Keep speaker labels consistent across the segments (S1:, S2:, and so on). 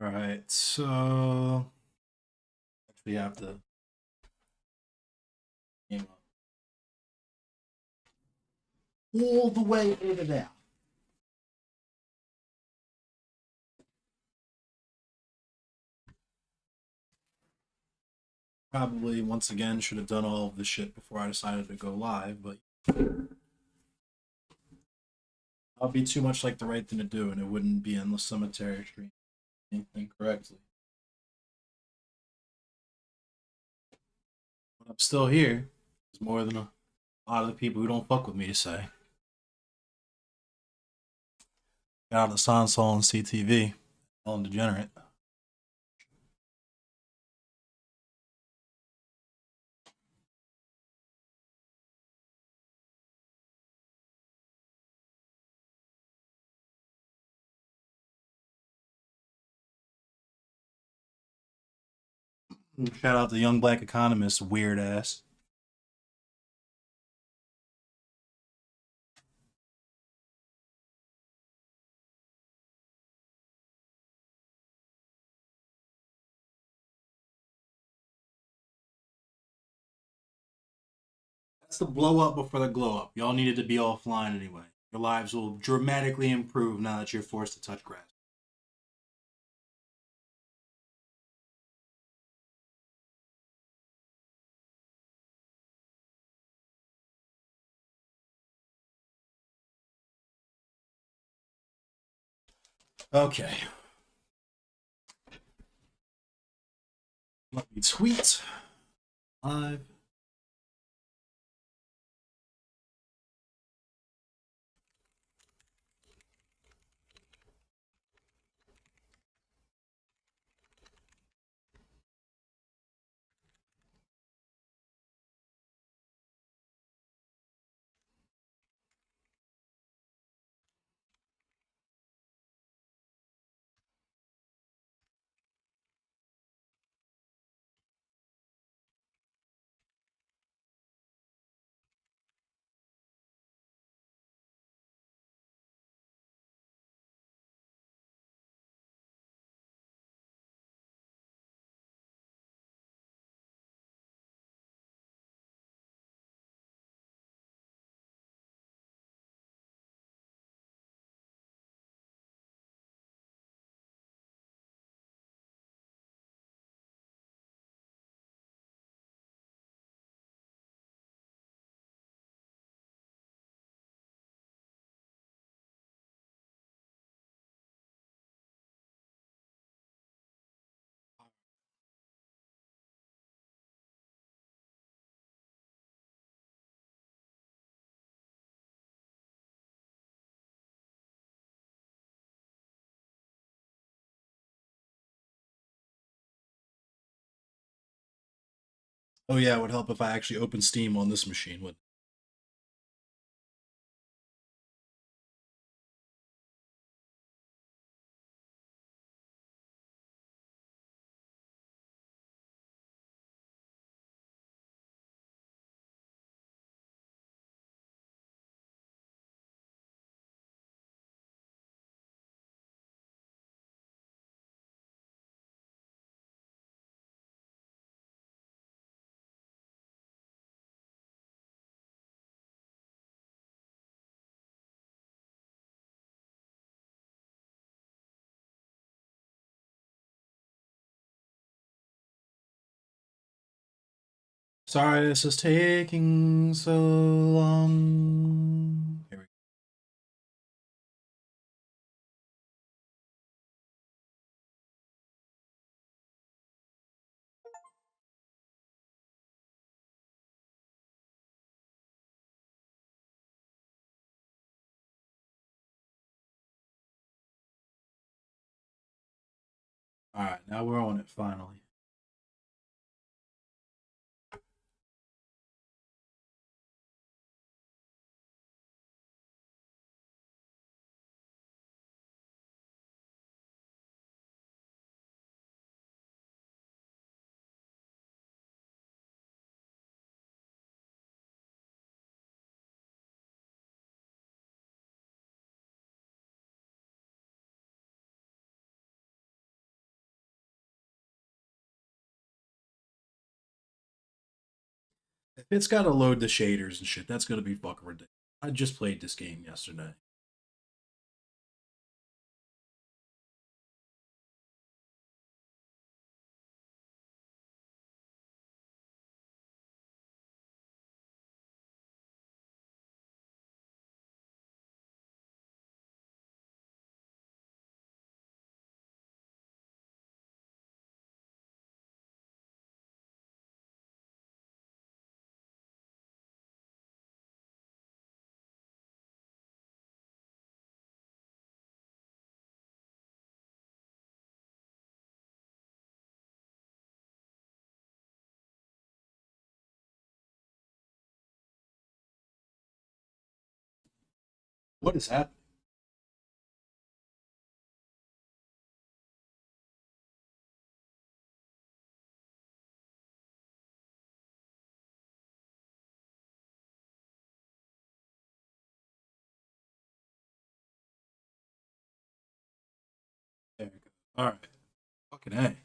S1: All right, so we have the game up all the way over there. Probably once again should have done all of this shit before I decided to go live, but I'll be too much like the right thing to do, and it wouldn't be endless cemetery stream anything correctly. But I'm still here. There's more than a lot of the people who don't fuck with me to say. Got out of the Sansol and CTV. All degenerate. Shout out to Young Black Economist, weird ass. That's the blow up before the glow up. Y'all needed to be offline anyway. Your lives will dramatically improve now that you're forced to touch grass. Okay. Let me tweet. Live. Oh yeah, it would help if I actually opened Steam on this machine. Would Sorry, this is taking so long. Here we go. All right, now we're on it finally. If it's got to load the shaders and shit, that's gonna be fucking ridiculous. I just played this game yesterday. What is happening? There we go. All right. Fucking A.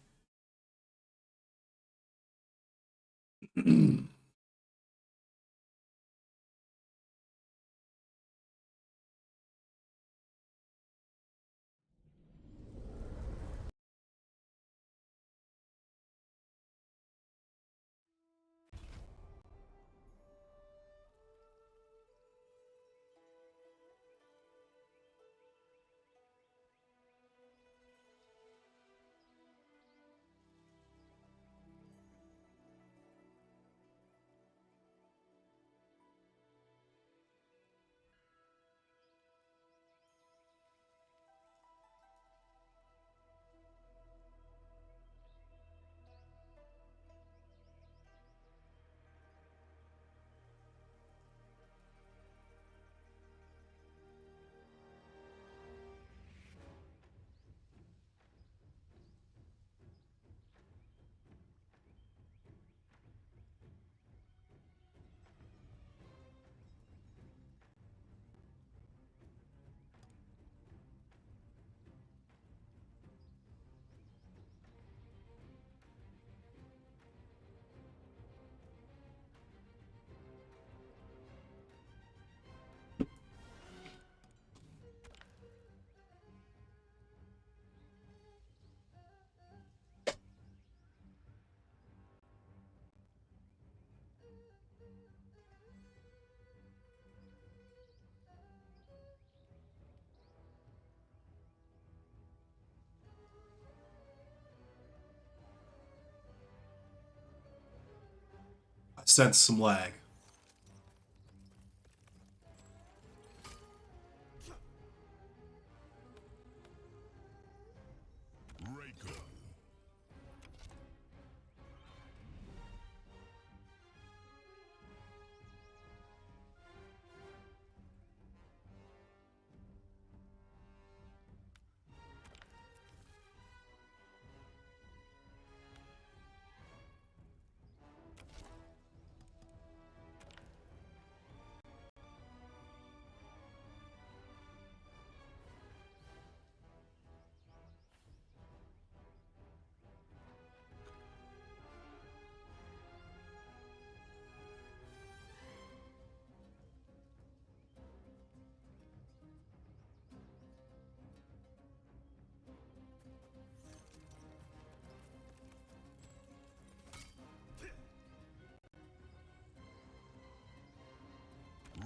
S1: I sense some lag.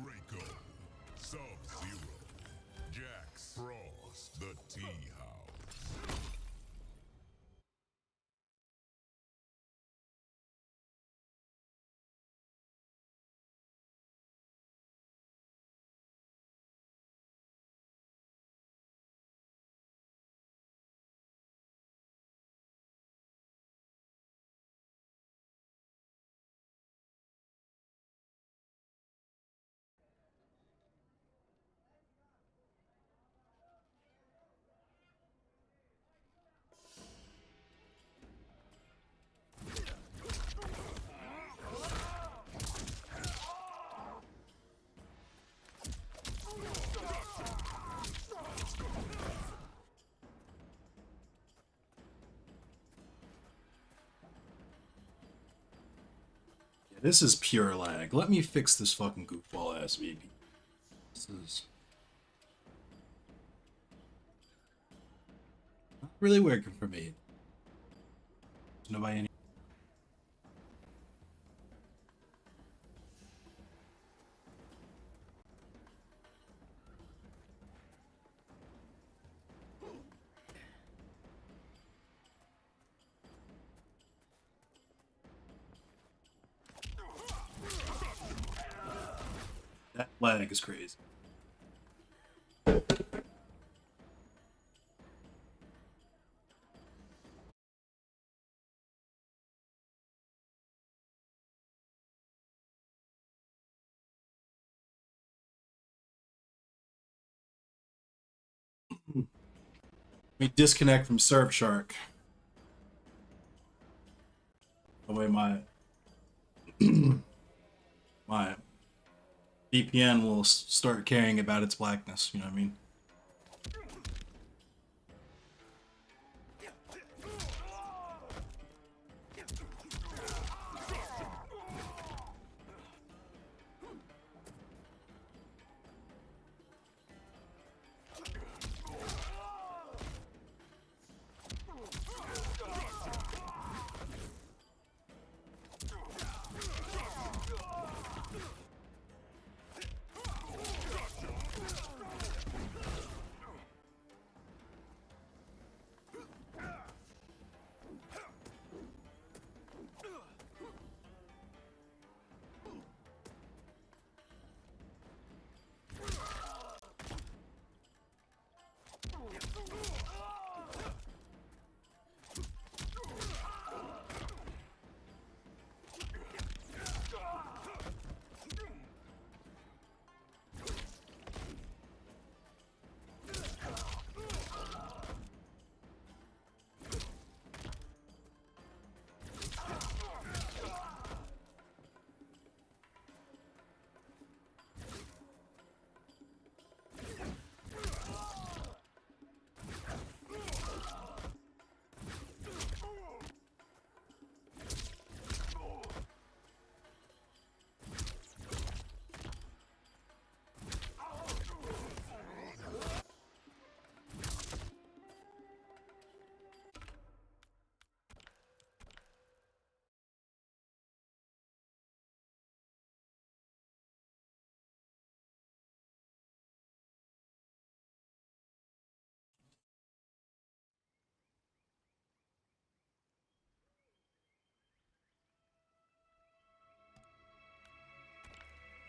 S2: Reiko, Sub-Zero, Jax, Frost, the Tea-House.
S1: This is pure lag. Let me fix this fucking goofball ass VP. This is not really working for me. There's nobody in That lag is crazy. Let me disconnect from Surfshark. The way my my VPN will start caring about its blackness. You know what I mean?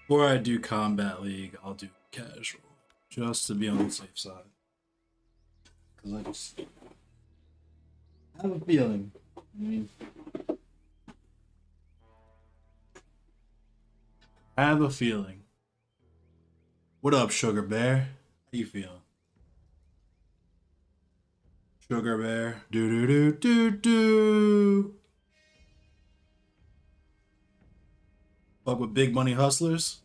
S1: Before I do Combat League, I'll do casual, just to be on the safe side. Because I just have a feeling. I have a feeling. What up, Sugar Bear? How you feeling? Sugar Bear. Do do do do do. Fuck with big money hustlers.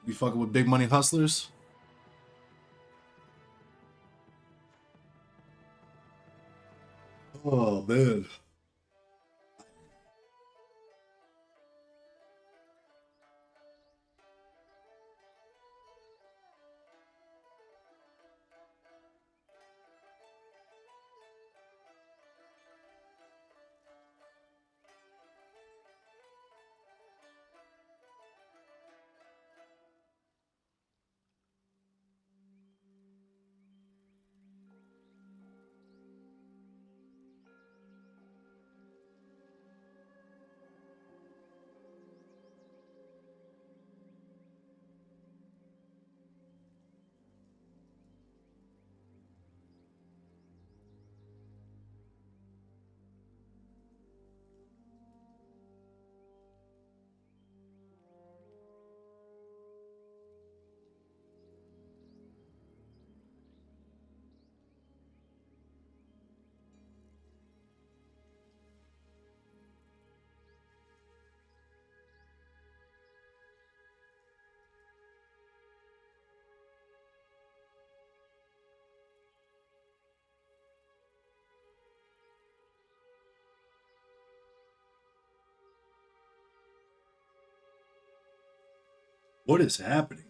S1: You fucking with big money hustlers? Oh man. What is happening?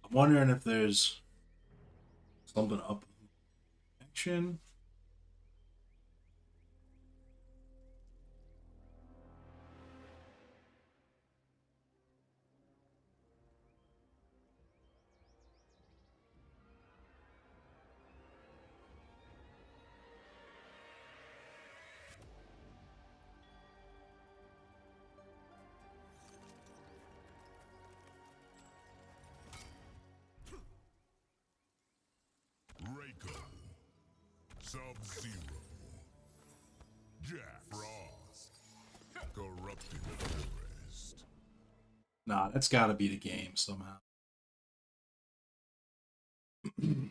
S1: I'm wondering if there's something up with action.
S2: Reiko. Sub-Zero. Jack Frost. Corrupted Forest.
S1: Nah, that's got to be the game somehow. I'm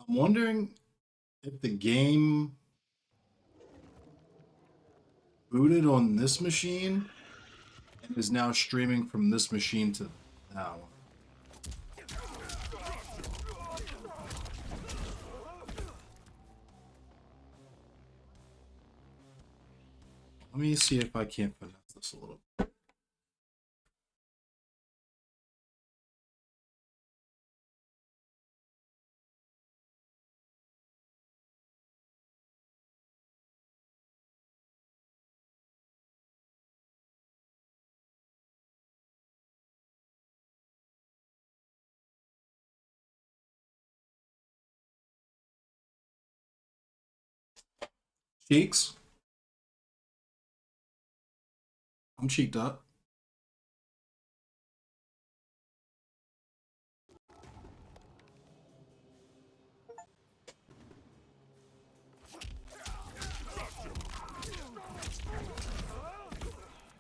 S1: wondering if the game booted on this machine and is now streaming from this machine to that one. Let me see if I can't finesse this a little bit. Cheeks? I'm cheeked up.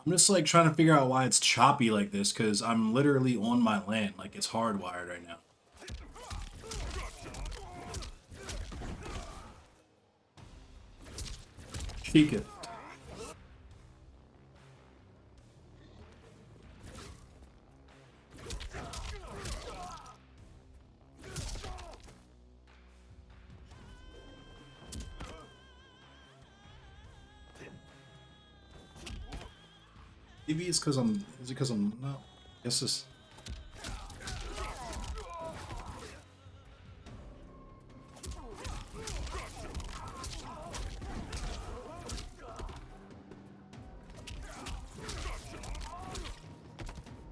S1: I'm just like trying to figure out why it's choppy like this because I'm literally on my land. Like it's hardwired right now. Cheeketh. Maybe it's because I'm. Is it because I'm? No. Guess this.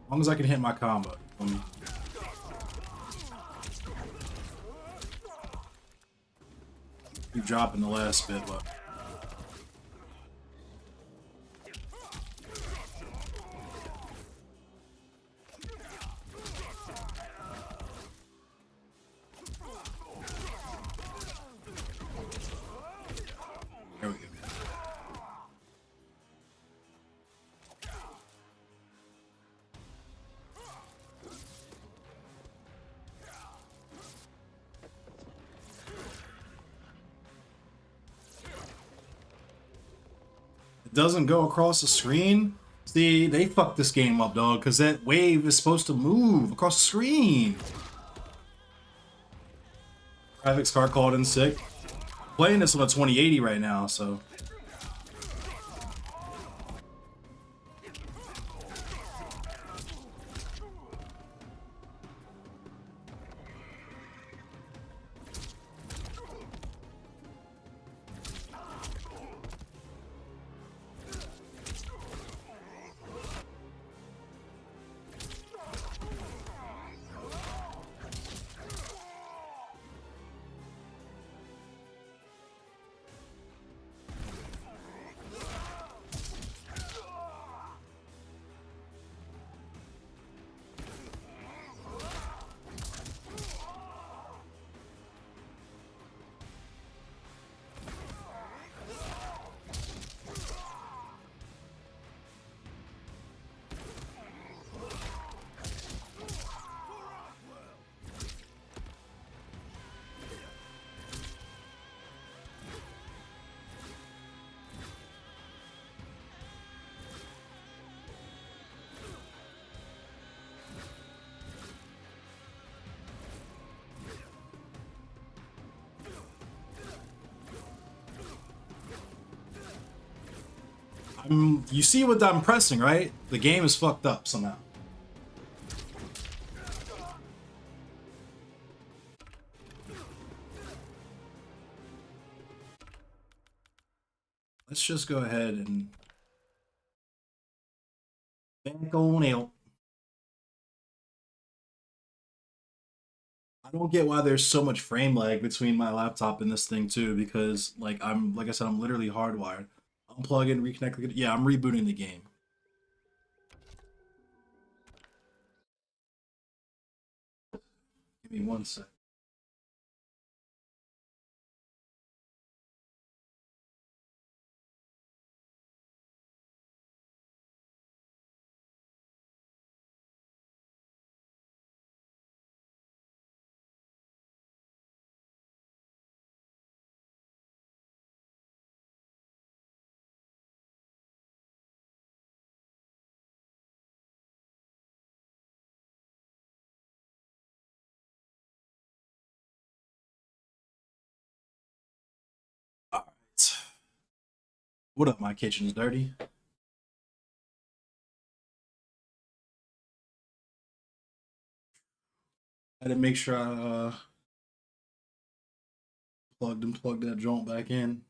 S1: As long as I can hit my combo. Keep dropping the last bit, but. There we go. doesn't go across the screen. See, they fucked this game up, dog, because that wave is supposed to move across the screen. Graphics card called in sick. Playing this on a 2080 right now, so. You see what I'm pressing, right? The game is fucked up somehow. Let's just go ahead and back on out. I don't get why there's so much frame lag between my laptop and this thing too, because like I said, I'm literally hardwired. Unplug and reconnect. Yeah, I'm rebooting the game. Give me 1 sec. All right. What up? My kitchen's dirty. I had to make sure I plugged that joint back in.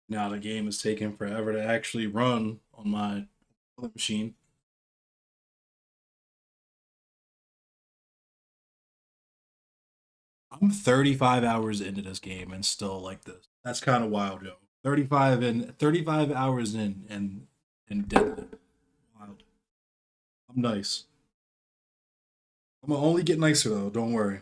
S1: Now the game is taking forever to actually run on my other machine. I'm 35 hours into this game and still like this. That's kind of wild, yo. 35 hours in and dead. Wild. I'm nice. I'm gonna only get nicer though. Don't worry.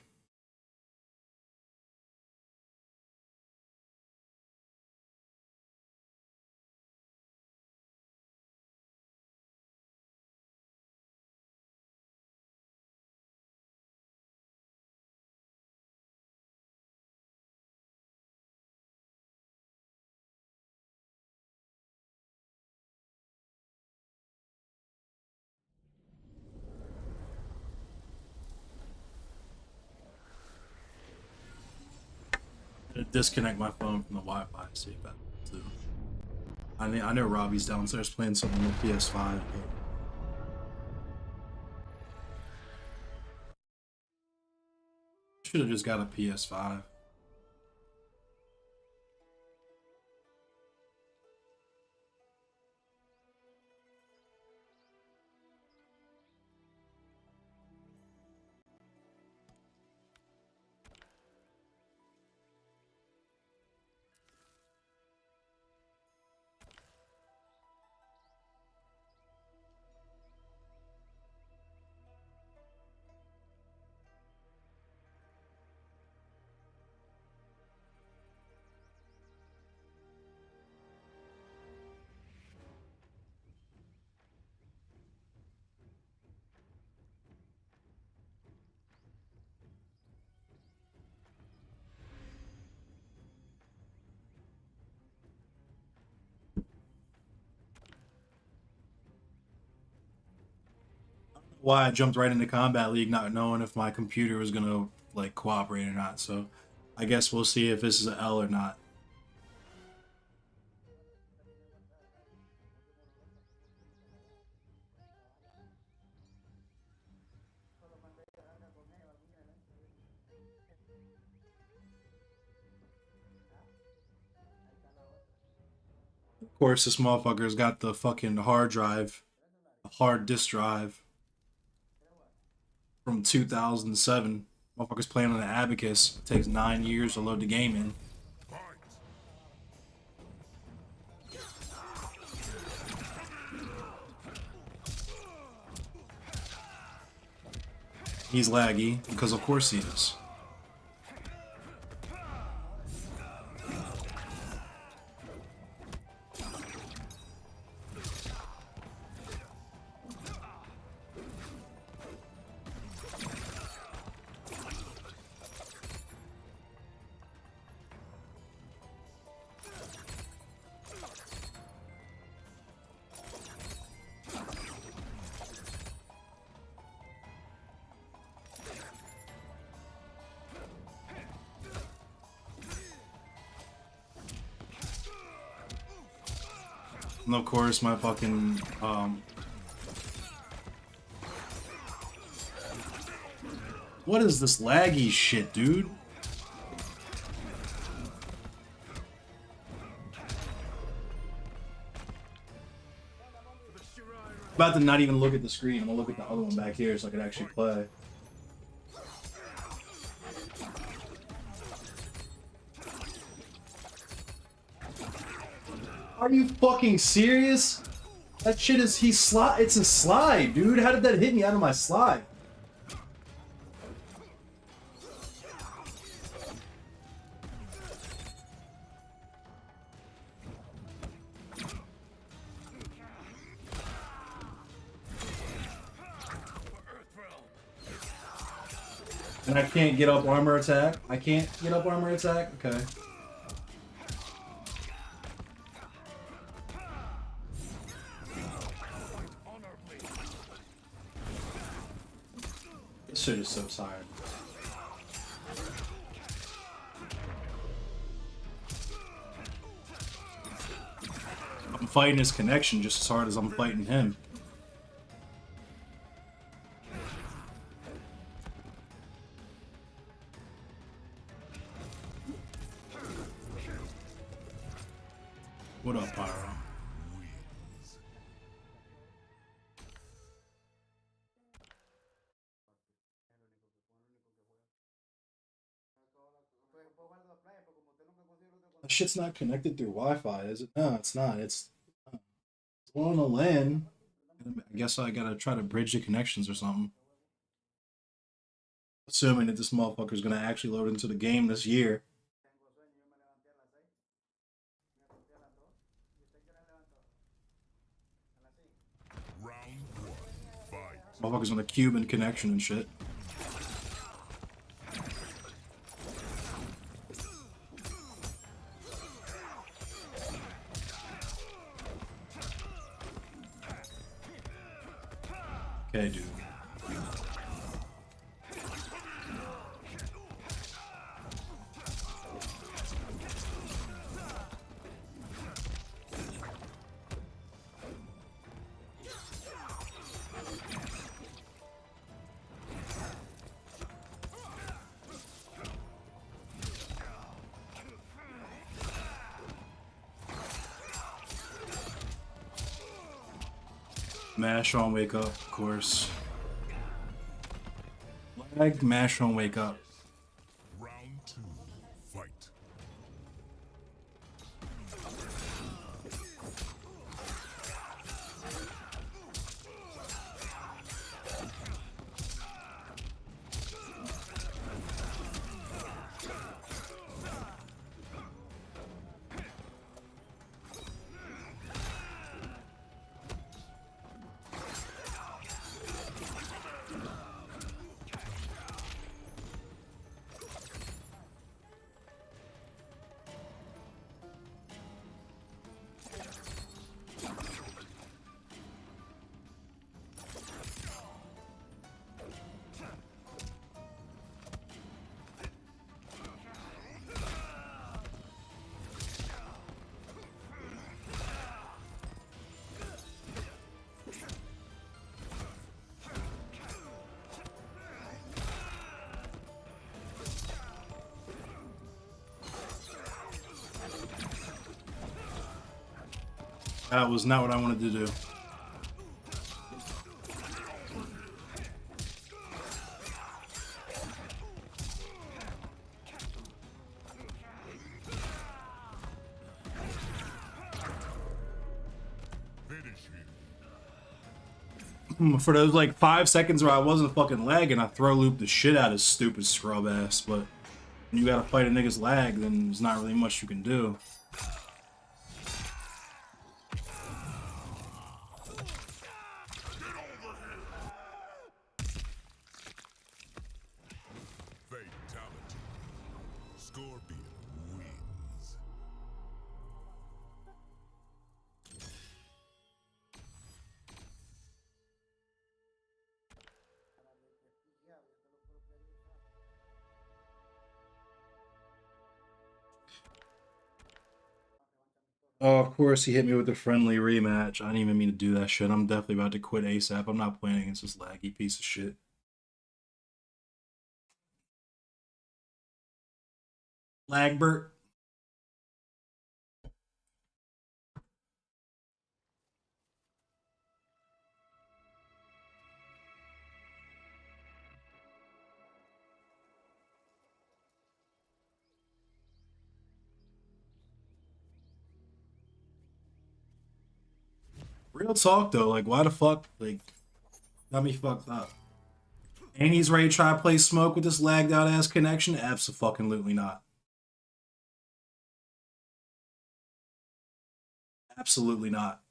S1: I'm gonna disconnect my phone from the Wi-Fi. See if that too. I know Robbie's downstairs playing something on the PS5. Should have just got a PS5. why I jumped right into Combat League, not knowing if my computer was gonna like cooperate or not. So I guess we'll see if this is an L or not. Of course, this motherfucker's got the fucking hard drive, hard disk drive from 2007. Motherfucker's playing on an Abacus. It takes 9 years to load the game in.
S2: Fight.
S1: He's laggy because of course he is. And of course, my fucking what is this laggy shit, dude? About to not even look at the screen. I'm gonna look at the other one back here so I can actually play. Are you fucking serious? That shit is it's a slide, dude. How did that hit me out of my slide? And I can't get up armor attack. I can't get up armor attack? Okay. This shit is so tired. I'm fighting his connection just as hard as I'm fighting him. What up, Pyro? That shit's not connected through Wi-Fi, is it? No, it's not. It's on a LAN. I guess I gotta try to bridge the connections or something. Assuming that this motherfucker's gonna actually load into the game this year.
S2: Round one. Fight.
S1: Motherfuckers on a Cuban connection and shit. Okay, dude. Mash on wake up, of course. Lag, mash on wake up.
S2: Round two. Fight.
S1: That was not what I wanted to do. For those like 5 seconds where I wasn't fucking lagging, I throw looped the shit out of stupid scrub ass. But when you gotta fight a nigga's lag, then there's not really much you can do.
S2: Fatality. Scorpion wins.
S1: Oh, of course he hit me with a friendly rematch. I didn't even mean to do that shit. I'm definitely about to quit ASAP. I'm not playing against this laggy piece of shit. Lagbert. Real talk though, like why the fuck, like, got me fucked up. And he's ready to try to play smoke with this lagged out ass connection? Abso-fucking-lutely not. Absolutely not.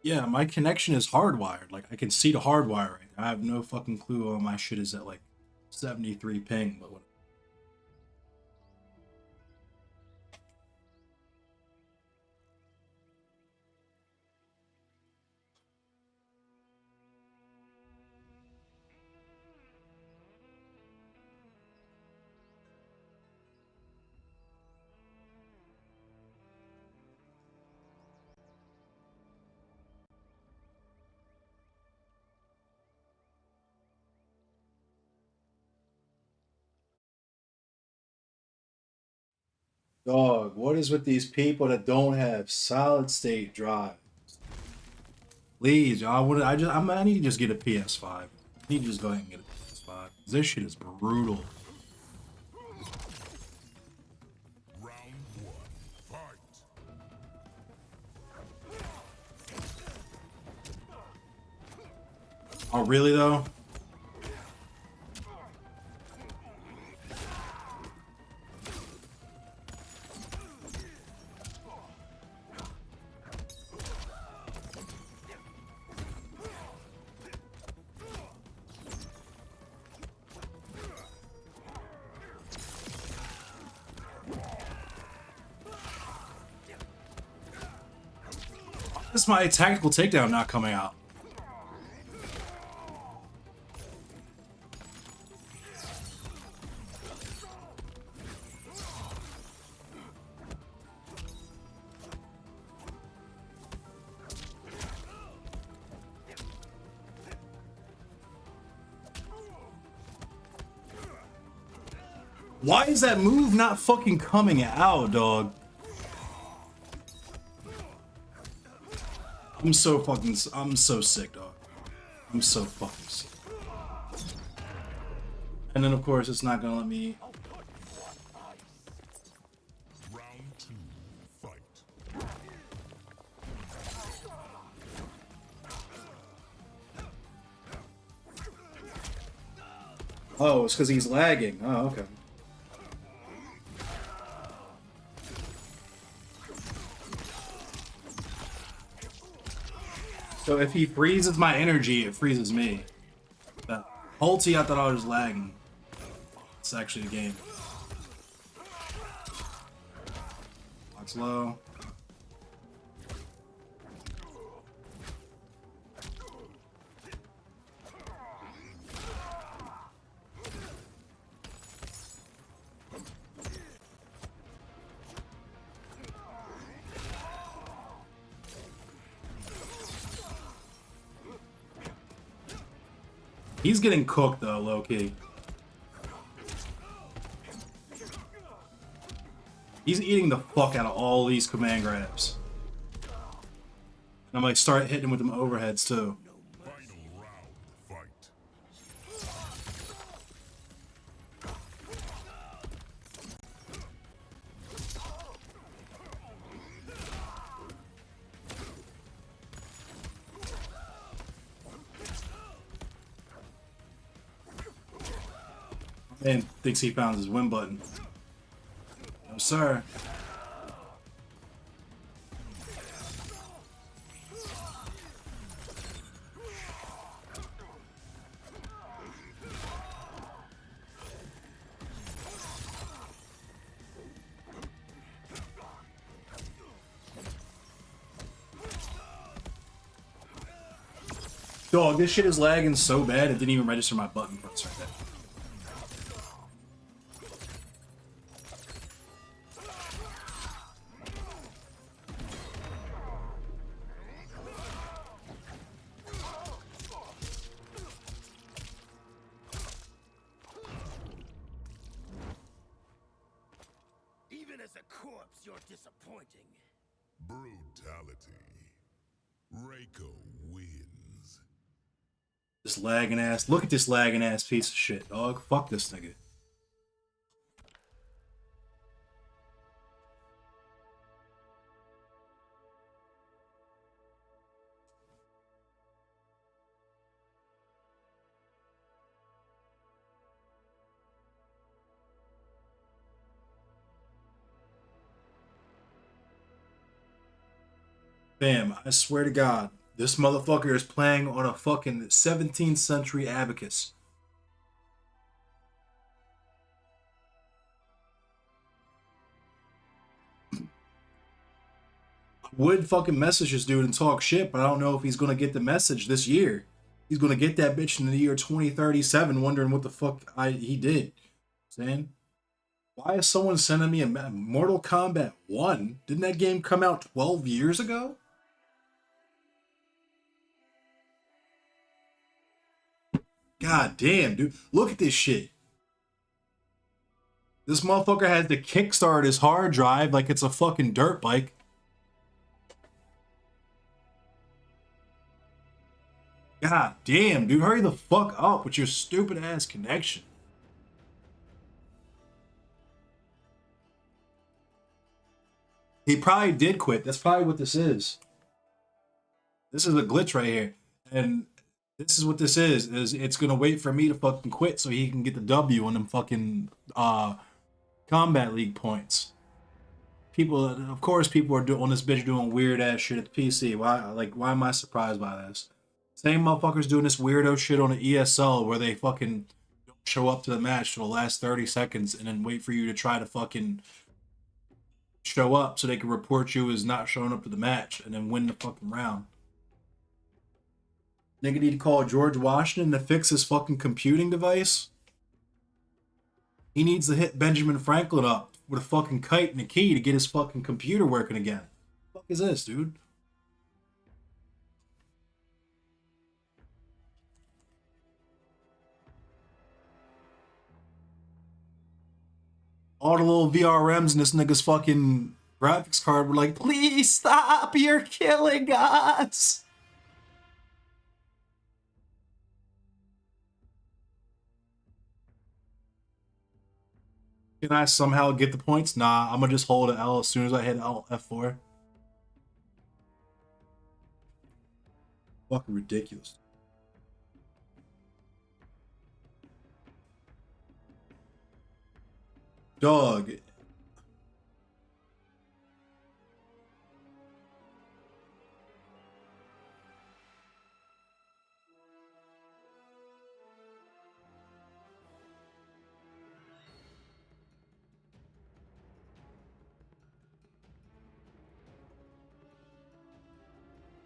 S1: Yeah, my connection is hardwired. Like I can see the hardwire right there. I have no fucking clue why my shit is at like 73 ping, but what. Dog, what is with these people that don't have solid state drive? Please, y'all. I need to just get a PS5. I need to just go ahead and get a PS5. This shit is brutal.
S2: Round one. Fight.
S1: Oh, really though? This is my tactical takedown not coming out. Why is that move not fucking coming out, dog? I'm so sick, dog. I'm so fucking sick. And then of course it's not gonna let me.
S2: Round two. Fight.
S1: Oh, it's because he's lagging. Oh, okay. So if he freezes my energy, it freezes me. That ulti, I thought I was lagging. It's actually the game. Blocks low. He's getting cooked though, low key. He's eating the fuck out of all these command grabs. And I'm like start hitting him with them overheads too.
S2: Final round, fight.
S1: Man thinks he found his win button. No sir. Dog, this shit is lagging so bad it didn't even register my button press right there.
S3: Even as a corpse, you're disappointing.
S2: Brutality. Reiko wins.
S1: This lagging ass. Look at this lagging ass piece of shit, dog. Fuck this nigga. Bam, I swear to God, this motherfucker is playing on a fucking 17th century abacus. Would fucking message this dude and talk shit, but I don't know if he's gonna get the message this year. He's gonna get that bitch in the year 2037, wondering what the fuck he did. Saying, why is someone sending me a Mortal Kombat 1? Didn't that game come out 12 years ago? God damn, dude. Look at this shit. This motherfucker has to kickstart his hard drive like it's a fucking dirt bike. God damn, dude. Hurry the fuck up with your stupid ass connection. He probably did quit. That's probably what this is. This is a glitch right here. And this is what this is it's gonna wait for me to fucking quit so he can get the W on them fucking Combat League points. People, of course, people are on this bitch doing weird ass shit at the PC. Why am I surprised by this? Same motherfuckers doing this weirdo shit on the ESL where they fucking don't show up to the match for the last 30 seconds and then wait for you to try to fucking show up so they can report you as not showing up to the match and then win the fucking round. Nigga need to call George Washington to fix his fucking computing device. He needs to hit Benjamin Franklin up with a fucking kite and a key to get his fucking computer working again. What the fuck is this, dude? All the little VRMs in this nigga's fucking graphics card were like, please stop, you're killing us. Can I somehow get the points? Nah, I'm gonna just hold an L as soon as I hit F4. Fucking ridiculous. Dog.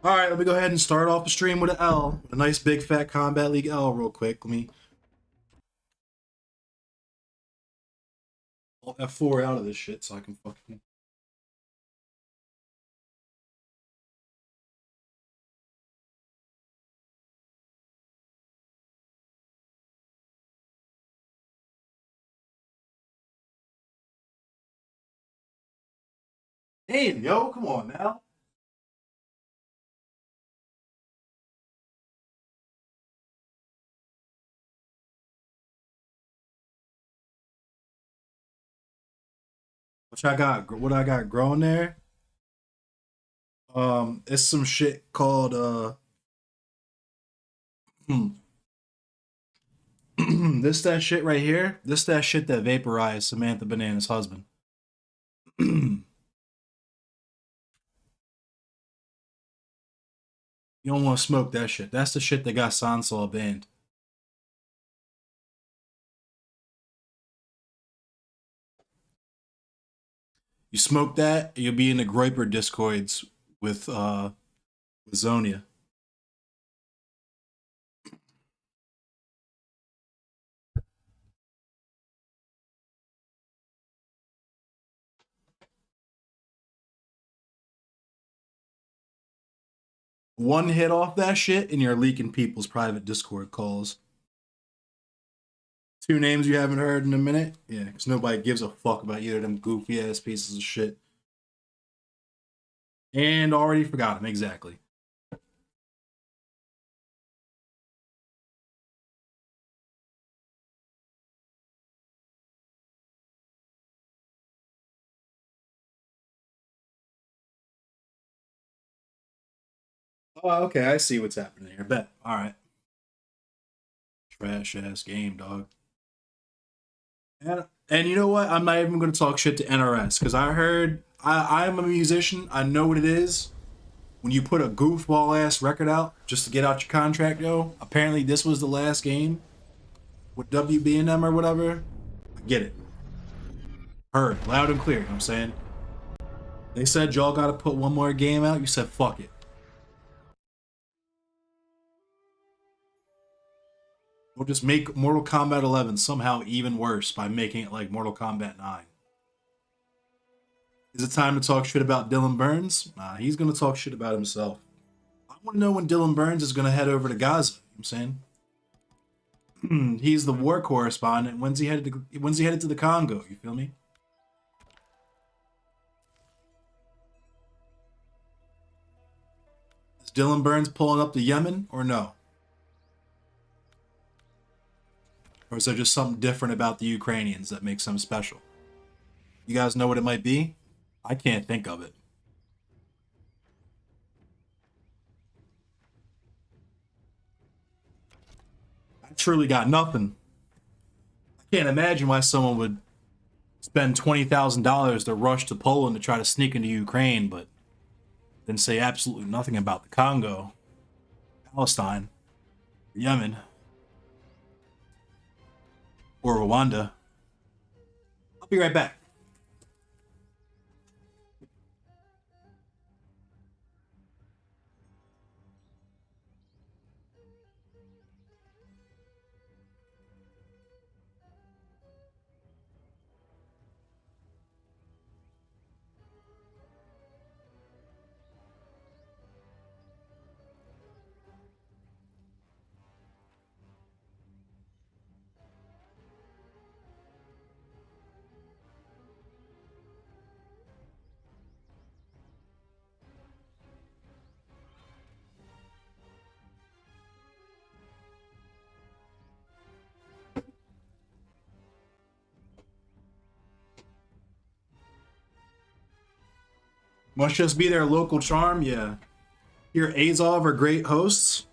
S1: All right, let me go ahead and start off the stream with an L, a nice big fat Combat League L, real quick. Let me pull F4 out of this shit so I can fucking. Damn, yo, come on now. What I got growing there? It's some shit called this that shit right here. This that shit that vaporized Samantha Banana's husband. You don't want to smoke that shit. That's the shit that got Sansol banned. You smoke that, you'll be in the Groiper discords with Zonia. One hit off that shit and you're leaking people's private Discord calls. Two names you haven't heard in a minute? Yeah, because nobody gives a fuck about either of them goofy ass pieces of shit. And already forgot them, exactly. Oh, okay, I see what's happening here. Bet. Alright. Trash ass game, dog. And you know what? I'm not even going to talk shit to NRS because I heard I'm a musician. I know what it is when you put a goofball ass record out just to get out your contract. Yo, apparently this was the last game with WB&M or whatever. I get it. Heard loud and clear. You know what I'm saying? They said y'all got to put one more game out. You said fuck it. We'll just make Mortal Kombat 11 somehow even worse by making it like Mortal Kombat 9. Is it time to talk shit about Dylan Burns? Nah, he's going to talk shit about himself. I want to know when Dylan Burns is going to head over to Gaza. You know what I'm saying? He's the war correspondent. When's he headed to the Congo? You feel me? Is Dylan Burns pulling up to Yemen or no? Or is there just something different about the Ukrainians that makes them special? You guys know what it might be? I can't think of it. I truly got nothing. I can't imagine why someone would spend $20,000 to rush to Poland to try to sneak into Ukraine, but then say absolutely nothing about the Congo, Palestine, Yemen, or Rwanda. I'll be right back. Must just be their local charm, yeah. Your Azov are great hosts.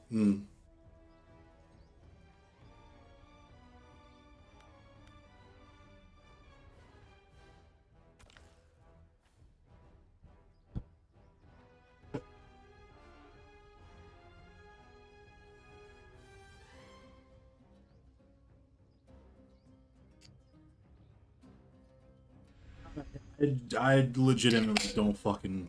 S1: I legitimately don't fucking.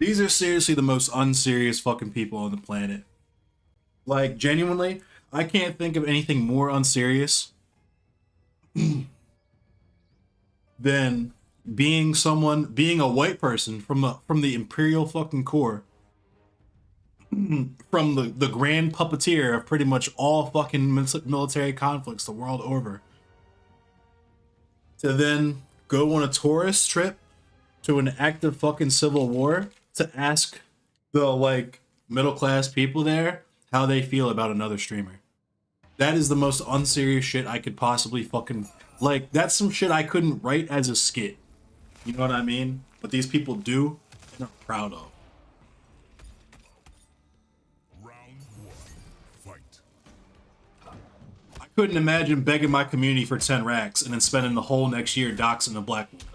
S1: These are seriously the most unserious fucking people on the planet. Like, genuinely, I can't think of anything more unserious than being a white person from the Imperial fucking Corps, from the grand puppeteer of pretty much all fucking military conflicts the world over, to then go on a tourist trip to an active fucking civil war to ask the like middle class people there how they feel about another streamer. That is the most unserious shit I could possibly fucking like. That's some shit I couldn't write as a skit. You know what I mean? But these people do and are proud of.
S2: Round one, fight.
S1: I couldn't imagine begging my community for 10 racks and then spending the whole next year doxing a black woman.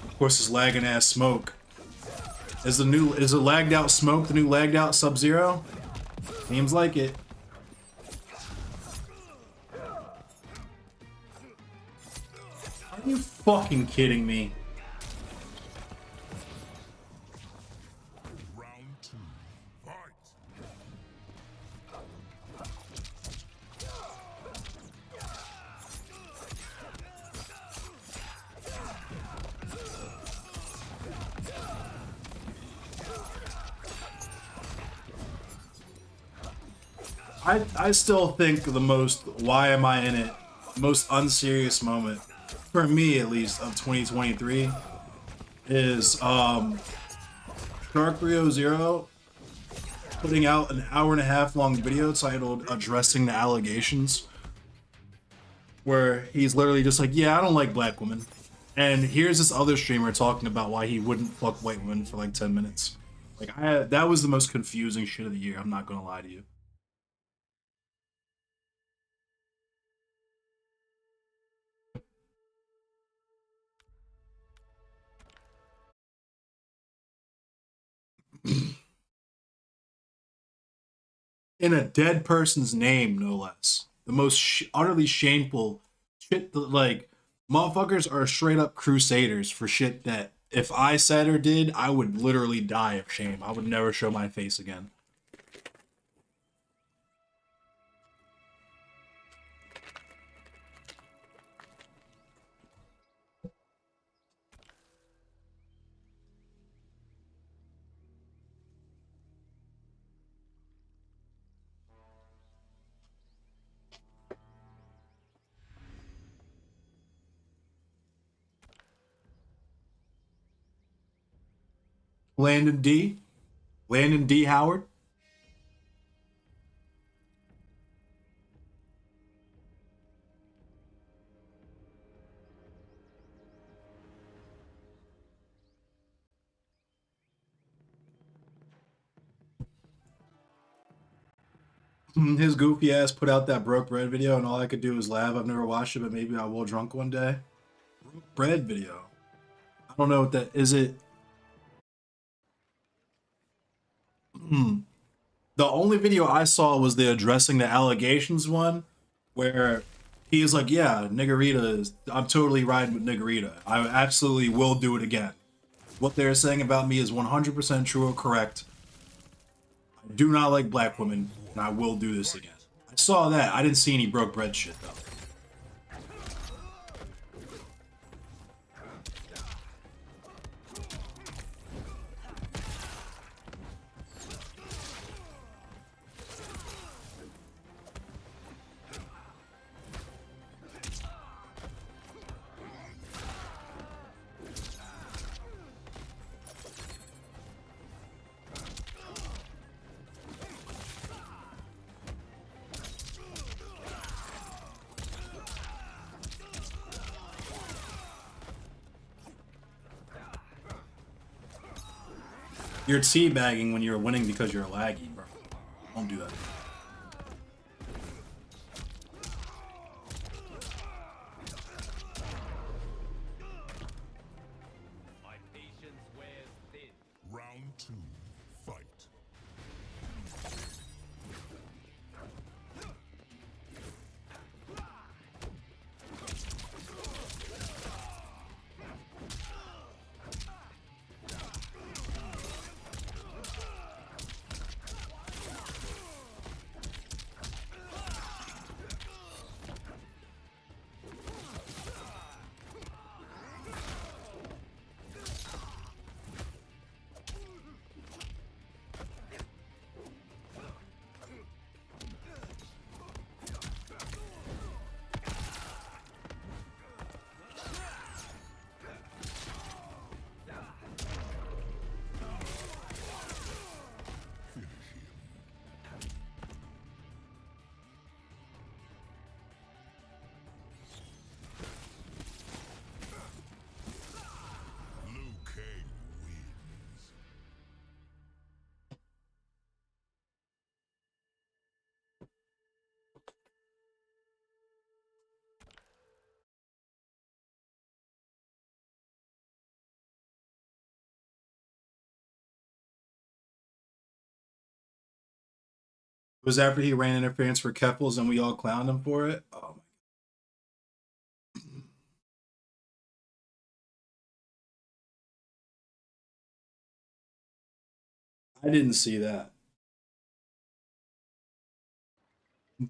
S1: Of course, this lagging ass Smoke. Is the lagged out Smoke the new lagged out Sub-Zero? Seems like it. Are you fucking kidding me?
S2: Round two, fight.
S1: I still think the most why am I in it most unserious moment for me at least of 2023 is Shark 300 putting out an hour-and-a-half long video titled Addressing the Allegations, where he's literally just like, yeah, I don't like black women, and here's this other streamer talking about why he wouldn't fuck white women for like 10 minutes. Like, that was the most confusing shit of the year, I'm not gonna lie to you. In a dead person's name, no less. The most utterly shameful shit. Like, motherfuckers are straight up crusaders for shit that if I said or did, I would literally die of shame. I would never show my face again. Landon D. Howard. His goofy ass put out that Broke Bread video, and all I could do was laugh. I've never watched it, but maybe I will drunk one day. Broke Bread video. I don't know what that is. It. The only video I saw was the addressing the allegations one, where he is like, "Yeah, Niggerita I'm totally riding with Niggerita. I absolutely will do it again. What they're saying about me is 100% true or correct. I do not like black women, and I will do this again." I saw that. I didn't see any Broke Bread shit though. You're teabagging when you're winning because you're laggy, bro. Don't do that. It was after he ran interference for Keffels and we all clowned him for it. Oh my. I didn't see that.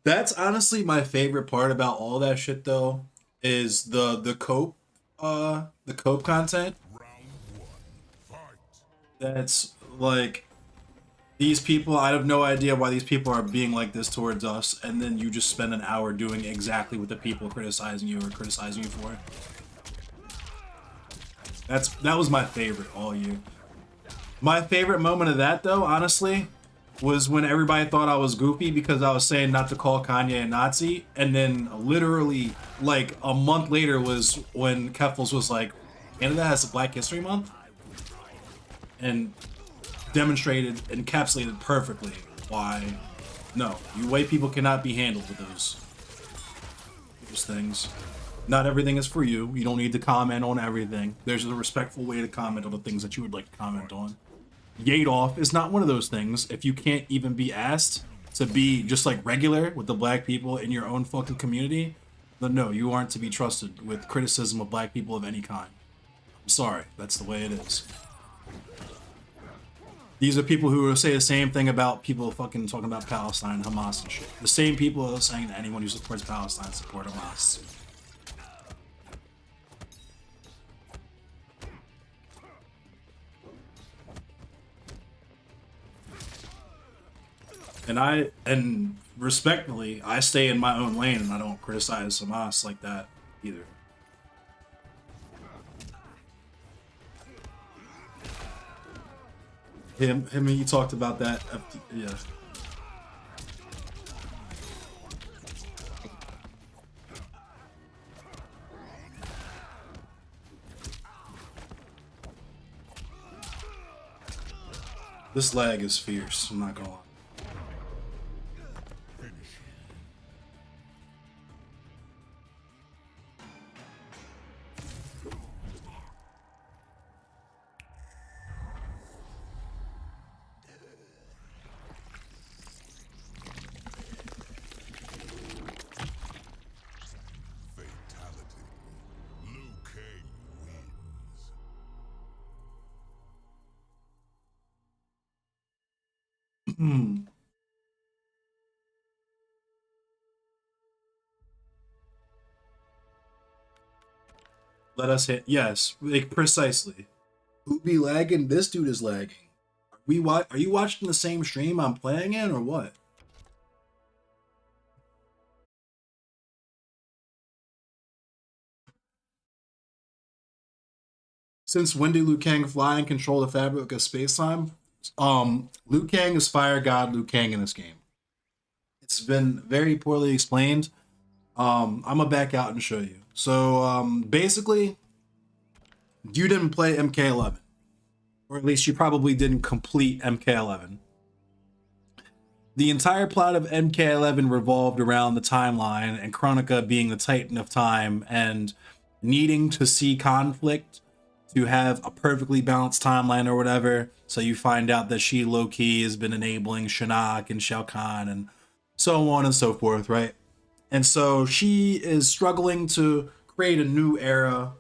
S1: That's honestly my favorite part about all that shit though, is the cope content.
S2: Round one. Fight.
S1: That's like these people, I have no idea why these people are being like this towards us, and then you just spend an hour doing exactly what the people criticizing you or criticizing you for. That was my favorite all year. My favorite moment of that though, honestly, was when everybody thought I was goofy because I was saying not to call Kanye a Nazi, and then literally like a month later was when Keffels was like, Canada has a Black History Month, and demonstrated, encapsulated perfectly why no, you white people cannot be handled with those things. Not everything is for you. You don't need to comment on everything. There's a respectful way to comment on the things that you would like to comment on. Yadoff is not one of those things. If you can't even be asked to be just like regular with the black people in your own fucking community, then no, you aren't to be trusted with criticism of black people of any kind. I'm sorry, that's the way it is. These are people who will say the same thing about people fucking talking about Palestine, Hamas, and shit. The same people are saying that anyone who supports Palestine support Hamas. And respectfully, I stay in my own lane and I don't criticize Hamas like that either. Him and he talked about that. Yeah. This lag is fierce, I'm not gonna lie.
S2: Fatality. Liu Kang wins.
S1: Let us hit. Yes, like precisely. Who be lagging? This dude is lagging. Are you watching the same stream I'm playing in or what? Since when did Liu Kang fly and control the fabric of space time? Liu Kang is Fire God Liu Kang in this game. It's been very poorly explained. I'm gonna back out and show you. So basically, you didn't play MK11, or at least you probably didn't complete MK11. The entire plot of MK11 revolved around the timeline and Chronica being the Titan of time and needing to see conflict to have a perfectly balanced timeline or whatever. So you find out that she low-key has been enabling Shinnok and Shao Kahn and so on and so forth, right? And so she is struggling to create a new era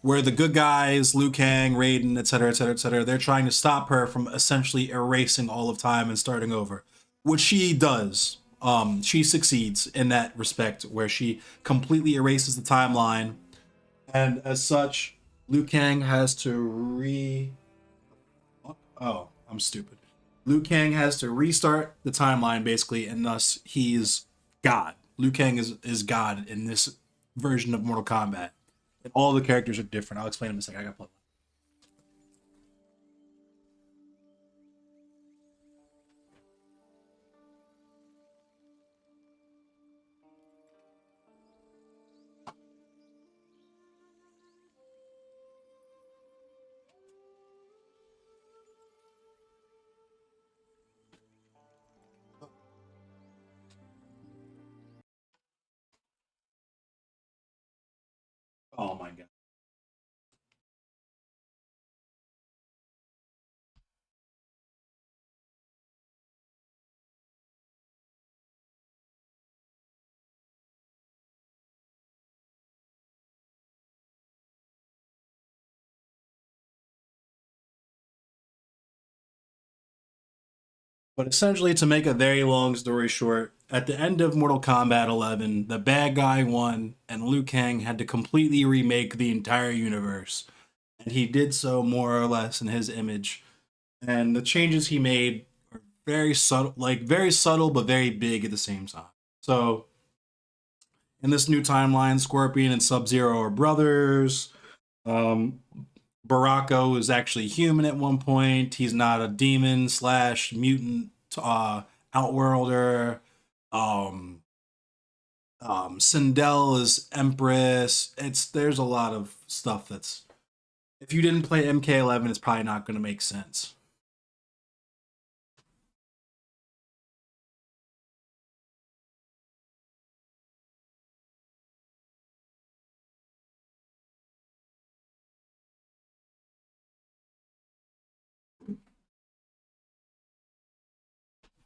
S1: where the good guys, Liu Kang, Raiden, etc., etc., etc., they're trying to stop her from essentially erasing all of time and starting over, which she does. She succeeds in that respect, where she completely erases the timeline, and as such, Liu Kang has to Oh, I'm stupid. Liu Kang has to restart the timeline basically, and thus he's God. Liu Kang is God in this version of Mortal Kombat. And all the characters are different. I'll explain in a second. I got play. Oh my god. But essentially, to make a very long story short, at the end of Mortal Kombat 11, the bad guy won, and Liu Kang had to completely remake the entire universe. And he did so more or less in his image. And the changes he made are very subtle, but very big at the same time. So, in this new timeline, Scorpion and Sub Zero are brothers. Barako is actually human at one point. He's not a demon slash mutant outworlder. Sindel is Empress. There's a lot of stuff that's, if you didn't play MK11, it's probably not going to make sense.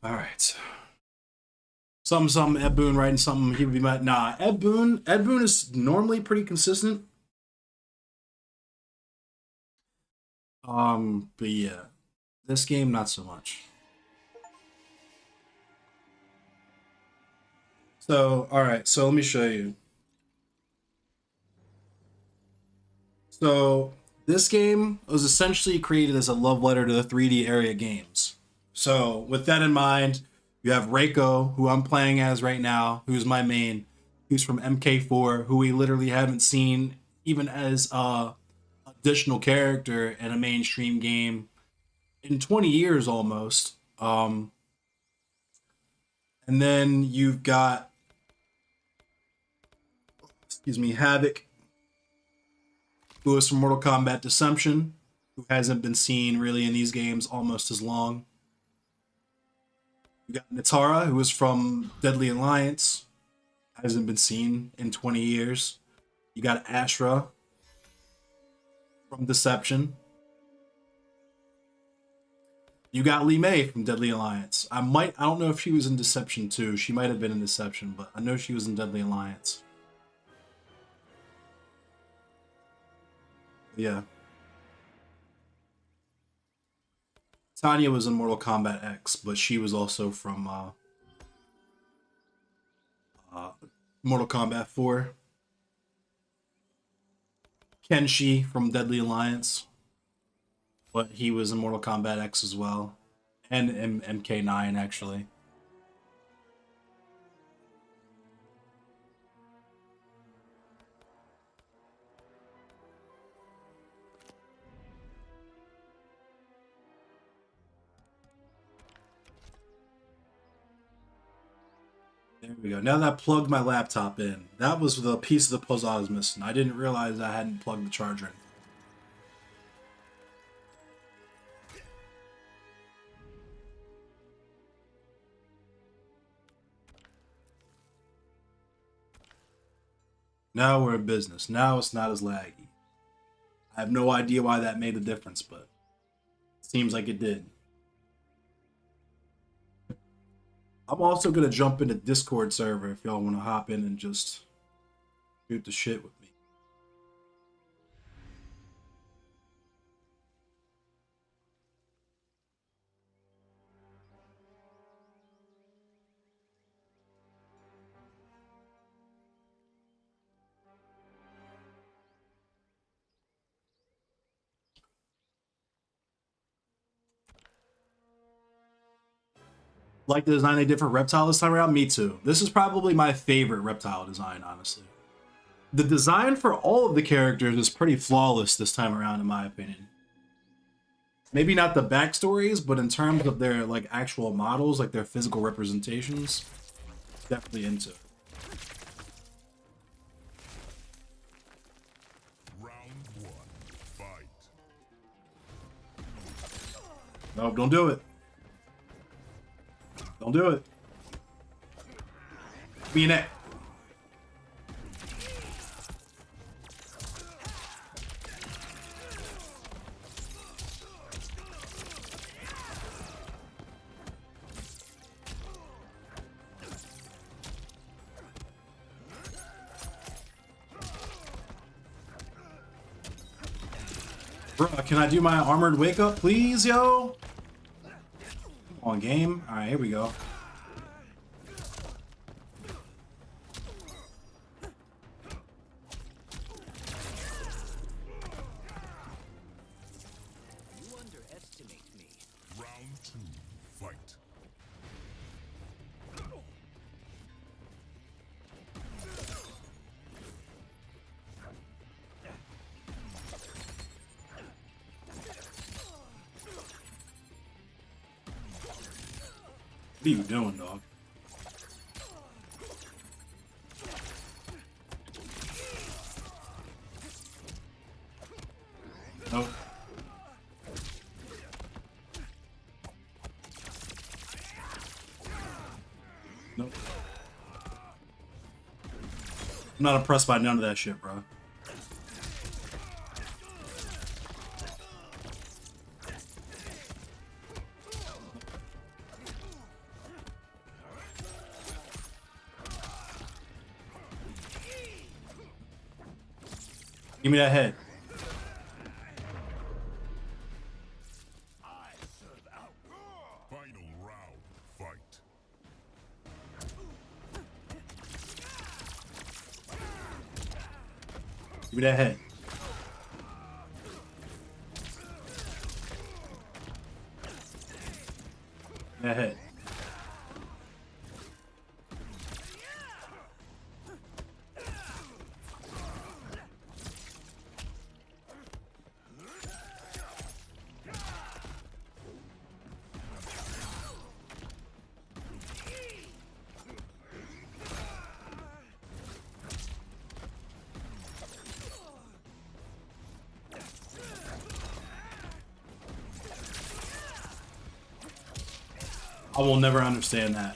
S1: All right. Some Ed Boon writing something he would be mad. Nah, Ed Boon is normally pretty consistent. But yeah, this game not so much. So, all right, so let me show you. So, this game was essentially created as a love letter to the 3D area games. So, with that in mind, you have Reiko, who I'm playing as right now, who's my main, who's from MK4, who we literally haven't seen even as a additional character in a mainstream game in 20 years almost. And then you've got, Havoc, who is from Mortal Kombat Deception, who hasn't been seen really in these games almost as long. You got Nitara, who is from Deadly Alliance, hasn't been seen in 20 years. You got Astra from Deception. You got Li Mei from Deadly Alliance. I don't know if she was in Deception too. She might have been in Deception, but I know she was in Deadly Alliance. Yeah. Tanya was in Mortal Kombat X, but she was also from Mortal Kombat 4. Kenshi from Deadly Alliance, but he was in Mortal Kombat X as well, and MK9 actually. There we go. Now that I plugged my laptop in, that was the piece of the puzzle I was missing. I didn't realize I hadn't plugged the charger in. Now we're in business. Now it's not as laggy. I have no idea why that made a difference, but it seems like it did. I'm also going to jump into Discord server if y'all want to hop in and just shoot the shit with me. Like the design a different reptile this time around? Me too. This is probably my favorite reptile design, honestly. The design for all of the characters is pretty flawless this time around, in my opinion. Maybe not the backstories, but in terms of their like actual models, like their physical representations, definitely into it.
S2: Round one, fight.
S1: Nope, don't do it. Don't do it. Be in it. Bruh, can I do my armored wake up, please, yo? Come On game. All right, here we go.
S3: You underestimate me.
S2: Round 2. Fight.
S1: What are you doing, dog? Nope. Nope. I'm not impressed by none of that shit, bro. Give me that head.
S2: Final round. Fight.
S1: Give me that head. That head. I will never understand that.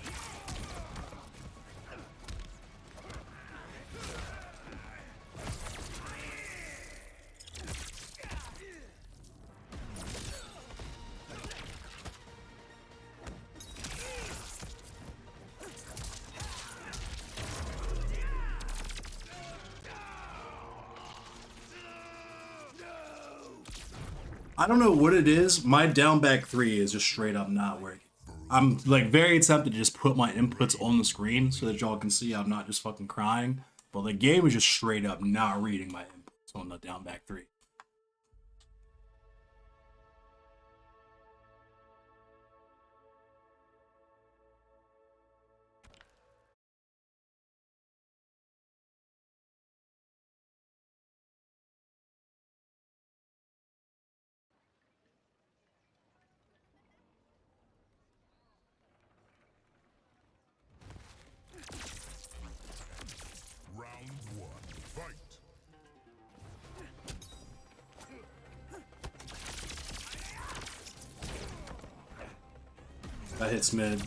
S1: I don't know what it is. My down back 3 is just straight up not working. I'm like very tempted to just put my inputs on the screen so that y'all can see I'm not just fucking crying. But the game is just straight up not reading my inputs on the down back 3.
S2: Round 1. Fight.
S1: That hits mid.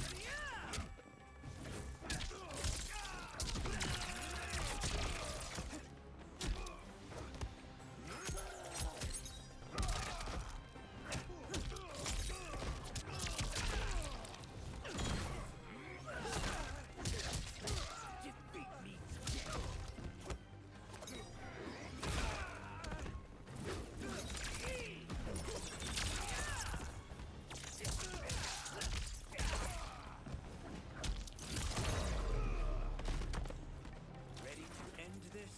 S3: Ready to end this?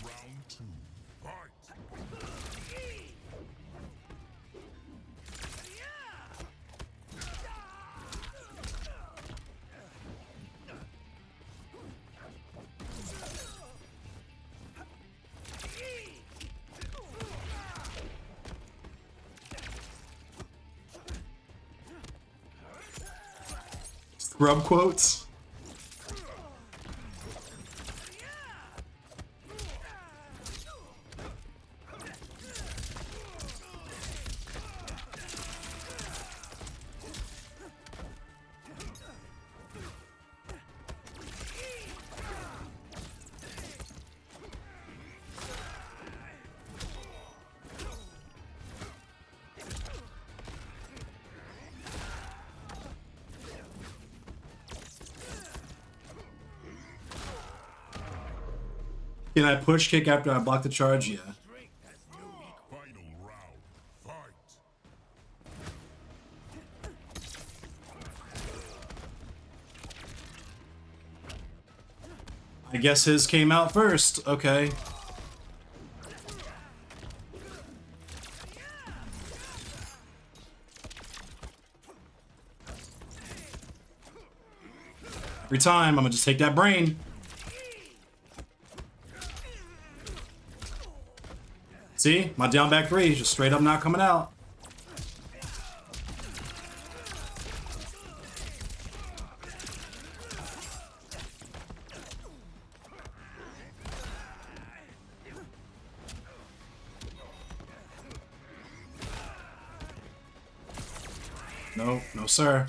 S2: Round 2. Fight.
S1: Scrub quotes. Can I push kick after I block the charge? Yeah.
S2: Final round. Fight.
S1: I guess his came out first. Okay. Every time, I'm gonna just take that brain. See? My down back three is just straight up not coming out. No, no sir.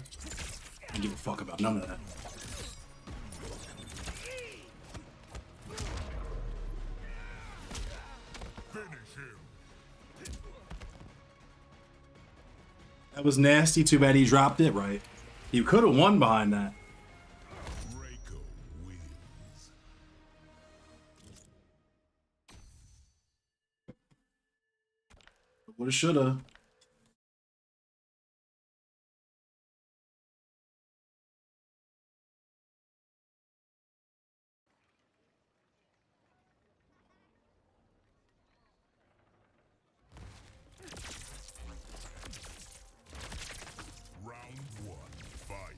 S1: I don't give a fuck about none of that.
S2: Finish him.
S1: That was nasty. Too bad he dropped it right. He could have won behind that.
S2: Reiko wins.
S1: Woulda, shoulda.
S2: Round one, fight.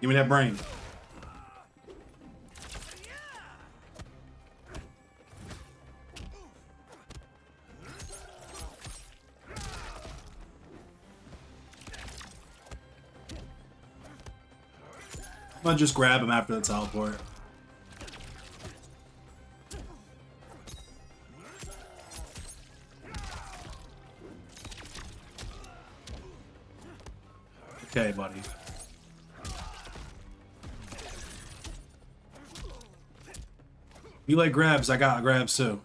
S1: Give me that brain. I'm gonna just grab him after the teleport. Okay, buddy. You like grabs, I got grabs too.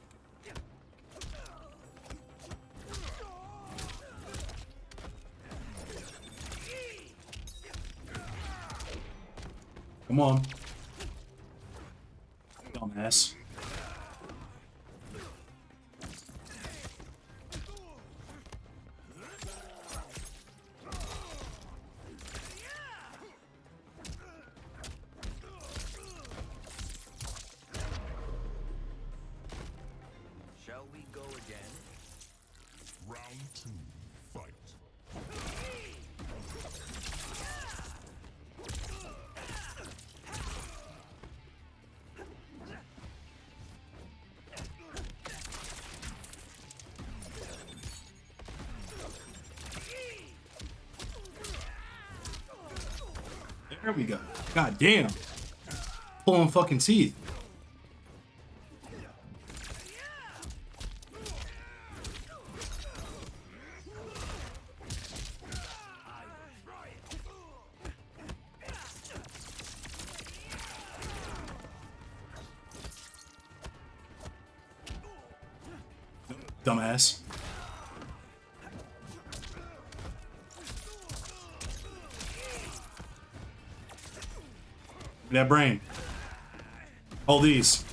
S1: Come on. Dumbass.
S3: Shall we go again?
S2: Round two, fight.
S1: There we go. God damn. Pulling fucking teeth. Dumbass. That brain. All these.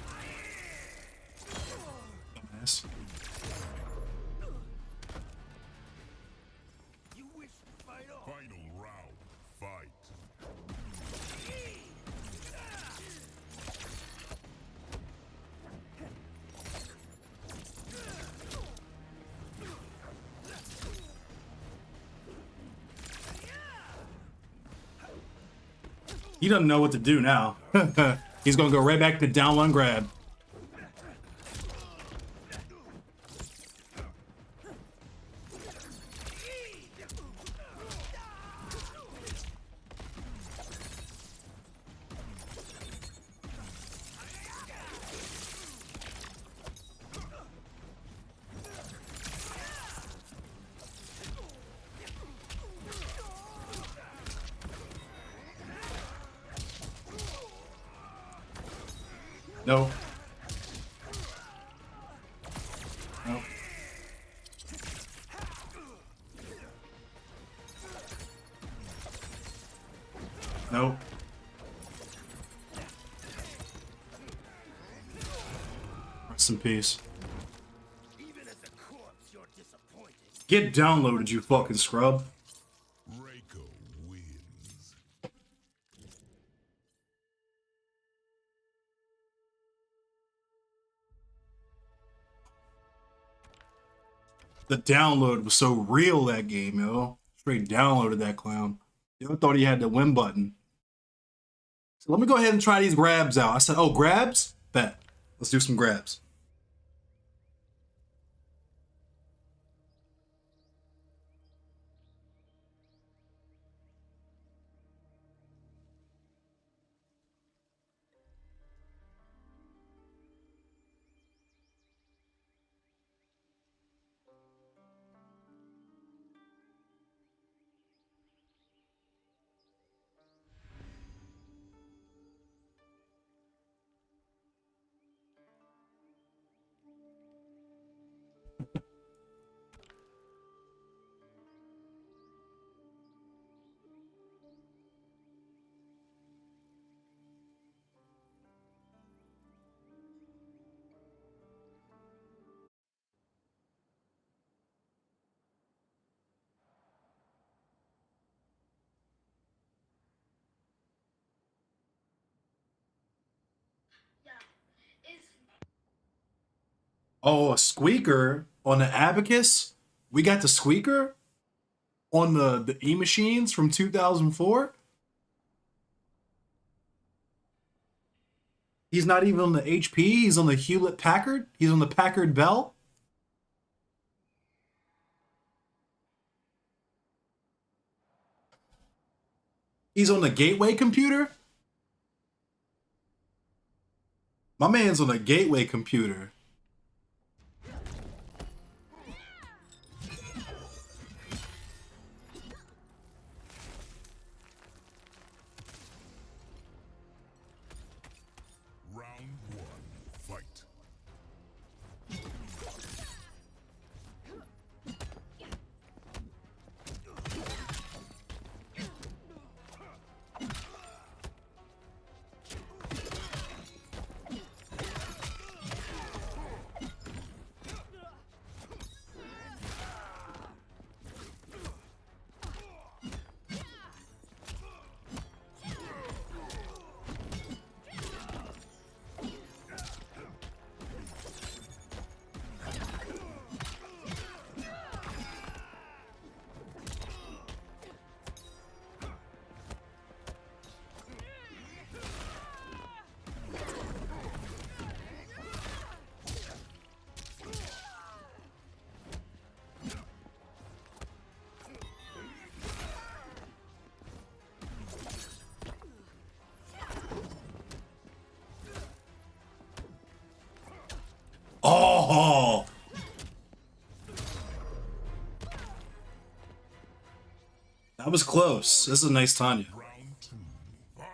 S1: Dumbass.
S3: You wish to fight off?
S2: Final round, fight.
S1: He doesn't know what to do now. He's gonna go right back to down one grab. No. No. No. Rest in peace.
S3: Even as a corpse, you're disappointed.
S1: Get downloaded, you fucking scrub.
S2: Reiko wins.
S1: The download was so real that game, yo. Straight downloaded that clown. Yo, thought he had the win button. So let me go ahead and try these grabs out. I said, oh, grabs? Bet. Let's do some grabs. Oh, a squeaker on the Abacus? We got the squeaker on the E machines from 2004? He's not even on the HP. He's on the Hewlett Packard. He's on the Packard Bell. He's on the Gateway computer. My man's on a Gateway computer.
S2: Round one, fight.
S1: Oh, that was close. This is a nice Tanya.
S2: Round two, fight.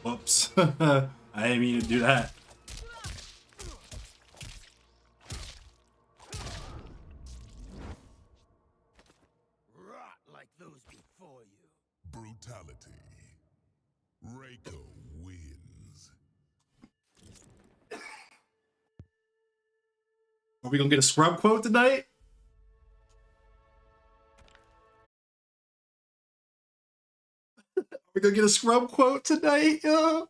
S1: Whoops. I didn't mean to do that.
S3: Rot like those before you.
S2: Brutality. Reiko wins.
S1: Are we gonna get a scrub quote tonight? Are we gonna get a scrub quote tonight? Yo?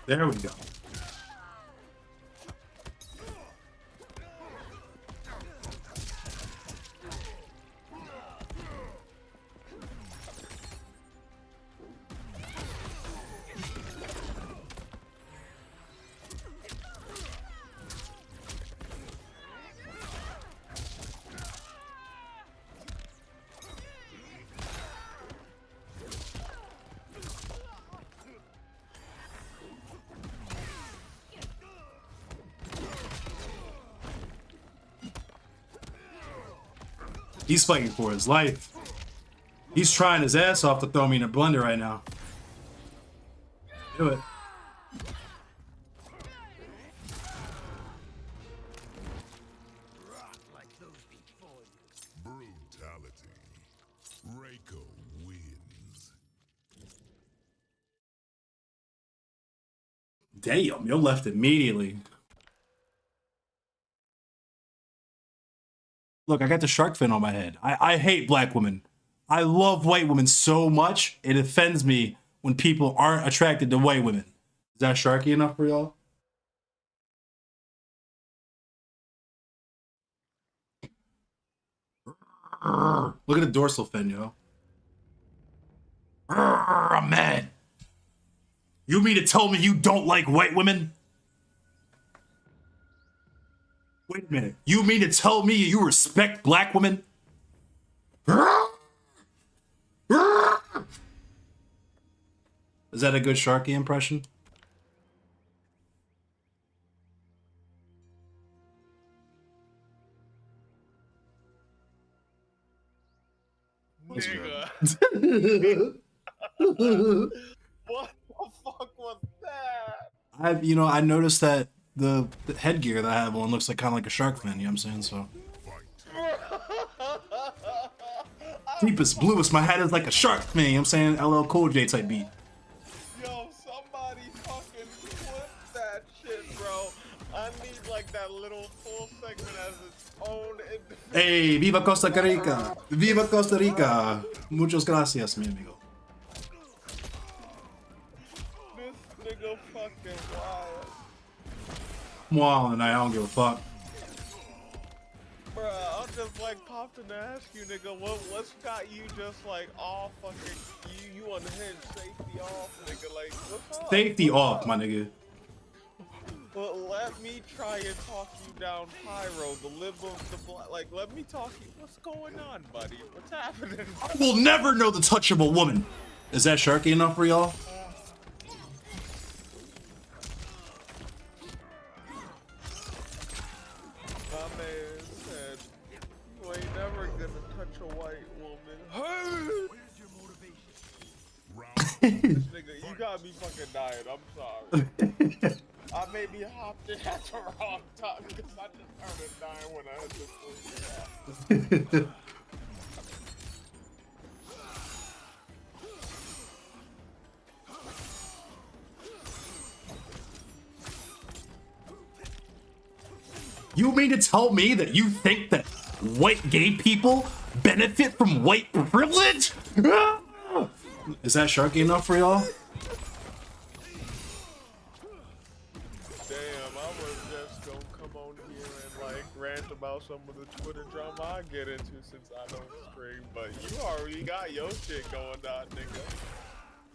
S1: There we go. He's fighting for his life. He's trying his ass off to throw me in a blender right now. Do it.
S3: Rock like those before you.
S2: Brutality. Reiko wins.
S1: Damn, you're left immediately. Look, I got the shark fin on my head. I hate black women. I love white women so much, it offends me when people aren't attracted to white women. Is that sharky enough for y'all? Look at the dorsal fin, yo. I'm mad. You mean to tell me you don't like white women? Wait a minute. You mean to tell me you respect black women? Is that a good Sharky impression?
S4: Nigga. What the fuck was that?
S1: I noticed that the headgear that I have on looks like kind of like a shark fin, you know what I'm saying? So deepest, bluest, my hat is like a shark fin, you know what I'm saying? LL Cool J type beat.
S4: Yo, somebody fucking flip that shit, bro. I need like that little full segment as its own.
S1: Hey, viva Costa Rica! Viva Costa Rica! Muchas gracias, mi amigo.
S4: This nigga fucking wild.
S1: Wow, and I don't give a fuck.
S4: Bruh, I'll just like popped in to ask you, nigga, what's got you just like all fucking you on the hinge, safety off, nigga, like what's up?
S1: Safety
S4: What's
S1: off,
S4: up?
S1: my nigga.
S4: But let me try and talk you down, Pyro, the lib of the black. Like, let me talk you. What's going on, buddy? What's happening?
S1: We'll never know the touch of a woman. Is that sharky enough for y'all?
S4: My man said, you ain't never gonna touch a white woman. Hey!
S3: Where's your motivation?
S2: Round
S4: Nigga, you got me fucking dying. I'm sorry. I maybe hopped in at the wrong time because I just started dying when I hit this thing.
S1: You mean to tell me that you think that white gay people benefit from white privilege? Is that sharky enough for y'all?
S4: Damn, I was just gonna come on here and like rant about some of the Twitter drama I get into since I don't stream, but you already got your shit going on, nigga.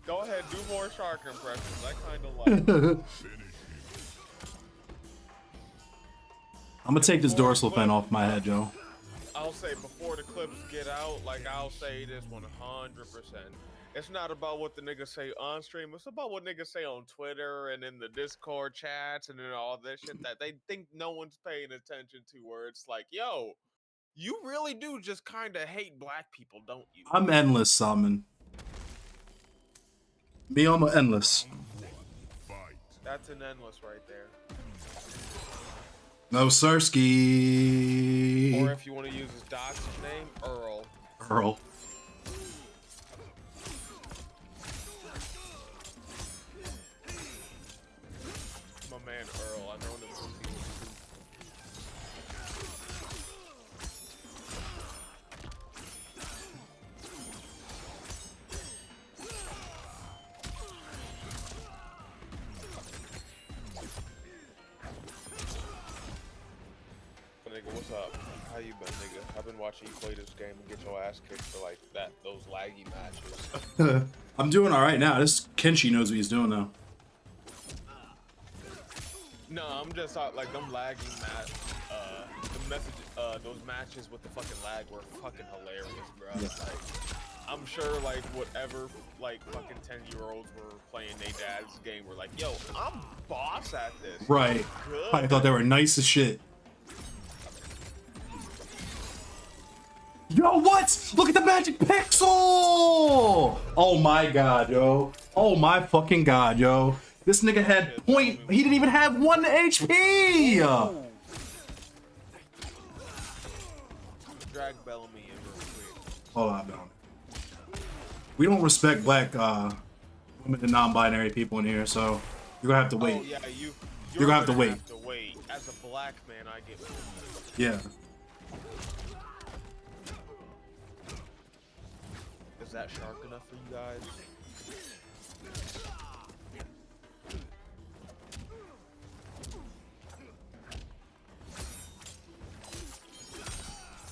S4: Go ahead, do more shark impressions. I kinda like it.
S1: I'm gonna take this dorsal fin off my head, Joe.
S4: I'll say before the clips get out, like I'll say this 100%. It's not about what the niggas say on stream. It's about what niggas say on Twitter and in the Discord chats and in all this shit that they think no one's paying attention to. Where it's like, yo, you really do just kind of hate black people, don't you?
S1: I'm endless, Salmon. Me, I'm endless.
S2: fight.
S4: That's an endless right there.
S1: No Sirski.
S4: Or if you want to use his doxed name, Earl.
S1: Earl.
S4: My man Earl. I know him from season 2. what's up? How you been, nigga? I've been watching you play this game and get your ass kicked for like those laggy matches.
S1: I'm doing all right now. This Kenshi knows what he's doing now.
S4: No, I'm just like them lagging those matches with the fucking lag were fucking hilarious, bro.
S1: Yeah.
S4: Like, I'm sure like whatever like fucking 10-year-olds were playing their dad's game were like, yo, I'm boss at this.
S1: Right.
S4: Good.
S1: I thought they were nice as shit. Yo, what? Look at the magic pixel! Oh my god, yo. Oh my fucking god, yo. This nigga had point. He didn't even have 1 HP!
S4: Drag Bellamy in real quick.
S1: Hold on, Bellamy. We don't respect black women and non-binary people in here, so you're gonna have to wait.
S4: Oh yeah,
S1: You're gonna have to wait.
S4: As a black man, I get.
S1: Yeah.
S4: Is that shark enough for you guys?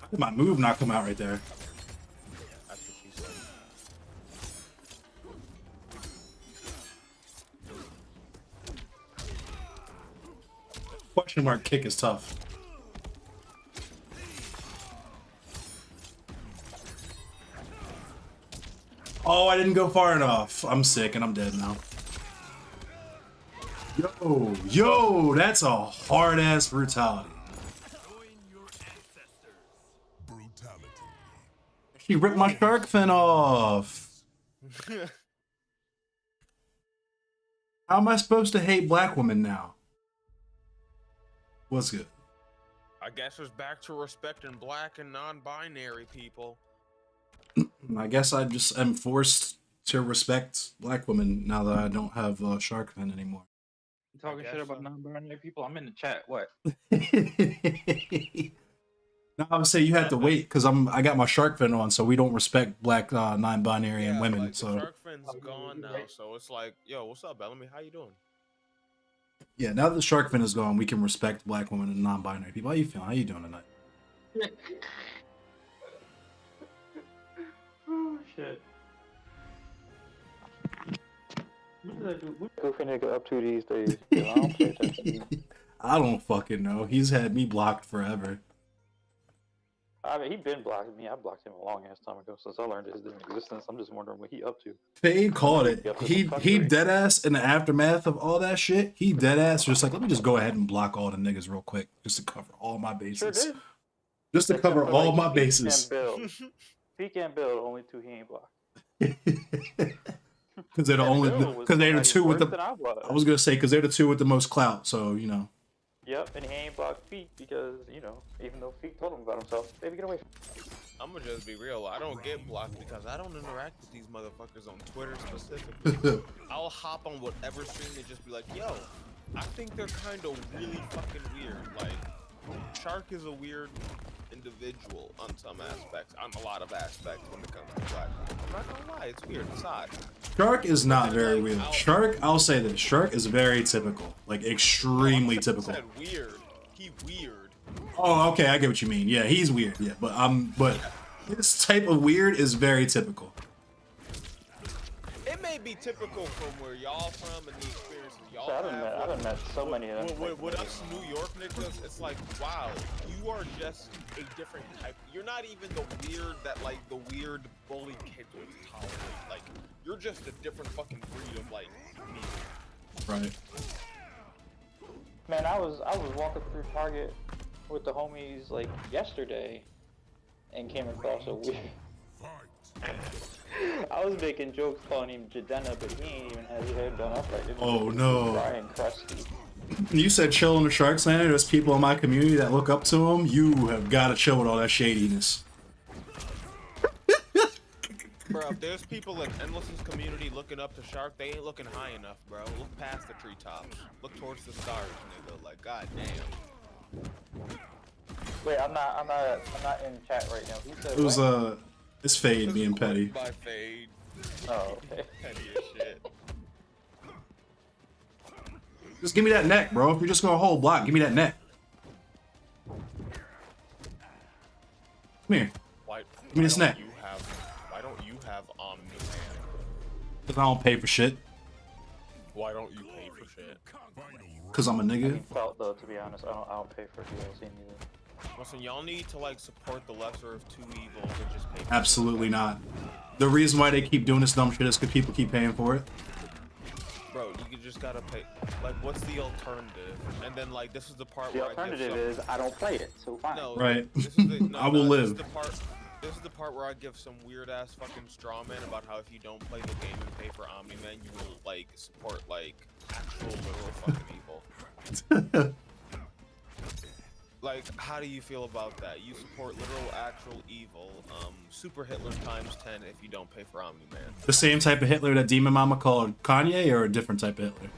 S1: How did my move not come out right there?
S4: That's what she said.
S1: Question mark kick is tough. Oh, I didn't go far enough. I'm sick and I'm dead now. Yo, that's a hard ass brutality.
S2: Brutality.
S1: He ripped my shark fin off. How am I supposed to hate black women now? What's good?
S4: I guess it's back to respecting black and non-binary people.
S1: I guess I just am forced to respect black women now that I don't have shark fin anymore.
S5: You talking
S4: guess
S5: shit about
S4: so.
S5: non-binary people? I'm in the chat. What?
S1: No, I would say you had to wait because I got my shark fin on, so we don't respect black non-binary and women.
S4: Like,
S1: So
S4: the shark fin's gone now, so it's like, yo, what's up, Bellamy? How you doing?
S1: yeah, now that the shark fin is gone, we can respect black women and non-binary people. How you feeling? How you doing tonight?
S5: Oh shit. What goofy nigga up to these days? I don't pay attention.
S1: I don't fucking know. He's had me blocked forever.
S5: I mean, he been blocking me. I blocked him a long ass time ago since I learned his existence. I'm just wondering what he up to.
S1: Fade called it. He dead ass in the aftermath of all that shit. He dead ass just like, let me just go ahead and block all the niggas real quick just to cover all my
S5: Sure
S1: bases.
S5: did.
S1: Just to cover
S5: But,
S1: all
S5: like,
S1: my
S5: he
S1: bases.
S5: can't build. He can't build. Only two he ain't blocked.
S1: Because they're the only, because they're the two with the.
S5: I
S1: I was gonna say because they're the two with the most clout. So you know.
S5: Yep, and he ain't blocked Feet because, you know, even though Feet told him about himself, baby, get away from him.
S4: I'm gonna just be real. I don't get blocked because I don't interact with these motherfuckers on Twitter specifically. I'll hop on whatever stream and just be like, yo, I think they're kind of really fucking weird. Like, Shark is a weird individual on some aspects, on a lot of aspects when it comes to black people. I'm not gonna lie, it's weird. It's odd.
S1: Shark is not very weird. Shark, I'll say this. Shark is very typical, like extremely
S4: I
S1: typical.
S4: said weird. He weird.
S1: Oh, okay, I get what you mean. Yeah, he's weird. Yeah, but this type of weird is very typical.
S4: It may be typical from where y'all from and the experiences y'all
S5: I
S4: have.
S5: done met so many of them.
S4: With us New York niggas, it's like, wow, you are just a different type. You're not even the weird that like the weird bully kids would tolerate. Like, you're just a different fucking breed of like me.
S1: Right.
S5: Man, I was walking through Target with the homies like yesterday and came across a weird.
S2: Fight.
S5: I was making jokes calling him Jadena, but he ain't even had his hair done up right.
S1: Oh, no.
S5: Dry and crusty.
S1: You said chill in the Shark Center. There's people in my community that look up to him. You have got to chill with all that shadiness.
S4: Bro, if there's people in Endless's community looking up to Shark, they ain't looking high enough, bro. Look past the treetops. Look towards the stars, nigga. Like, goddamn.
S5: Wait, I'm not in chat right now. Who said
S1: It was
S5: what?
S1: it's Fade being petty.
S4: By Fade.
S5: Oh, okay.
S4: Petty as shit.
S1: Just give me that neck, bro. If you're just gonna hold block, give me that neck. Come here.
S4: Why?
S1: Give me a
S4: why
S1: snack.
S4: Why don't you have Omni-Man?
S1: Because I don't pay for shit.
S4: Why don't you pay for shit?
S1: Because I'm a
S5: I
S1: nigga.
S5: mean, felt though, to be honest, I don't pay for DLC neither.
S4: Listen, y'all need to like support the lesser of two evils and just pay for
S1: Absolutely not. The reason why they keep doing this dumb shit is because people keep paying for it.
S4: Bro, you just gotta pay. Like, what's the alternative? And then like, this is the part
S5: The
S4: where
S5: alternative
S4: I give some...
S5: is I don't play it, so fine.
S4: No,
S1: Right.
S4: This is the, no,
S1: I will
S4: no,
S1: live.
S4: This is the part where I give some weird ass fucking straw man about how if you don't play the game and pay for Omni-Man, you will like support like actual literal fucking evil. Like, how do you feel about that? You support literal actual evil, Super Hitler times 10 if you don't pay for Omni-Man.
S1: The same type of Hitler that Demon Mama called Kanye, or a different type of Hitler?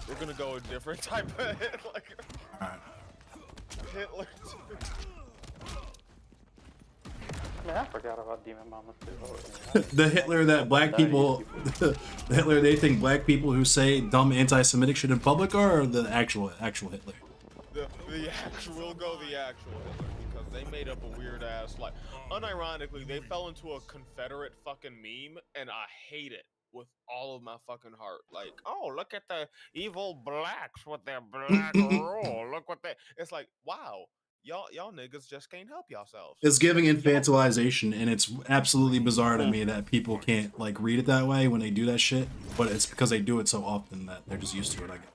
S4: We're gonna go a different type of Hitler.
S1: Alright.
S4: Hitler.
S5: Man, I forgot about Demon Mama too.
S1: The Hitler that black people, the Hitler they think black people who say dumb anti-Semitic shit in public are, or the actual Hitler?
S4: The actual, we'll go the actual Hitler, because they made up a weird ass, like, unironically, they fell into a Confederate fucking meme, and I hate it with all of my fucking heart. Like, oh, look at the evil blacks with their black rule. Look what they. It's like, wow, y'all niggas just can't help yourselves.
S1: It's giving infantilization, and it's absolutely bizarre to me that people can't like read it that way when they do that shit. But it's because they do it so often that they're just used to it. I guess.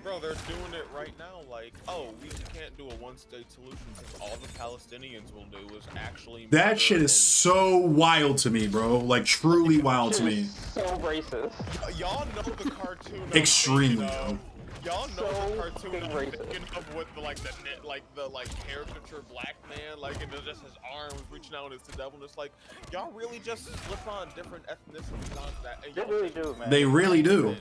S4: Bro, they're doing it right now. Like, oh, we can't do a one-state solution because all the Palestinians will do is actually.
S1: That shit is so wild to me, bro. Like truly wild to me.
S5: So racist.
S4: Y'all know the cartoon. I'm
S1: Extremely,
S4: thinking of.
S1: yo.
S4: Y'all know
S5: So
S4: the cartoon I'm
S5: fucking racist.
S4: thinking of with the caricature black man, like, and just his arms reaching out into the devil, and it's like, y'all really just slip on different ethnicities on that. And
S5: They
S4: y'all
S5: really do, man.
S1: They really do.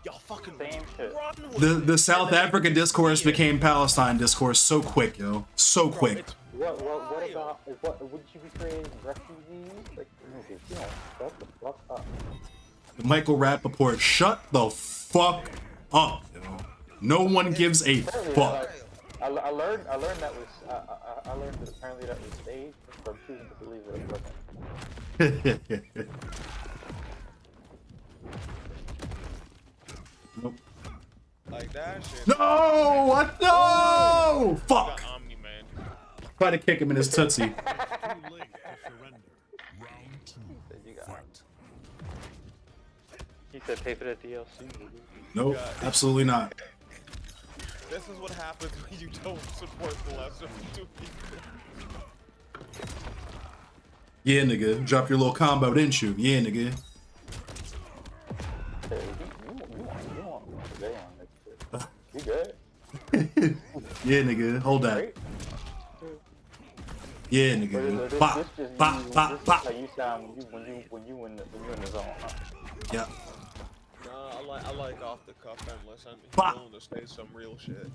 S4: Y'all fucking
S5: Same shit.
S4: run with
S1: The
S4: it.
S1: South
S4: And then
S1: Africa
S4: you
S1: discourse
S4: see it.
S1: became Palestine discourse so quick, yo. So
S4: Bro,
S1: quick.
S4: it's
S5: What
S4: wild.
S5: about what would you be creating refugees? Like, nigga, you don't shut the fuck up.
S1: Michael Rappaport, shut the fuck up, yo. No one gives a
S5: Apparently,
S1: fuck.
S5: I learned that was I learned that apparently that was staged, but I'm choosing to believe that it wasn't.
S1: Nope.
S4: Like that shit.
S1: No! What? No! Fuck!
S4: Got Omni-Man.
S1: Try to kick him in his tootsie.
S2: Too late to surrender. Round two.
S5: You got
S2: Fight.
S5: He said pay for the DLC.
S1: Nope, absolutely not.
S4: This is what happens when you don't support the lesser of two people.
S1: Yeah, nigga. Drop your little combo, didn't you? Yeah, nigga.
S5: Hey, you want today on this shit. You good?
S1: Yeah, nigga. Hold that.
S5: Right?
S1: Yeah,
S5: Or
S1: nigga.
S5: this
S1: Pop,
S5: just you,
S1: pop,
S5: this
S1: pop,
S5: is
S1: pop.
S5: how you sound when you in the zone. Huh?
S1: Yeah.
S4: I like off the cuff endless. I'm
S1: Bah.
S4: willing to say some real shit.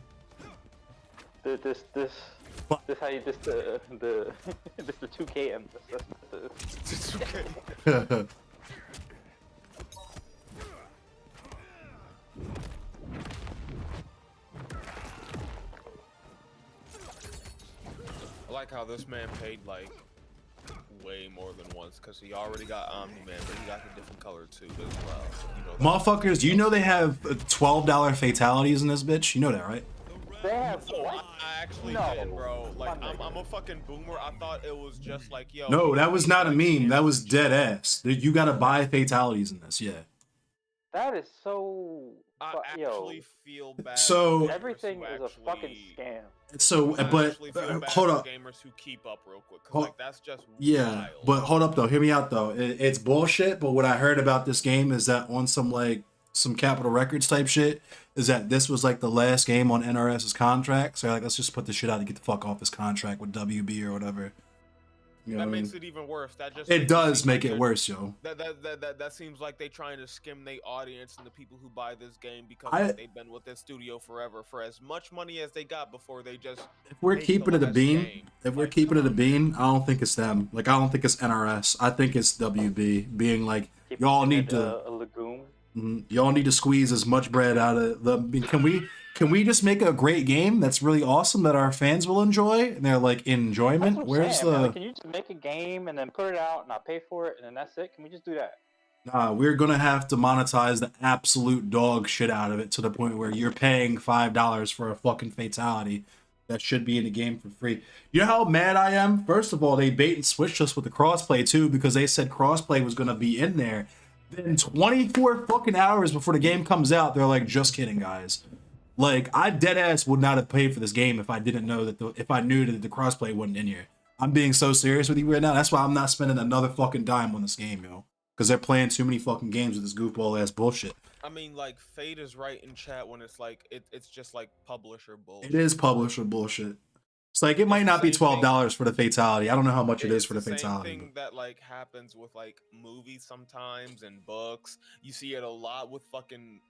S5: This
S1: Fuck.
S5: how you this the this the 2K and this.
S4: It's okay. I like how this man paid like way more than once because he already got Omni-Man, but he got the different color too as well. So, you know,
S1: Motherfuckers, you know they have $12 fatalities in this bitch? You know that, right?
S5: They have
S4: Oh,
S5: what?
S4: I actually
S5: No.
S4: did, bro. Like,
S5: My
S4: I'm a fucking boomer. I thought it was just like, yo.
S1: No, that was not a
S4: like,
S1: meme. That was dead ass. You gotta buy fatalities in this, yeah.
S5: That is so.
S4: I
S5: Yo,
S4: actually feel bad.
S1: So-
S4: for
S5: everything
S4: gamers
S5: is
S4: who
S5: a fucking
S4: actually-
S5: scam.
S1: So,
S4: I
S1: but
S4: actually feel bad
S1: hold
S4: for
S1: up.
S4: gamers who keep up real quick, 'cause,
S1: Hold-
S4: like, that's just
S1: Yeah,
S4: wild.
S1: but hold up though. Hear me out though. It's bullshit. But what I heard about this game is that on some Capitol Records type shit is that this was like the last game on NRS's contract. So like, let's just put this shit out to get the fuck off this contract with WB or whatever. You know
S4: that
S1: what I
S4: makes
S1: mean?
S4: it even worse. That just
S1: It
S4: makes
S1: does
S4: seem
S1: make
S4: like
S1: it
S4: they're-
S1: worse, yo.
S4: That seems like they trying to skim their audience and the people who buy this game because
S1: I-
S4: like, they've been with this studio forever for as much money as they got before they just.
S1: If we're
S4: make the
S1: keeping it a
S4: last
S1: bean,
S4: game.
S1: if we're
S4: Like,
S1: keeping
S4: come
S1: it a
S4: on.
S1: bean, I don't think it's them. Like I don't think it's NRS. I think it's WB being like, y'all need to.
S5: a legume.
S1: Y'all need to squeeze as much bread out of the. Can can we just make a great game that's really awesome that our fans will enjoy? And they're like,
S5: That's
S1: enjoyment?
S5: what I'm
S1: Where's
S5: saying, man.
S1: the...
S5: Like, can you just make a game and then put it out and I'll pay for it and then that's it? Can we just do that?
S1: Nah, we're gonna have to monetize the absolute dog shit out of it to the point where you're paying $5 for a fucking fatality that should be in the game for free. You know how mad I am? First of all, they bait and switched us with the crossplay too because they said crossplay was gonna be in there. Then 24 fucking hours before the game comes out, they're like, just kidding, guys. Like, I deadass would not have paid for this game if I didn't know that if I knew that the crossplay wasn't in here. I'm being so serious with you right now. That's why I'm not spending another fucking dime on this game, yo. Because they're playing too many fucking games with this goofball ass bullshit.
S4: I mean, like, Fade is right in chat when it's like, it's just like publisher bullshit.
S1: It is publisher bullshit. It's like, it might not be $12 for the fatality. I don't know how much it is for the fatality.
S4: Same thing that like happens with like movies sometimes and books. You see it a lot with fucking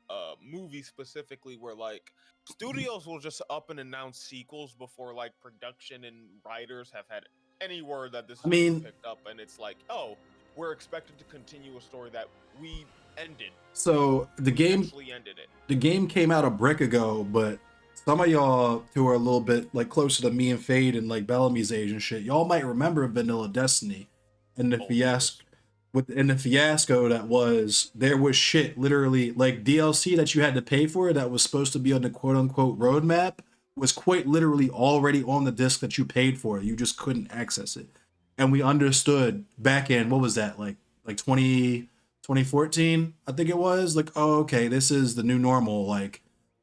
S4: movies specifically, where like studios will just up and announce sequels before like production and writers have had any word that this is picked up, and it's like, oh, we're expected to continue a story that we ended.
S1: So the game came out a brick ago, but some of y'all who are a little bit like closer to me and Fade and like Bellamy's age and shit, y'all might remember Vanilla Destiny and the fiasco that was. There was shit literally like DLC that you had to pay for that was supposed to be on the quote unquote roadmap was quite literally already on the disc that you paid for. You just couldn't access it. And we understood back in, what was that, like 2014, I think it was, like, oh, okay, this is the new normal. Like,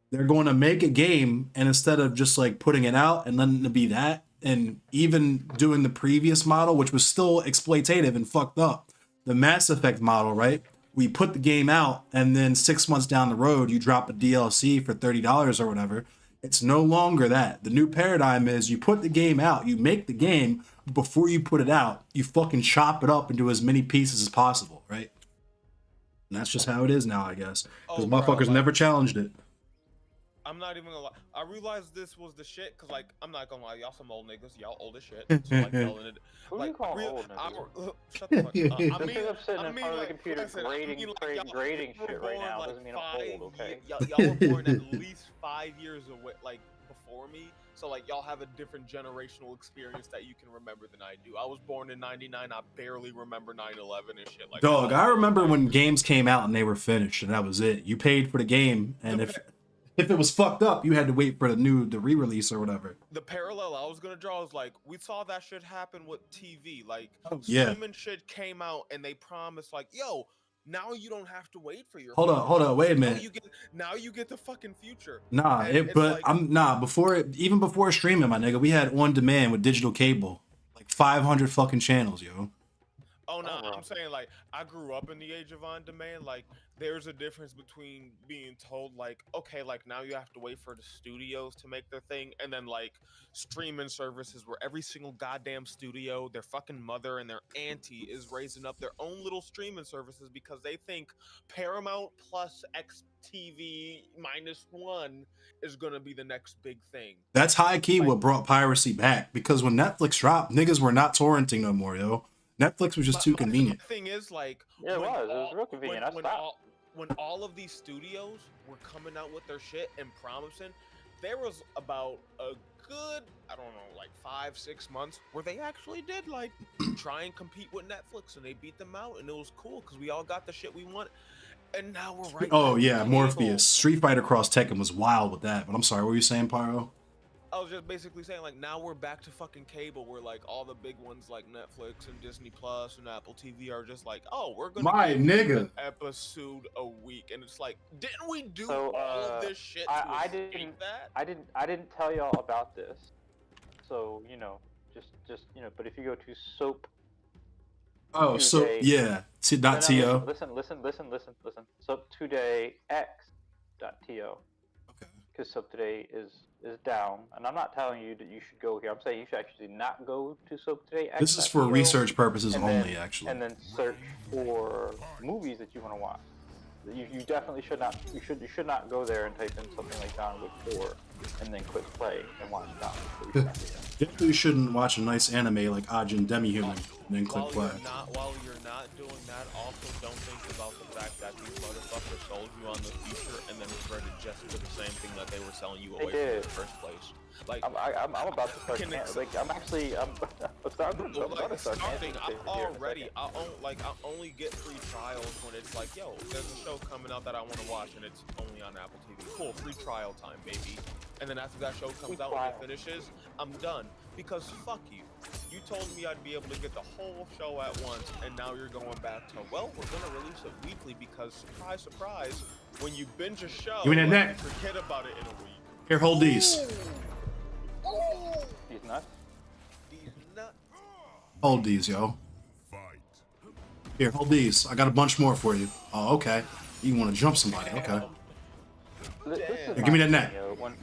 S1: they're going to make a game, and instead of just like putting it out and letting it be that, and even doing the previous model, which was still exploitative and fucked up, the Mass Effect model, right? We put the game out, and then 6 months down the road, you drop a DLC for $30 or whatever. It's no longer that. The new paradigm is you put the game out, you make the game, but before you put it out, you fucking chop it up into as many pieces as possible, right? And that's just how it is now, I guess. Because motherfuckers never challenged it.
S4: I'm not even gonna lie. I realized this was the shit because, like, I'm not gonna lie, y'all some old niggas, y'all old as shit. So, like, y'all in it.
S5: Who
S4: like,
S5: you call
S4: real,
S5: old niggas?
S4: Shut the fuck up.
S5: Just because I'm sitting in front of the computer grading shit right now doesn't mean I'm old, okay?
S4: Y'all were born at least 5 years away, like, before me. So, like, y'all have a different generational experience that you can remember than I do. I was born in 99. I barely remember 9/11 and shit like that.
S1: Dog, I remember when games came out and they were finished, and that was it. You paid for the game, and if it was fucked up, you had to wait for the re-release or whatever.
S4: The parallel I was gonna draw is like, we saw that shit happen with TV. Like, streaming shit came out and they promised like, yo, now you don't have to wait for your.
S1: Hold on, wait a minute.
S4: Now you get the fucking future.
S1: Nah, even before streaming, my nigga, we had on demand with digital cable, like 500 fucking channels, yo.
S4: Oh no, I'm saying like I grew up in the age of on demand. Like there's a difference between being told like, okay, like now you have to wait for the studios to make their thing, and then like streaming services where every single goddamn studio, their fucking mother and their auntie is raising up their own little streaming services because they think Paramount plus XTV -1 is gonna be the next big thing.
S1: That's high key what brought piracy back, because when Netflix dropped, niggas were not torrenting no more, yo. Netflix was just too convenient.
S4: The thing is, like,
S5: yeah, it was real convenient.
S4: When all of these studios were coming out with their shit and promising, there was about a good, I don't know, like 5-6 months where they actually did like try and compete with Netflix, and they beat them out, and it was cool because we all got the shit we want. And now we're right.
S1: Oh yeah, Morpheus. Street Fighter Cross Tekken was wild with that. But I'm sorry, what were you saying, Pyro?
S4: I was just basically saying, like, now we're back to fucking cable, where like all the big ones like Netflix and Disney Plus and Apple TV are just like, oh, we're gonna get an episode a week, and it's like, didn't we do all of this shit
S5: I didn't tell y'all about this, so you know, just you know. But if you go to Soap.
S1: Oh, so yeah, .to.
S5: Listen. Soap Today X.to. Okay. Because Soap Today is down, and I'm not telling you that you should go here. I'm saying you should actually not go to Soap Today X.
S1: This is for research purposes only, actually.
S5: And then search for movies that you want to watch. You definitely should not. You should not go there and type in something like John Wick 4 and then click play and watch John Wick 4.
S1: Definitely shouldn't watch a nice anime like Ajin Demi-Human and then click play.
S4: While you're not doing that, also don't think about the fact that these motherfuckers sold you on the feature and then reverted just to the same thing that they were selling you away from in the first place. Like
S5: I'm about to start. I'm actually I'm about to start.
S4: I only get free trials when it's like, yo, there's a show coming out that I want to watch and it's only on Apple TV. Cool, free trial time, baby. And then after that show comes out and it finishes, I'm done. Because fuck you. You told me I'd be able to get the whole show at once, and now you're going back to, well, we're gonna release it weekly because surprise, surprise, when you binge a show,
S1: Give me that neck.
S4: you forget about it in a week.
S1: Here, hold these.
S5: He's nuts.
S4: These nuts.
S1: Hold these, yo.
S2: Fight.
S1: Here, hold these. I got a bunch more for you. Oh, okay. You want to jump somebody? Okay.
S5: Here,
S1: give me that neck.
S5: When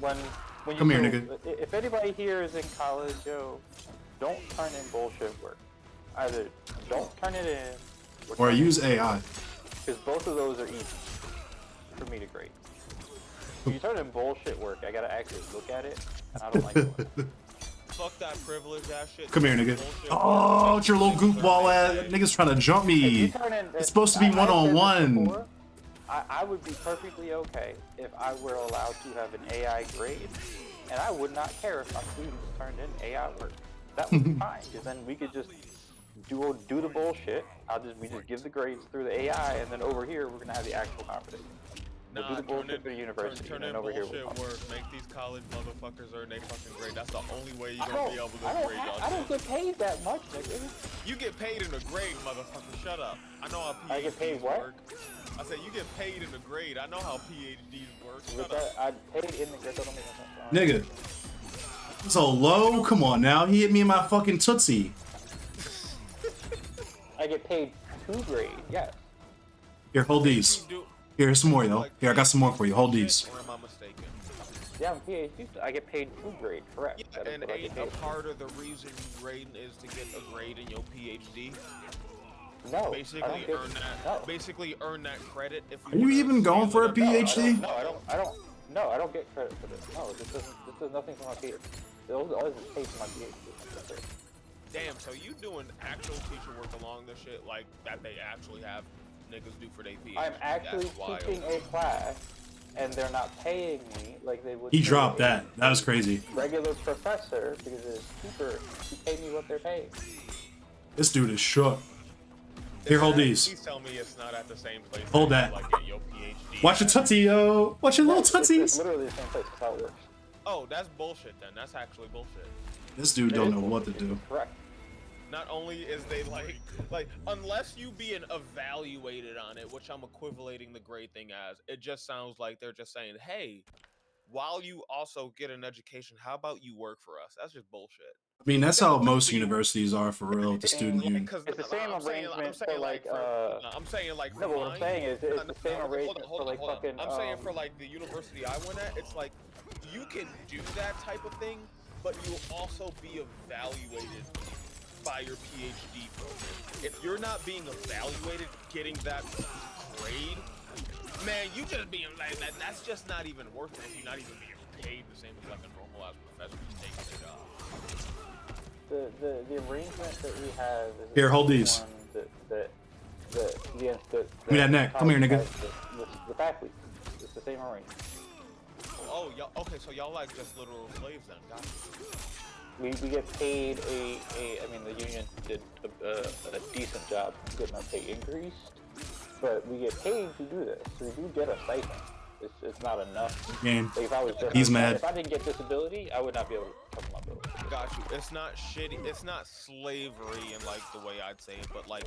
S5: you
S1: Come here,
S5: go,
S1: nigga.
S5: If anybody here is in college, yo, don't turn in bullshit work. Either don't turn it in,
S1: Or use AI.
S5: because both of those are easy for me to grade. If you turn in bullshit work, I gotta actually look at it, and I don't like doing it.
S4: Fuck that privilege ass shit.
S1: Come here, nigga.
S4: Bullshit.
S1: Oh, it's your little goofball ass. Nigga's trying to jump
S5: If you
S1: me.
S5: turn in,
S1: It's supposed to be
S5: I said this
S1: one-on-one.
S5: before, I would be perfectly okay if I were allowed to have an AI grade, and I would not care if my students turned in AI work. That would be fine, because then we could just do the bullshit. We just give the grades through the AI, and then over here we're gonna have the actual competition. We'll do the bullshit for the university,
S4: turn
S5: and
S4: in
S5: then over here
S4: bullshit
S5: we'll
S4: work. Make these college motherfuckers earn their fucking grade. That's the only way you're
S5: I
S4: gonna be able to grade y'all
S5: I don't
S4: shit.
S5: get paid that much, nigga.
S4: You get paid in a grade, motherfucker. Shut up. I know how PhDs
S5: I get paid what?
S4: work. I said you get paid in a grade. I know how PhDs work.
S5: With
S4: Shut
S5: that,
S4: up.
S5: I paid in the grade. That don't make no sense.
S1: Nigga. So low? Come on now. He hit me in my fucking tootsie.
S5: I get paid 2 grade, yes.
S1: Here, hold these. Here's some more, yo. Here, I got some more for you. Hold these.
S4: Or am I mistaken?
S5: Yeah, I'm PhD. I get paid 2 grade, correct.
S4: Yeah,
S5: That is
S4: and
S5: what I
S4: ain't
S5: get
S4: a
S5: paid.
S4: part of the reason you grading is to get a grade in your PhD.
S5: No,
S4: Basically
S5: I don't get,
S4: earn that.
S5: no.
S4: Basically earn that credit. If
S1: Are you even going for a PhD?
S5: No, I don't get credit for this. No, this does nothing for my PhD. All this is paid for my PhD.
S4: Damn, so you doing actual teacher work along this shit like that they actually have niggas do for their PhD?
S5: I'm actually
S4: That's wild.
S5: teaching a class, and they're not paying me like they would.
S1: He
S5: pay
S1: dropped
S5: a
S1: that. That was crazy.
S5: Regular professor, because it's cheaper to pay me what they're paying.
S1: This dude is shook. Here, hold these.
S4: Please tell me it's not at the same place.
S1: Hold
S4: that
S1: that.
S4: you, like get your PhD.
S1: Watch your tootsie, yo. Watch your little
S5: It's
S1: tootsies.
S5: literally the same place. That's how it works.
S4: Oh, that's bullshit then. That's actually bullshit.
S1: This dude don't know what to do.
S5: Correct.
S4: Not only is they like unless you being evaluated on it, which I'm equivalating the grade thing as, it just sounds like they're just saying, hey, while you also get an education, how about you work for us? That's just bullshit.
S1: I mean, that's how most universities are for real with the student union.
S5: It's the same arrangement for like
S4: I'm saying like
S5: no, but what I'm saying is it's
S4: no,
S5: the same
S4: hold on,
S5: arrangement
S4: hold
S5: for
S4: on,
S5: like
S4: hold on.
S5: fucking.
S4: I'm saying for like the university I went at, it's like you can do that type of thing, but you'll also be evaluated by your PhD program. If you're not being evaluated, getting that grade, man, you just being like that. That's just not even worth it. If you're not even being paid the same as like a normal ass professor who's taking the job.
S5: The arrangement that we have is
S1: Here, hold these.
S5: one the
S1: Give me that neck. Come here, nigga.
S5: The faculty. It's the same arrangement.
S4: Oh, y'all, okay, so y'all like just literal slaves then, got it.
S5: We get paid I mean the union did a decent job getting our pay increased, but we get paid to do this. So we do get a stipend. It's not enough.
S1: Game.
S5: Like if I was just,
S1: He's mad.
S5: If I didn't get disability, I would not be able to cover my bills.
S4: Got you. It's not shitty. It's not slavery in like the way I'd say it, but like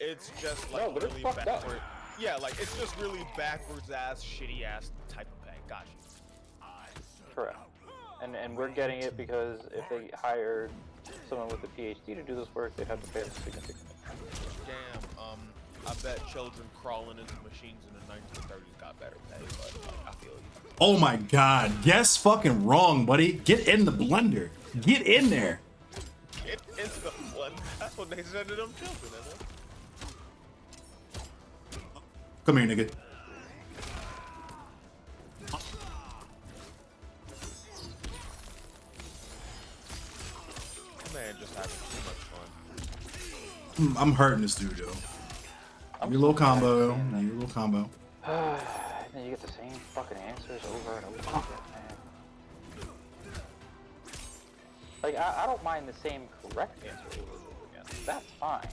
S4: it's just like
S5: No, but it's
S4: really
S5: fucked up.
S4: backward. Yeah, like it's just really backwards ass, shitty ass type of pay. Got you.
S5: Correct. And we're getting it because if they hired someone with a PhD to do this work, they'd have to pay us significantly.
S4: Damn. I bet children crawling into machines in the 1930s got better pay, but like, I feel you.
S1: Oh my god. Guess fucking wrong, buddy. Get in the blender. Get in there.
S4: Get into the blood. That's what they said to them children, isn't it?
S1: Come here, nigga.
S4: Man, just having too much fun.
S1: I'm hurting this dude, yo.
S5: I'm
S1: Your little
S5: so tired of
S1: combo.
S5: seeing that.
S1: Your little combo.
S5: And then you get the same fucking answers over and over again, man. Like, I don't mind the same correct answer over and over again. That's fine.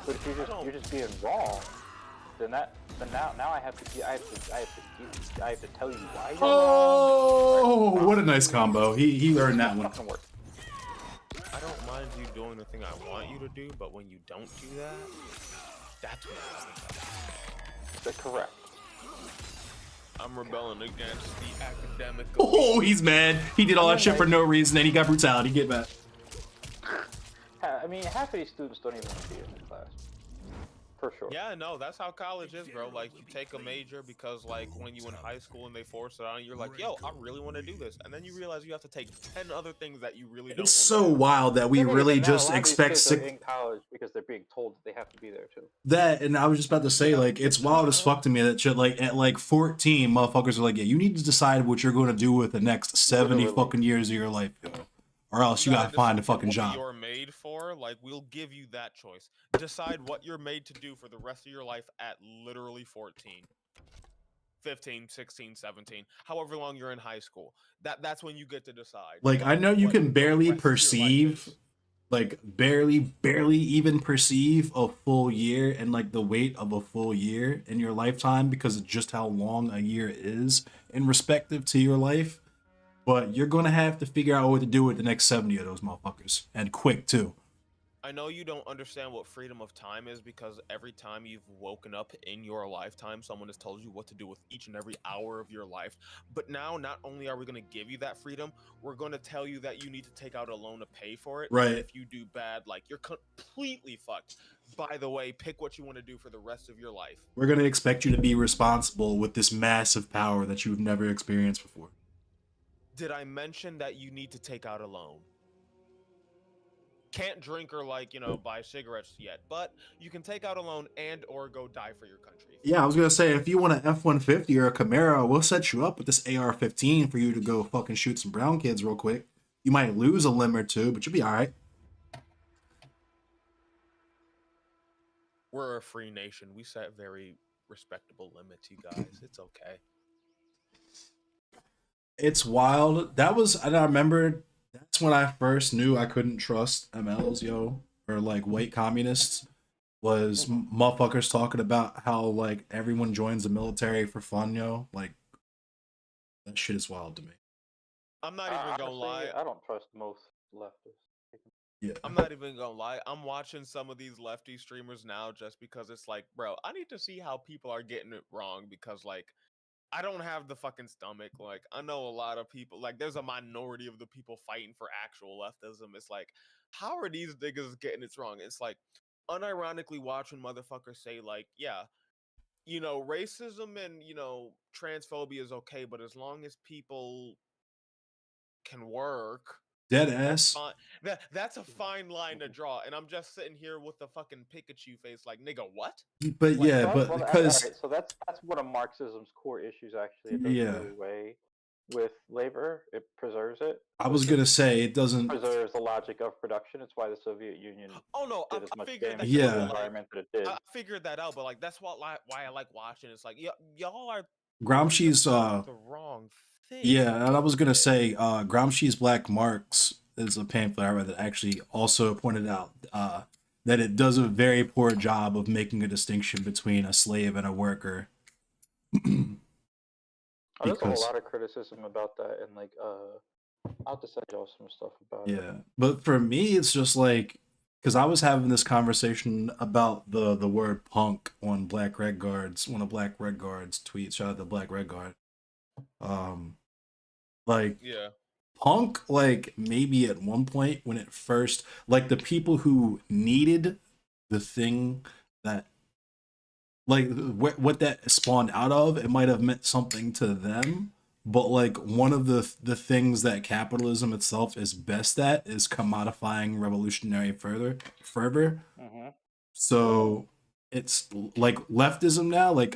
S5: But if you're just being wrong, then now I have to tell you why you're wrong.
S1: Oh, what a nice combo. He earned that one.
S5: Fucking work.
S4: I don't mind you doing the thing I want you to do, but when you don't do that, that's when
S5: That's correct.
S4: I'm rebelling against the academic.
S1: Oh, he's mad. He did all that shit for no reason, and he got brutality. Get back.
S5: I mean, half of these students don't even want to be in this class. For sure.
S4: Yeah, no, that's how college is, bro. Like, you take a major because, like, when you in high school and they force it on you, you're like, yo, I really want to do this. And then you realize you have to take 10 other things that you really don't
S1: It's
S4: wanna
S1: so
S4: do.
S1: wild that we
S5: Maybe
S1: really
S5: even now,
S1: just
S5: a lot of these
S1: expect
S5: kids are
S1: six.
S5: in college because they're being told that they have to be there too.
S1: That, and I was just about to say, like, it's wild as fuck to me that shit, like, at like 14, motherfuckers are like, yeah, you need to decide what you're going to do with the next 70
S5: Literally.
S1: fucking years of your life, yo. Or else you gotta find a
S4: decide
S1: fucking
S4: what
S1: job.
S4: You're made for, like, we'll give you that choice. Decide what you're made to do for the rest of your life at literally 14. 15, 16, 17, however long you're in high school. That's when you get to decide.
S1: Like, I know you
S4: what
S1: can
S4: the
S1: barely
S4: rest of your life
S1: perceive,
S4: is.
S1: like, barely even perceive a full year and, like, the weight of a full year in your lifetime because of just how long a year is in respective to your life. But you're gonna have to figure out what to do with the next 70 of those motherfuckers. And quick, too.
S4: I know you don't understand what freedom of time is because every time you've woken up in your lifetime, someone has told you what to do with each and every hour of your life. But now, not only are we going to give you that freedom, we're going to tell you that you need to take out a loan to pay for it.
S1: Right.
S4: And if you do bad, like, you're completely fucked. By the way, pick what you want to do for the rest of your life.
S1: We're gonna expect you to be responsible with this massive power that you've never experienced before.
S4: Did I mention that you need to take out a loan? Can't drink or, like, you know, buy cigarettes yet, but you can take out a loan and or go die for your country.
S1: Yeah, I was gonna say, if you want an F-150 or a Camaro, we'll set you up with this AR-15 for you to go fucking shoot some brown kids real quick. You might lose a limb or two, but you'll be all right.
S4: We're a free nation. We set very respectable limits, you guys. It's okay.
S1: It's wild. That was, and I remember that's when I first knew I couldn't trust MLs, yo, or like white communists. Was motherfuckers talking about how like everyone joins the military for fun, yo. Like that shit is wild to me.
S4: I'm not even gonna
S5: Honestly,
S4: lie.
S5: I don't trust most leftists.
S1: Yeah.
S4: I'm not even gonna lie. I'm watching some of these lefty streamers now just because it's like, bro, I need to see how people are getting it wrong because, like, I don't have the fucking stomach. Like, I know a lot of people, like, there's a minority of the people fighting for actual leftism. It's like, how are these niggas getting it wrong? It's like, unironically watching motherfuckers say, like, yeah, you know, racism and, you know, transphobia is okay, but as long as people can work,
S1: Dead
S4: that's
S1: ass.
S4: fine. That's a fine line to draw. And I'm just sitting here with the fucking Pikachu face, like, nigga, what?
S1: But
S4: Like,
S1: yeah,
S5: Well,
S1: but
S5: well,
S1: because
S5: alright, so that's one of Marxism's core issues. Actually, it does
S1: Yeah.
S5: do away with labor. It preserves it.
S1: I was gonna say it doesn't.
S5: Preserves the logic of production. It's why the Soviet Union
S4: Oh no,
S5: did as
S4: I
S5: much
S4: figured
S5: damage
S4: that
S1: Yeah.
S5: to the
S4: out. Like,
S5: environment that it did.
S4: I figured that out, but like that's why I like watching. It's like y'all are
S1: Gramsci's
S4: the wrong thing.
S1: yeah, and I was gonna say Gramsci's Black Marx is a pamphlet I read that actually also pointed out that it does a very poor job of making a distinction between a slave and a worker.
S5: There's a
S1: because-
S5: whole lot of criticism about that, and like, I'll have to send y'all some stuff about it.
S1: Yeah, but for me, it's just like because I was having this conversation about the word punk on Black Red Guards, one of Black Red Guards tweets. Shout out to Black Red Guard. Like
S4: Yeah.
S1: punk, like maybe at one point when it first, like the people who needed the thing that, like what that spawned out of, it might have meant something to them. But like one of the things that capitalism itself is best at is commodifying revolutionary fervor.
S5: Mm-hmm.
S1: So it's like leftism now. Like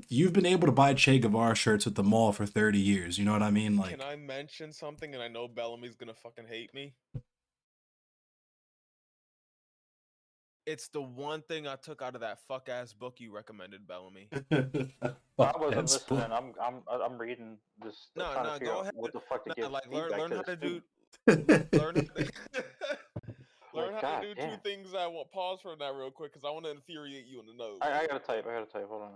S1: you've been able to buy Che Guevara shirts at the mall for 30 years. You know what I mean? Like
S4: Can I mention something? And I know Bellamy's gonna fucking hate me. It's the one thing I took out of that fuck ass book you recommended, Bellamy.
S5: I wasn't
S1: That's
S5: listening. I'm reading this.
S4: No,
S5: trying
S4: no,
S5: to figure
S4: go
S5: out
S4: ahead.
S5: what the fuck to
S4: No,
S5: give
S4: like
S5: feedback
S4: learn
S5: to
S4: how
S5: the
S4: to do
S5: student.
S4: learn how to, learn
S5: Like,
S4: how to do
S5: goddamn.
S4: two things at once. Pause for that real quick because I want to infuriate you in another
S5: I
S4: way.
S5: gotta type. Hold on.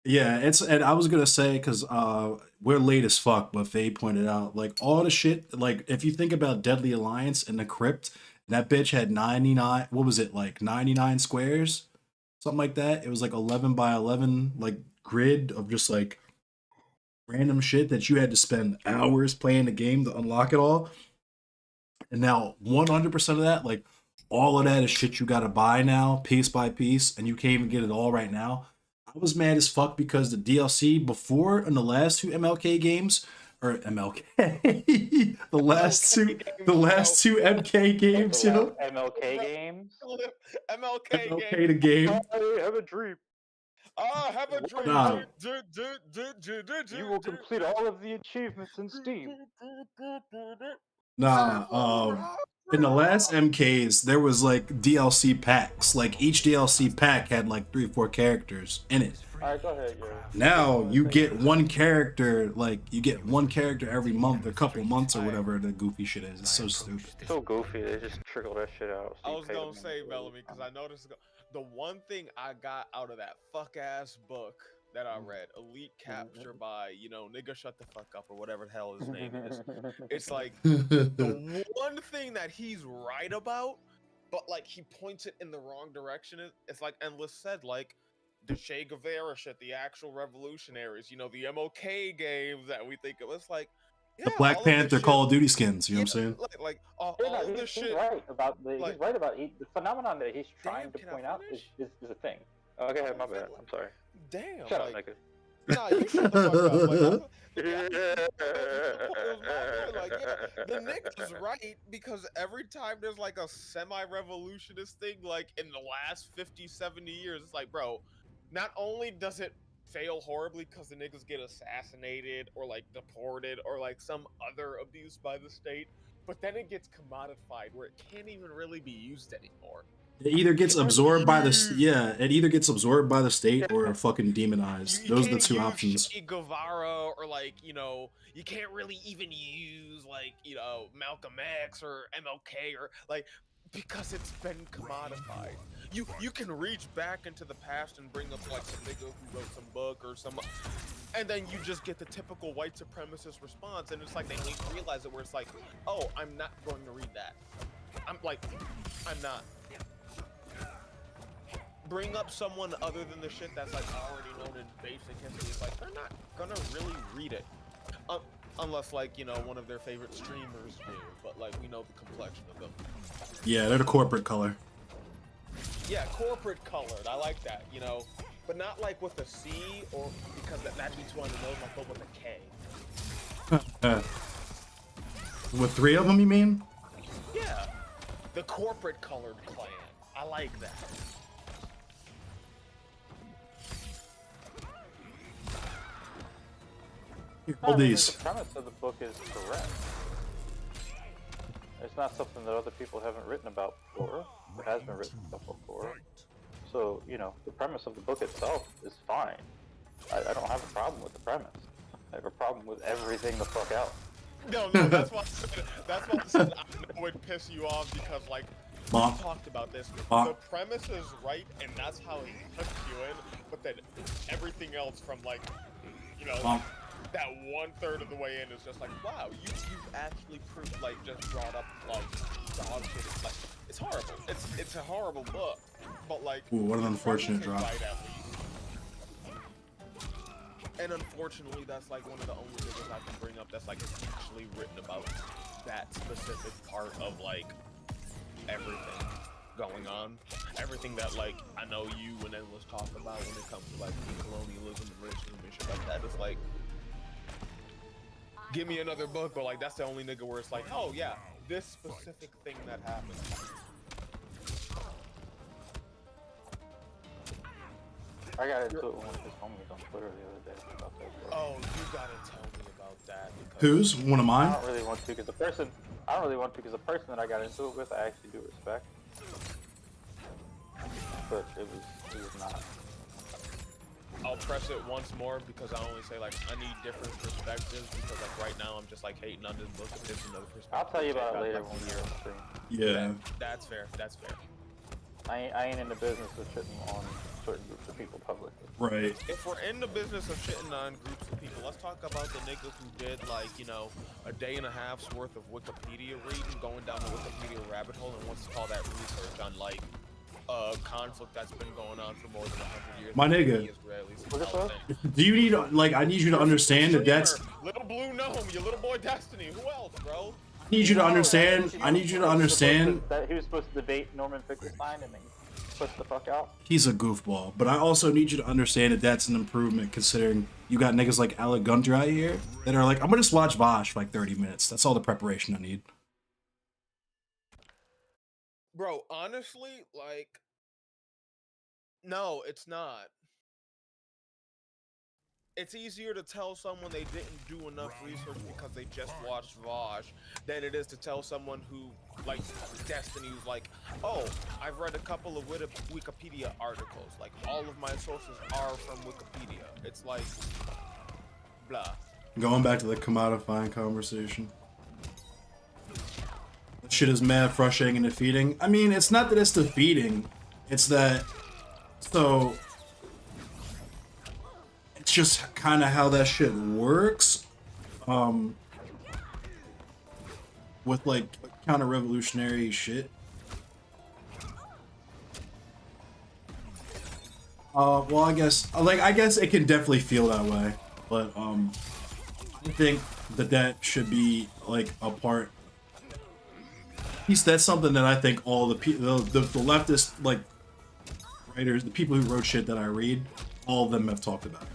S1: Yeah, and I was gonna say because we're late as fuck, but Faye pointed out like all the shit. Like if you think about Deadly Alliance and the Crypt, that bitch had 99. What was it like 99 squares, something like that. It was like 11 by 11 like grid of just like random shit that you had to spend hours playing the game to unlock it all. And now 100% of that, like all of that is shit you gotta buy now, piece by piece, and you can't even get it all right now. I was mad as fuck because the DLC before in the last two MLK games, or MLK, the last two MK games,
S5: The
S1: you know,
S5: last MLK games.
S4: MLK
S1: MLK
S4: game.
S1: the game.
S5: I have a dream.
S4: Ah, have a dream.
S1: Nah.
S5: You will complete all of the achievements in Steam.
S1: Nah, in the last MKs, there was like DLC packs. Like each DLC pack had like 3-4 characters in it.
S5: Alright, go ahead, yo.
S1: Now you get one character, like you get one character every month, a couple months or whatever the goofy shit is. It's so stupid.
S5: So goofy, they just trickle that shit out.
S4: I was gonna say, Bellamy, because I noticed the one thing I got out of that fuck ass book that I read, Elite Capture by, nigga shut the fuck up or whatever the hell his name is. It's like the one thing that he's right about, but like he points it in the wrong direction. It's like Endless said, like the Che Guevara shit, the actual revolutionaries, the MLK games that we think of. It's like, yeah,
S1: The Black
S4: all of this
S1: Panther
S4: shit-
S1: Call of Duty skins, you know
S4: yeah,
S1: what I'm saying?
S4: Like all
S5: Yeah, no,
S4: of this
S5: he's
S4: shit.
S5: right about the
S4: like-
S5: the phenomenon that he's trying to
S4: can I
S5: point out is
S4: finish?
S5: a thing. Oh, go ahead, my bad. I'm sorry.
S4: Damn.
S5: Shut
S4: like,
S5: up, nigga.
S4: Nah, you shut the fuck up. Like, the nigga's right because every time there's like a semi-revolutionist thing, like in the last 50, 70 years, it's like, bro, not only does it fail horribly because the niggas get assassinated or like deported or like some other abuse by the state, but then it gets commodified where it can't even really be used anymore.
S1: It either gets absorbed by the it either gets absorbed by the state or fucking demonized.
S4: You
S1: Those are the
S4: can't
S1: two
S4: use
S1: options.
S4: Che Guevara or like, you can't really even use like, Malcolm X or MLK or like, because it's been commodified. You can reach back into the past and bring up like some nigga who wrote some book or some, and then you just get the typical white supremacist response, and it's like they need to realize it where it's like, oh, I'm not going to read that. I'm not. Bring up someone other than the shit that's like already known in basic history. It's like they're not gonna really read it, unless like one of their favorite streamers do. But like we know the complexion of them.
S1: Yeah, they're the corporate color.
S4: Yeah, corporate colored. I like that. But not like with a C or because that'd be too on the nose. Like but with a K.
S1: With 3 of them, you mean?
S4: Yeah, the corporate colored clan. I like that.
S1: All these.
S5: The premise of the book is correct. It's not something that other people haven't written about before. It has been written about before. So, the premise of the book itself is fine. I don't have a problem with the premise. I have a problem with everything the fuck else.
S4: No, that's why I said I know it would piss you off because like we talked about this. The premise is right and that's how he hooks you in, but then everything else from like that 1/3 of the way in is just like, wow, you've actually proved like just brought up like dog shit. It's like it's horrible. It's a horrible book. But like
S1: Ooh, what an unfortunate drop.
S4: right at least. And unfortunately, that's like one of the only niggas I can bring up that's like actually written about that specific part of like everything going on. Everything that like I know you and Endless talk about when it comes to like colonialism and racism and shit like that. It's like, give me another book, but like that's the only nigga where it's like, oh yeah, this specific thing that happened.
S5: I got into it with one of his homies on Twitter the other day about that.
S4: Oh, you gotta tell me about that. Because
S1: Who's? One of
S5: I
S1: mine?
S5: don't really want to because the person that I got into it with, I actually do respect. but it was not.
S4: I'll press it once more because I only say like I need different perspectives because like right now I'm just like hating on this book. If there's another perspective,
S5: I'll tell you about it later when we're on stream.
S1: Yeah.
S4: That's fair. That's fair.
S5: I ain't in the business of shitting on certain groups of people publicly.
S1: Right.
S4: If we're in the business of shitting on groups of people, let's talk about the nigga who did like, you know, a day and a half's worth of Wikipedia reading, going down the Wikipedia rabbit hole, and wants to call that research on like a conflict that's been going on for more than 100 years.
S1: My nigga.
S5: What is that?
S1: Do you need like? I need you to understand that that's.
S4: Little Blue Gnome, your little boy Destiny. Who else, bro?
S1: I need you to understand. I need you to understand.
S5: That he was supposed to debate Norman Finkelstein and then push the fuck out.
S1: He's a goofball, but I also need you to understand that that's an improvement considering you got niggas like Alec Gunter out here that are like, I'm gonna just watch Vosh for like 30 minutes. That's all the preparation I need.
S4: Bro, honestly, like, no, it's not. It's easier to tell someone they didn't do enough research because they just watched Vosh than it is to tell someone who, like, Destiny, who's like, oh, I've read a couple of Wikipedia articles. Like, all of my sources are from Wikipedia. It's like, blah.
S1: Going back to the commodifying conversation. That shit is mad frustrating and defeating. I mean, it's not that it's defeating. It's that, so... It's just kind of how that shit works. With like counter-revolutionary shit. Well, I guess it can definitely feel that way, but I think that should be like a part. At least that's something that I think all the leftist like writers, the people who wrote shit that I read, all of them have talked about.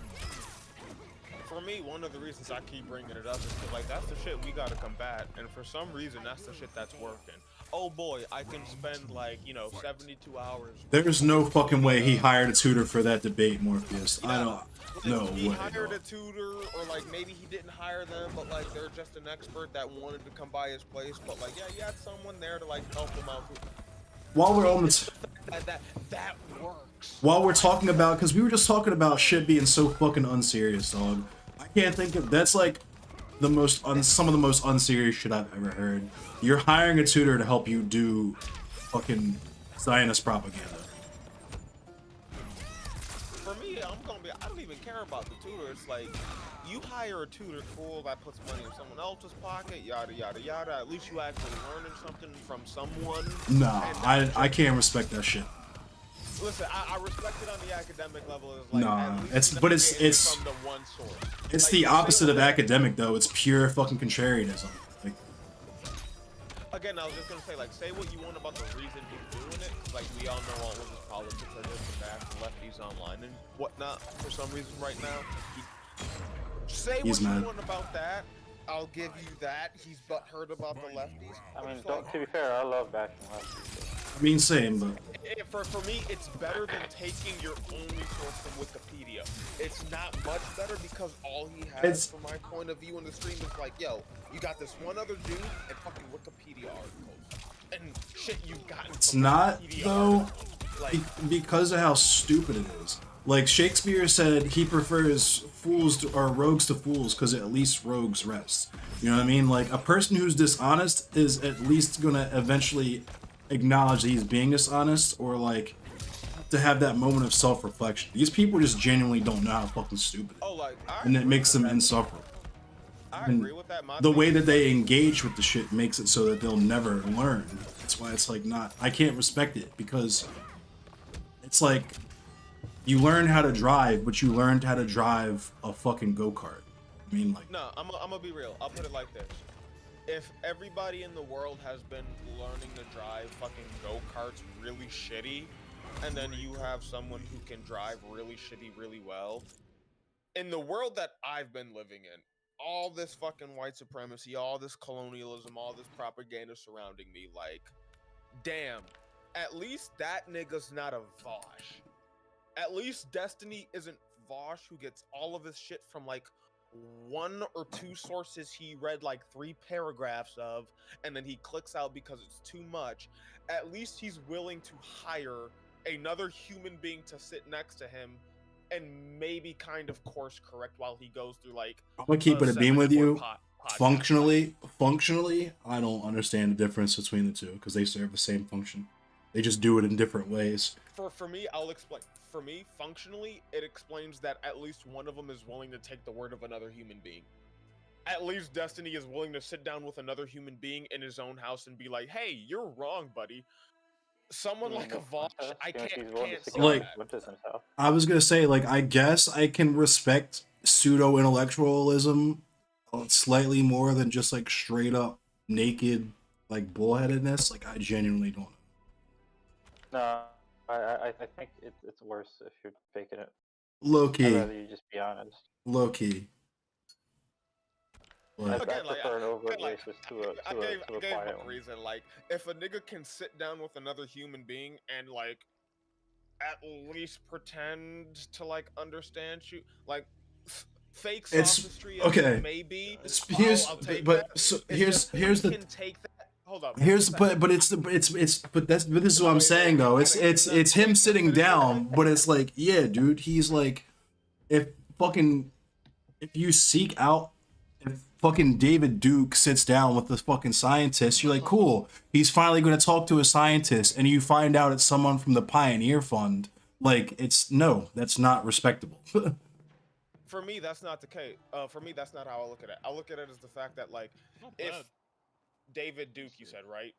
S4: For me, one of the reasons I keep bringing it up is that, like, that's the shit we gotta combat, and for some reason, that's the shit that's working. Oh boy, I can spend, like, you know, 72 hours.
S1: There's no fucking way he hired a tutor for that debate, Morpheus.
S4: Yeah,
S1: I don't. No way.
S4: He hired a tutor, or like maybe he didn't hire them, but like they're just an expert that wanted to come by his place. But like, yeah, you had someone there to like help him out.
S1: While we're on the
S4: that works.
S1: While we're talking about, because we were just talking about shit being so fucking unserious, dog. I can't think of, that's like the most some of the most unserious shit I've ever heard. You're hiring a tutor to help you do fucking Zionist propaganda.
S4: For me, I don't even care about the tutor. It's like, you hire a tutor, cool, that puts money in someone else's pocket, yada yada yada. At least you actually learning something from someone.
S1: Nah, I can't respect that shit.
S4: Listen, I respect it on the academic level. It's like,
S1: nah,
S4: it's from the one source.
S1: It's
S4: like,
S1: the opposite of academic though. It's pure fucking contrarianism. Like,
S4: again, I was just gonna say, like, say what you want about the reason he's doing it. Like, we all know all of his politics are just the back lefties online and whatnot. For some reason, right now, say what you want about that. I'll give you that. He's butthurt about the lefties.
S5: I mean, to be fair, I love backing lefties.
S1: I mean, same, but
S4: for me, it's better than taking your only source from Wikipedia. It's not much better because all he has, from my point of view in the stream, is like, yo, you got this one other dude and fucking Wikipedia articles and shit you've gotten.
S1: It's
S4: from
S1: not
S4: Wikipedia
S1: though,
S4: because
S1: of how stupid it is. Like Shakespeare said, he prefers rogues to fools because at least rogues rest. You know what I mean? Like a person who's dishonest is at least gonna eventually acknowledge that he's being dishonest, or like to have that moment of self-reflection. These people just genuinely don't know how fucking stupid it is. And it makes them insufferable.
S4: I agree with that.
S1: The way that they engage with the shit makes it so that they'll never learn. That's why it's like I can't respect it, because it's like you learn how to drive, but you learned how to drive a fucking go-kart. I mean, like,
S4: no, I'm gonna be real. I'll put it like this. If everybody in the world has been learning to drive fucking go-karts really shitty, and then you have someone who can drive really shitty really well, in the world that I've been living in, all this fucking white supremacy, all this colonialism, all this propaganda surrounding me, like, damn, at least that nigga's not a Vosh. At least Destiny isn't Vosh, who gets all of his shit from, like, one or two sources he read like 3 paragraphs of, and then he clicks out because it's too much. At least he's willing to hire another human being to sit next to him and maybe kind of course correct while he goes through like
S1: I'm gonna keep it a beam with
S4: 7-hour
S1: you.
S4: podcast.
S1: Functionally, I don't understand the difference between the two because they serve the same function. They just do it in different ways.
S4: For me, I'll explain. For me, functionally, it explains that at least one of them is willing to take the word of another human being. At least Destiny is willing to sit down with another human being in his own house and be like, "Hey, you're wrong, buddy." Someone like a Vosh, I can't see
S1: Like,
S4: that.
S1: I was gonna say, like, I guess I can respect pseudo intellectualism slightly more than just like straight up naked like bullheadedness. Like, I genuinely don't.
S5: No, I think it's worse if you're faking it.
S1: Low
S5: I'd
S1: key.
S5: rather you just be honest.
S1: Low key.
S5: I
S1: But
S4: Again,
S5: prefer an overt
S4: again,
S5: racist to a
S4: I gave
S5: quiet
S4: a
S5: one.
S4: reason. Like, if a nigga can sit down with another human being and like at least pretend to like understand you, like fake
S1: It's-
S4: sophistry
S1: okay.
S4: as maybe.
S1: here's
S4: I'll take
S1: but
S4: that.
S1: so
S4: It's
S1: here's
S4: just
S1: here's
S4: we
S1: the
S4: can take that. Hold up.
S1: here's
S4: one
S1: but
S4: second.
S1: but this is what I'm saying though. It's him sitting down, but it's like, yeah, dude, he's like, if you seek out, if fucking David Duke sits down with the fucking scientist, you're like, cool, he's finally going to talk to a scientist, and you find out it's someone from the Pioneer Fund. Like, that's not respectable.
S4: For me, that's not the case. For me, that's not how I look at it. I look at it as the fact that like,
S2: Not
S4: if
S2: bad.
S4: David Duke, you said, right?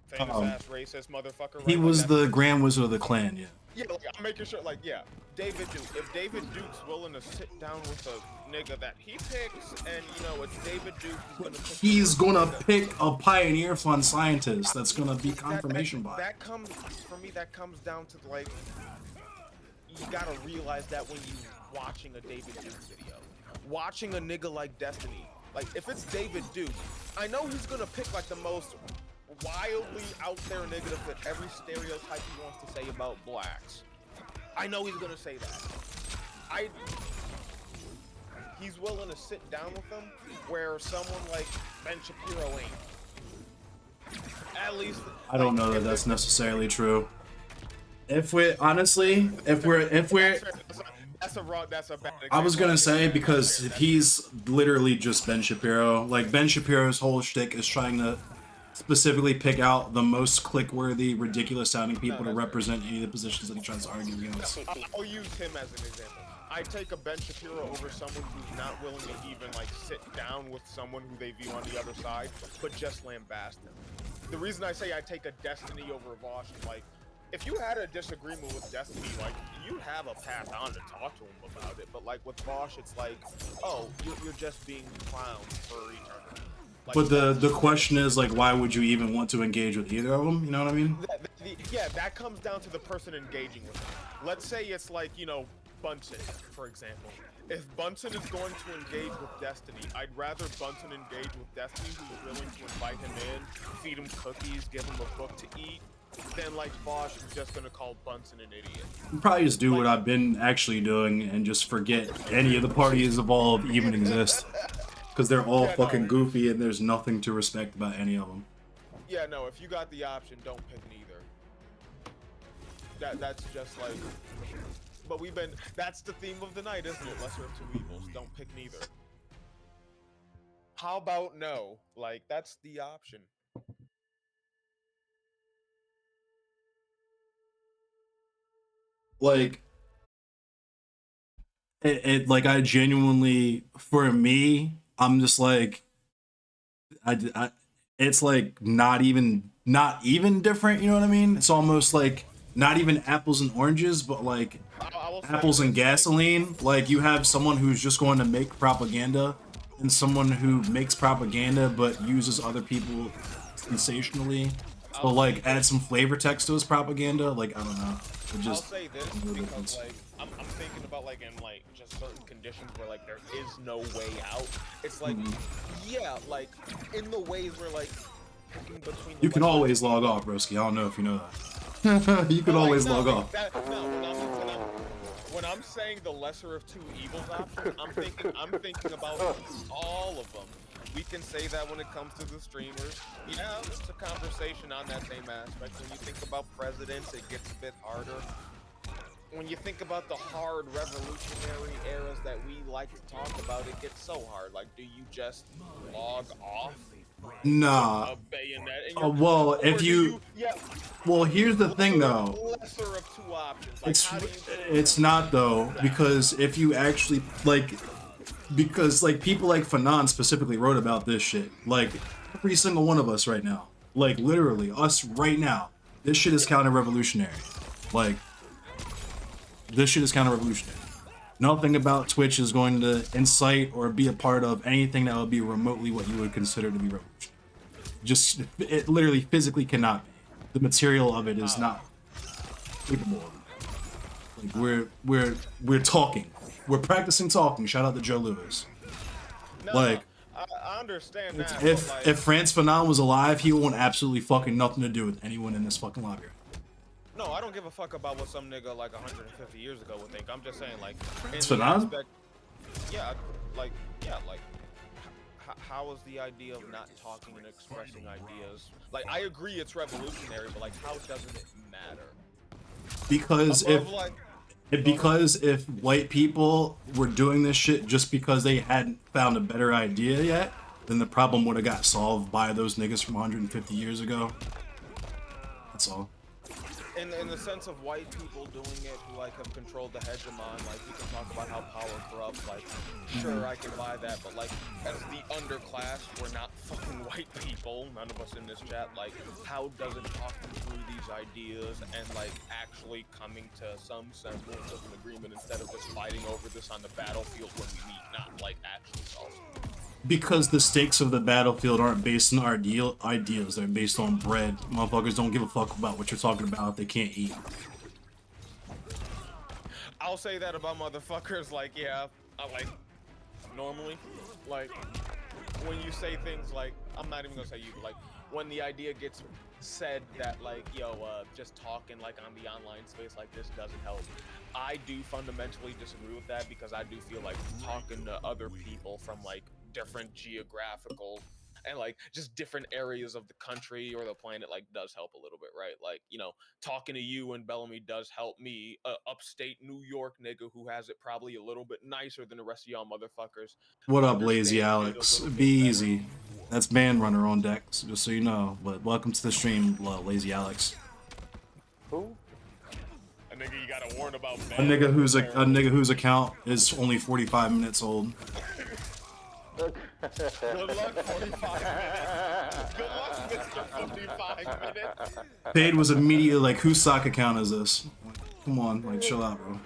S4: Famous ass racist motherfucker. Right?
S1: He
S4: Like,
S1: was
S4: that's-
S1: the Grand Wizard of the Clan, yeah.
S4: Yeah, like, I'm making sure, like, yeah, David Duke. If David Duke's willing to sit down with a nigga that he picks, and you know it's David Duke,
S1: He's gonna pick a Pioneer Fund scientist that's gonna be confirmation bias.
S4: That comes for me. That comes down to like, you gotta realize that when you watching a David Duke video, watching a nigga like Destiny, like if it's David Duke, I know he's gonna pick like the most wildly out there nigga to fit every stereotype he wants to say about blacks. I know he's gonna say that. He's willing to sit down with them where someone like Ben Shapiro ain't. At least
S1: I don't know that that's necessarily true. If we're
S4: that's a bad
S1: I was
S4: example.
S1: gonna say, because he's literally just Ben Shapiro. Like, Ben Shapiro's whole shtick is trying to specifically pick out the most click-worthy, ridiculous-sounding people to represent any of the positions that he tries to argue against.
S4: I'll use him as an example. I take a Ben Shapiro over someone who's not willing to even like sit down with someone who they view on the other side, but just lambast him. The reason I say I take a Destiny over Vosh is like, if you had a disagreement with Destiny, like you'd have a path on to talk to him about it. But like with Vosh, it's like, oh, you're just being clowned for eternity. Like,
S1: But the question is, like, why would you even want to engage with either of them? You know what I mean?
S4: yeah, that comes down to the person engaging with him. Let's say it's like, you know, Bunsen, for example. If Bunsen is going to engage with Destiny, I'd rather Bunsen engage with Destiny, who's willing to invite him in, feed him cookies, give him a book to eat, than like Bosch, who's just gonna call Bunsen an idiot.
S1: Probably just do what I've been actually doing and just forget any of the parties involved even exist. Because they're all fucking goofy and there's nothing to respect about any of them.
S4: Yeah, no, if you got the option, don't pick neither. That's just like... But that's the theme of the night, isn't it? Lesser of two evils. Don't pick neither. How about no? Like, that's the option.
S1: Like, like, I genuinely, for me, I'm just like, it's like not even different, you know what I mean? It's almost like not even apples and oranges, but like apples and gasoline. Like, you have someone who's just going to make propaganda and someone who makes propaganda but uses other people sensationally. So like add some flavor text to his propaganda. Like, I don't know. It just,
S4: I'll say this because like I'm thinking about like in like just certain conditions where like there is no way out. It's like yeah, like in the ways where like picking between the
S1: you can
S4: lesser-
S1: always log off, broski. I don't know if you know that. You can
S4: Like,
S1: always
S4: no,
S1: log
S4: like,
S1: off.
S4: When I'm saying the lesser of two evils option, I'm thinking about all of them. we can say that when it comes to the streamers. Yeah, it's a conversation on that same aspect. When you think about presidents, it gets a bit harder. When you think about the hard revolutionary eras that we like to talk about, it gets so hard. Like, do you just log off?
S1: Nah.
S4: A bayonet in
S1: Oh,
S4: your-
S1: well,
S4: or
S1: if
S4: do
S1: you,
S4: yeah,
S1: well, here's the thing though.
S4: lesser of two options. Like, how do you
S1: It's not though, because if you actually like, because like people like Fanon specifically wrote about this shit. Like every single one of us right now, like literally us right now, this shit is counter-revolutionary. Like this shit is counter-revolutionary. Nothing about Twitch is going to incite or be a part of anything that would be remotely what you would consider to be revolutionary. Just it literally physically cannot be. The material of it is not capable of it. Like we're talking. We're practicing talking. Shout out to Joe Lewis.
S4: No,
S1: Like,
S4: I understand that.
S1: if
S4: but, like,
S1: if Franz Fanon was alive, he would want absolutely fucking nothing to do with anyone in this fucking lobby.
S4: no, I don't give a fuck about what some nigga like 150 years ago would think. I'm just saying, like, in
S1: It's
S4: the
S1: Fanon?
S4: aspect- yeah, like, how is the idea of not talking and expressing ideas? Like, I agree it's revolutionary, but like, how doesn't it matter?
S1: Because
S4: Above, like,
S1: if white people were doing this shit just because they hadn't found a better idea yet, then the problem would have got solved by those niggas from 150 years ago. That's all.
S4: in the sense of white people doing it who like have controlled the hegemon, like you can talk about how power corrupts, like sure I can buy that, but like as the underclass, we're not fucking white people, none of us in this chat, like how does it talking through these ideas and like actually coming to some semblance of an agreement instead of just fighting over this on the battlefield when we meet, not like actually solving it?
S1: Because the stakes of the battlefield aren't based on ideals, they're based on bread. Motherfuckers don't give a fuck about what you're talking about if they can't eat.
S4: I'll say that about motherfuckers, like, yeah, I like, normally, like, when you say things like, I'm not even gonna say you, but like, when the idea gets said that, like, yo, just talking, like, on the online space like this doesn't help, I do fundamentally disagree with that, because I do feel like talking to other people from, like, different geographical and like just different areas of the country or the planet like does help a little bit, right? Like, you know, talking to you and Bellamy does help me, upstate New York nigga who has it probably a little bit nicer than the rest of y'all motherfuckers.
S1: What up,
S4: Understand
S1: Lazy
S4: it a
S1: Alex?
S4: little
S1: Be
S4: bit better.
S1: easy. That's Band Runner on deck, just so you know. But welcome to the stream, Lazy Alex.
S5: Who?
S4: A nigga you gotta warn about
S1: A nigga whose account is only 45 minutes old.
S4: Good luck, 45 minutes. Good luck, Mr. 45 minutes.
S1: Paid was immediately like, whose sock account is this? Come on, like, chill out, bro.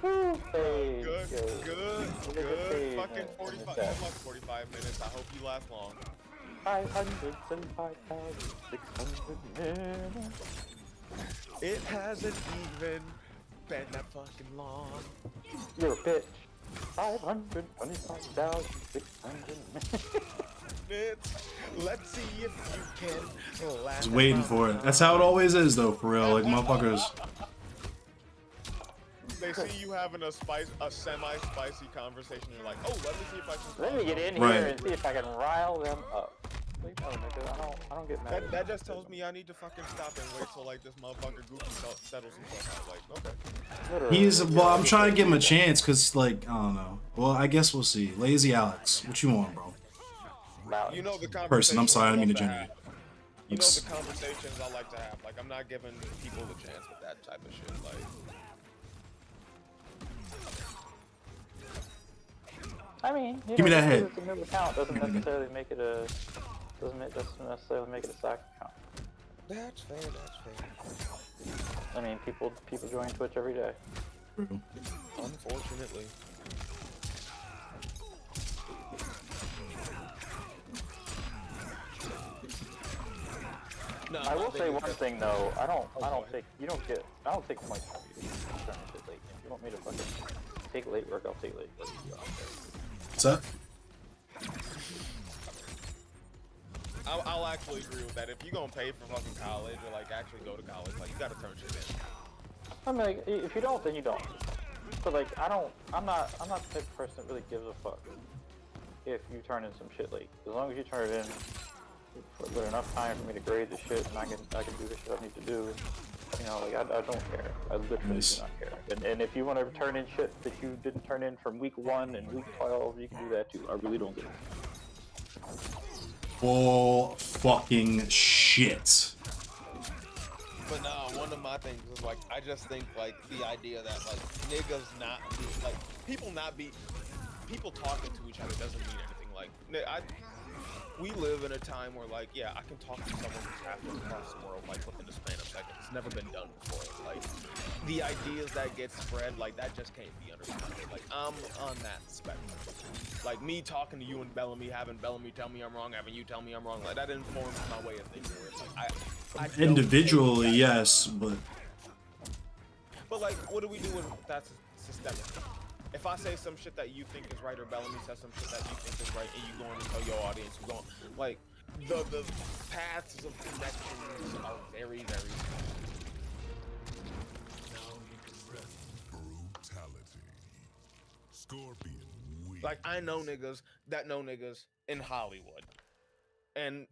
S5: Hey,
S4: Good,
S5: yo.
S4: good. Fucking 45. Good luck, 45 minutes. I hope you last long.
S5: 575,600 minutes.
S4: It hasn't even been that fucking long.
S5: You're a bitch. 525,600 minutes.
S4: Let's see if you can last.
S1: Just waiting for it. That's how it always is, though, for real. Like, motherfuckers.
S4: They see you having a semi-spicy conversation. You're like, oh, let me see if I can.
S5: Let me get in
S1: Right.
S5: here and see if I can rile them up. Like, no, nigga, I don't get mad.
S4: That just tells me I need to fucking stop and wait till like this motherfucker Goofy settles himself out. Like, okay.
S5: Literally.
S1: Well, I'm trying to give him a chance, because, like, I don't know. Well, I guess we'll see. Lazy Alex, what you want, bro?
S4: You know the conversation.
S1: Person, I'm sorry, I didn't mean to
S4: have.
S1: generate.
S4: You know the conversations I like to have. Like, I'm not giving people the chance with that type of shit. Like,
S5: I mean, you
S1: Give me
S5: know,
S1: that
S5: just
S1: head.
S5: 'cause it's a new account doesn't necessarily make it a necessarily make it a sack account.
S4: that's fair. That's fair.
S5: I mean, people join Twitch every day.
S4: Unfortunately. No,
S5: I will say one thing though. I don't take much from you. Late. If you want me to fucking take late work, I'll take late work.
S1: What's that?
S4: I'll actually agree with that. If you're gonna pay for fucking college or like actually go to college, like you gotta turn shit in.
S5: I mean, like, if you don't, then you don't. But like, I'm not the type of person that really gives a fuck. if you turn in some shit late. As long as you turn it in with enough time for me to grade the shit, and I can do the shit I need to do. You know, like I don't care. I literally do not care. And if you want to turn in shit that you didn't turn in from week 1 and week 12, you can do that too. I really don't care.
S1: Bull fucking shit.
S4: But no, one of my things is like I just think like the idea that like niggas not be like people talking to each other doesn't mean anything. Like we live in a time where like yeah, I can talk to someone who's halfway across the world like within the span of seconds. It's never been done before. Like the ideas that get spread like that just can't be understood. Like I'm on that spectrum. Like me talking to you and Bellamy, having Bellamy tell me I'm wrong, having you tell me I'm wrong, like that informs my way of thinking. Where it's like I don't
S1: Individually,
S4: think
S1: yes, but
S4: like what do we do when that's systemic? If I say some shit that you think is right, or Bellamy says some shit that you think is right, and you go in and tell your audience, you go like the paths of connections are very, very
S2: Brutality. Scorpion weak.
S4: like I know niggas that know niggas in Hollywood, and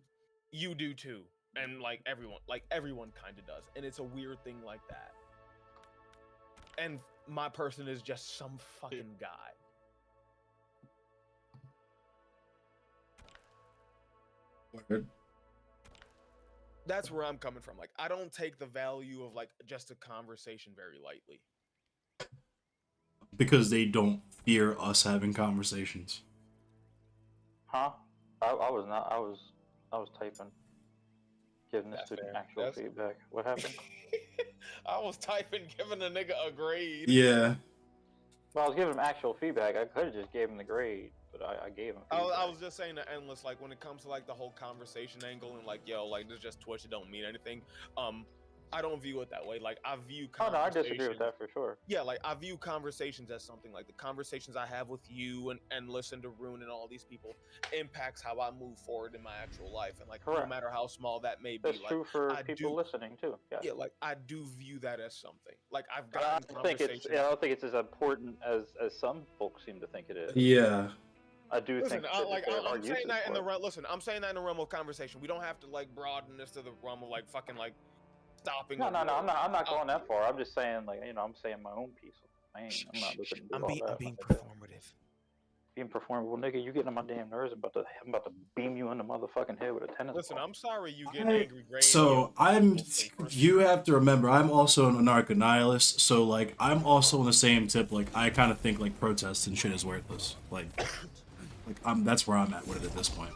S4: you do too, and like everyone kind of does, and it's a weird thing like that. And my person is just some fucking guy.
S1: Word.
S4: That's where I'm coming from. Like, I don't take the value of like just a conversation very lightly.
S1: Because they don't fear us having conversations.
S5: Huh? I was not. I was typing. Giving the
S4: That's
S5: student
S4: fair.
S5: actual
S4: That's-
S5: feedback. What happened?
S4: I was typing, giving a nigga a grade.
S1: Yeah.
S5: Well, I was giving him actual feedback. I could have just gave him the grade, but I gave him feedback.
S4: I was just saying the endless, like when it comes to like the whole conversation angle and like, yo, like this just Twitch, it don't mean anything. I don't view it that way. Like I view
S5: Oh no, I disagree with
S4: conversations-
S5: that for sure.
S4: Yeah, like I view conversations as something like the conversations I have with you and listen to Rune and all these people impacts how I move forward in my actual life. And like no
S5: Correct.
S4: matter how small that may be,
S5: That's
S4: like
S5: true for
S4: I
S5: people
S4: do-
S5: listening too. Yeah.
S4: yeah, like I do view that as something. Like I've
S5: I
S4: gotten
S5: don't think
S4: conversations.
S5: it's. I don't think it's as important as some folks seem to think it is.
S1: Yeah.
S5: I do
S4: Listen,
S5: think that there are
S4: I'm saying
S5: uses
S4: that in
S5: for
S4: the
S5: it.
S4: listen. I'm saying that in the realm of conversation. We don't have to like broaden this to the realm of like fucking like stopping.
S5: No,
S4: the
S5: no, no.
S4: world.
S5: I'm not going that far. I'm just saying, like, you know, I'm saying my own piece. I'm not looking to do
S3: I'm
S5: all
S3: being
S5: that.
S3: performative.
S5: Being performable, nigga. You getting on my damn nerves. I'm about to beam you in the motherfucking head with a tennis
S4: Listen,
S5: ball.
S4: I'm sorry you get
S1: I-
S4: angry. Gray,
S1: So you have to remember, I'm also an anarcho-nihilist, so like I'm also on the same tip. Like I kind of think like protest and shit is worthless. Like that's where I'm at with it at this point.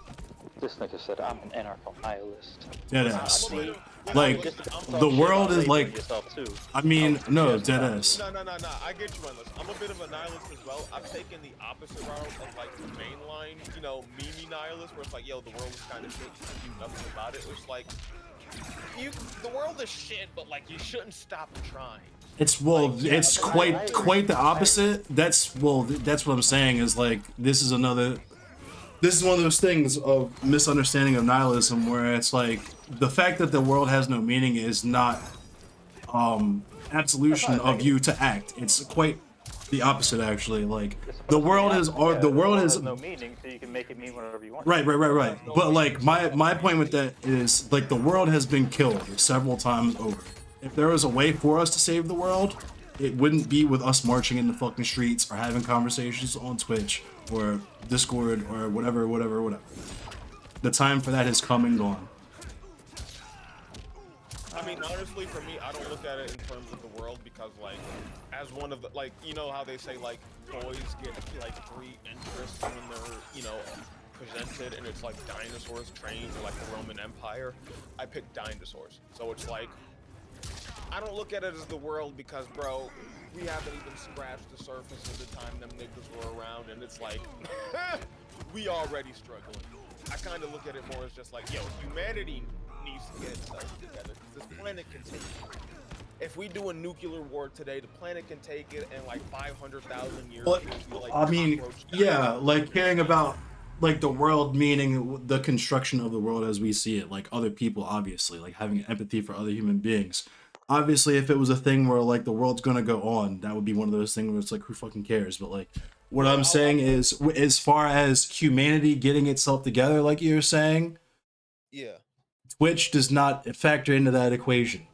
S5: This nigga said I'm an anarcho-nihilist.
S1: Deadass.
S4: I'm a little-
S1: Like
S5: Just to
S4: I'm
S5: talk
S1: the
S5: shit
S1: world
S5: about
S1: is
S5: labeling
S1: like.
S5: yourself too.
S1: I mean,
S5: Oh,
S1: no,
S5: yes,
S1: deadass.
S4: No. I get you on this. I'm a bit of a nihilist as well. I've taken the opposite route of like the mainline, you know, meme nihilist, where it's like, yo, the world is kind of shit. You can do nothing about it. It's like, the world is shit, but like you shouldn't stop trying.
S1: It's it's
S5: I
S1: quite the
S5: agree.
S1: opposite. That's what I'm saying is like this is one of those things of misunderstanding of nihilism where it's like the fact that the world has no meaning is not absolution of you to act. It's quite the opposite actually. Like the world is
S5: has no meaning, so you can make it mean whatever you want.
S1: right. But like my point with that is like the world has been killed several times over. If there was a way for us to save the world, it wouldn't be with us marching in the fucking streets or having conversations on Twitch or Discord or whatever. The time for that has come and gone.
S4: I mean, honestly, for me, I don't look at it in terms of the world because, like, as one of the, like, you know how they say, like, boys get, like, 3 interests when they're, you know, presented, and it's, like, dinosaurs, trains, or, like, the Roman Empire? I picked dinosaurs. So it's, like, I don't look at it as the world because, bro, we haven't even scratched the surface of the time them niggas were around, and it's, like, we already struggling. I kind of look at it more as just, like, yo, humanity needs to get itself together because this planet can take it. If we do a nuclear war today, the planet can take it in like 500,000 years.
S1: Well,
S4: it'll be like
S1: I mean,
S4: cockroach
S1: yeah, like caring about like the world, meaning the construction of the world as we see it, like other people, obviously, like having empathy for other human beings. Obviously, if it was a thing where like the world's gonna go on, that would be one of those things where it's like, who fucking cares? But like, What I'm saying is, as far as humanity getting itself together, like you're saying,
S4: Yeah.
S1: Twitch does not factor into that equation.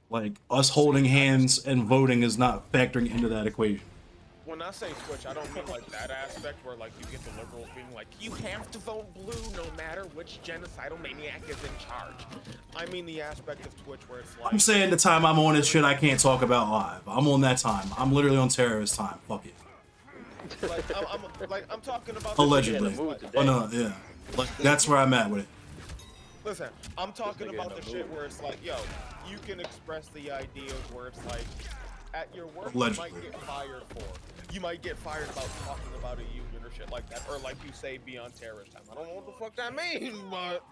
S1: Like, us holding hands and voting is not factoring into that equation.
S4: When I say Twitch, I don't mean like that aspect where like you get the liberals being like, you have to vote blue no matter which genocidal maniac is in charge. I mean the aspect of Twitch where it's like,
S1: I'm saying the time I'm on this shit, I can't talk about live. I'm on that time. I'm literally on terrorist time. Fuck it.
S4: I'm talking about the
S1: Allegedly.
S4: shit that's like-
S1: Oh no, yeah. Like, that's where I'm at with it.
S4: Listen, I'm talking about the shit where it's like, yo, you can express the ideas where it's like, at your work,
S1: Allegedly.
S4: you might get fired for. You might get fired about talking about a union or shit like that, or like you say, be on terrorist time. I don't know what the fuck that means, but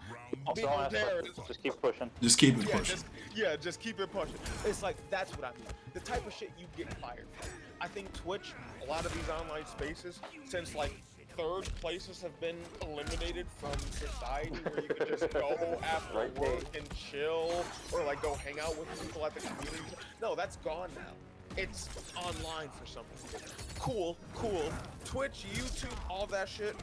S4: be
S5: Don't
S4: on
S5: ask
S4: terrorist.
S5: questions, just keep pushing.
S1: Just keep it
S4: Yeah,
S1: pushing.
S4: just keep it pushing. It's like, that's what I mean. The type of shit you get fired for. I think Twitch, a lot of these online spaces, since like third places have been eliminated from society where you can just go after
S5: Right,
S4: work and chill, or like go hang out with people at the community. No, that's gone now. It's online for some people. Cool. Twitch, YouTube, all that shit,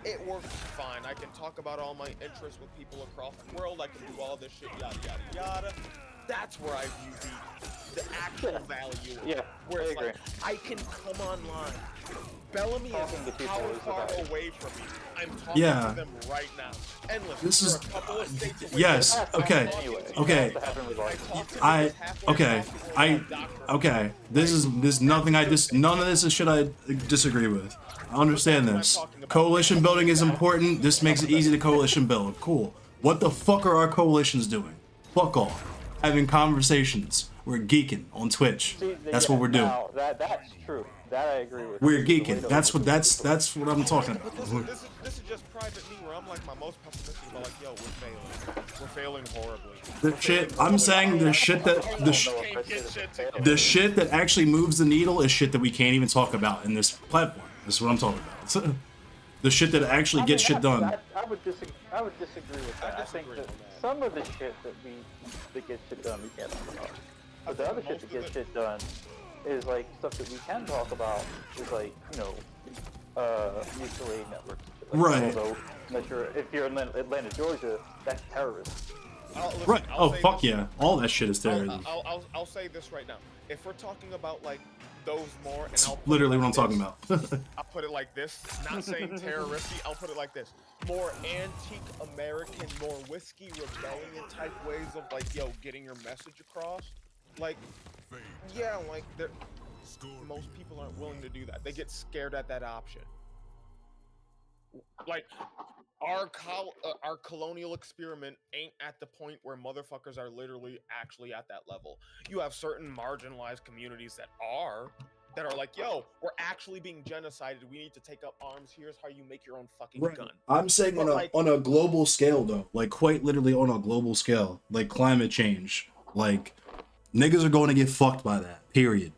S4: it works fine. I can talk about all my interests with people across the world. I can do all this shit, yada, yada, yada. That's where I view the actual value.
S5: Yeah,
S4: where
S5: I
S4: it's
S5: agree.
S4: like, I can come online. Bellamy
S5: Talking to
S4: is
S5: people
S4: how
S5: is
S4: far
S5: about it.
S4: away from me. I'm talking
S1: Yeah.
S4: to them right now. Endless.
S1: This
S4: They're
S1: is-
S4: a couple of states away.
S1: yes,
S4: I'm
S1: okay,
S4: talking to you.
S1: okay.
S5: It has to happen regardless.
S4: talk to
S1: I
S4: niggas halfway
S1: okay.
S4: across the world
S1: I
S4: about doctors.
S1: okay. This is nothing none of this is shit I disagree with. I understand this. Coalition building is important. This makes it easy to coalition build. Cool. What the fuck are our coalitions doing? Fuck off. Having conversations. We're geeking on Twitch.
S5: See,
S1: That's
S5: yeah,
S1: what we're doing.
S5: now, that's true. That I agree with.
S1: We're
S5: The way
S1: geeking.
S5: to-
S1: That's what I'm talking about.
S4: This is just private me where I'm like my most pessimistic about like, yo, we're failing. We're failing horribly.
S1: The shit I'm saying, the shit that
S4: Can't get shit together.
S1: the shit that actually moves the needle is shit that we can't even talk about in this platform. This is what I'm talking about. The shit that actually gets shit done.
S5: I would disagree with that. I think
S4: disagree
S5: that
S4: on that.
S5: some of the shit that gets shit done we can't talk about. But the other shit that gets shit done is like stuff that we can talk about is like, you know, mutual aid networks. And shit like
S1: Right.
S5: that. Although, if you're in Atlanta, Georgia, that's terrorism.
S4: Listen,
S1: Right.
S4: I'll
S1: Oh
S4: say
S1: fuck
S4: this-
S1: yeah. All that shit is terrorism.
S4: I'll say this right now. If we're talking about like those more, and
S1: It's
S4: I'll put
S1: literally
S4: it
S1: what I'm
S4: like
S1: talking
S4: this,
S1: about.
S4: I'll put it like this. Not saying terroristy. I'll put it like this. More antique American, more whiskey rebellion type ways of like, yo, getting your message across. Like, yeah, like most people aren't willing to do that. They get scared at that option. Like, our colonial experiment ain't at the point where motherfuckers are literally actually at that level. You have certain marginalized communities that are like, yo, we're actually being genocided. We need to take up arms. Here's how you make your own fucking gun.
S1: I'm saying
S4: But, like-
S1: on a global scale though, like quite literally on a global scale, like climate change, like niggas are going to get fucked by that. Period.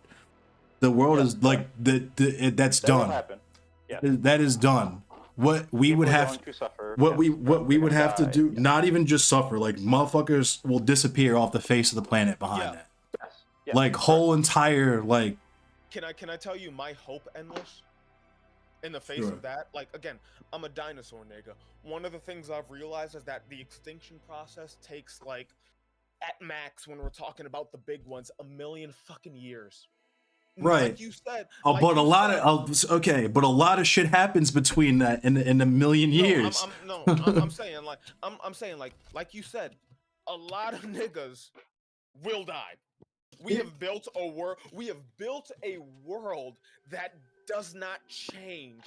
S1: The world is like that's
S5: That will
S1: done.
S5: happen. Yeah.
S1: That is done. What we would
S5: People are
S1: have
S5: going to suffer.
S1: what
S5: Yeah.
S1: we would have to
S5: die.
S1: do, not even just suffer, like motherfuckers will disappear off the face of the planet behind
S4: Yeah.
S1: that.
S5: Yes. Yeah.
S1: Like whole entire like
S4: Can I tell you my hope endless? In the face
S1: Sure.
S4: of that, like again, I'm a dinosaur nigga. One of the things I've realized is that the extinction process takes like at max when we're talking about the big ones, 1,000,000 fucking years.
S1: Right.
S4: Like you said.
S1: oh,
S4: like
S1: but a
S4: you
S1: lot
S4: said-
S1: of okay, but a lot of shit happens between that in a million years.
S4: I'm saying like you said, a lot of niggas will die. We have built a world. We have built a world that does not change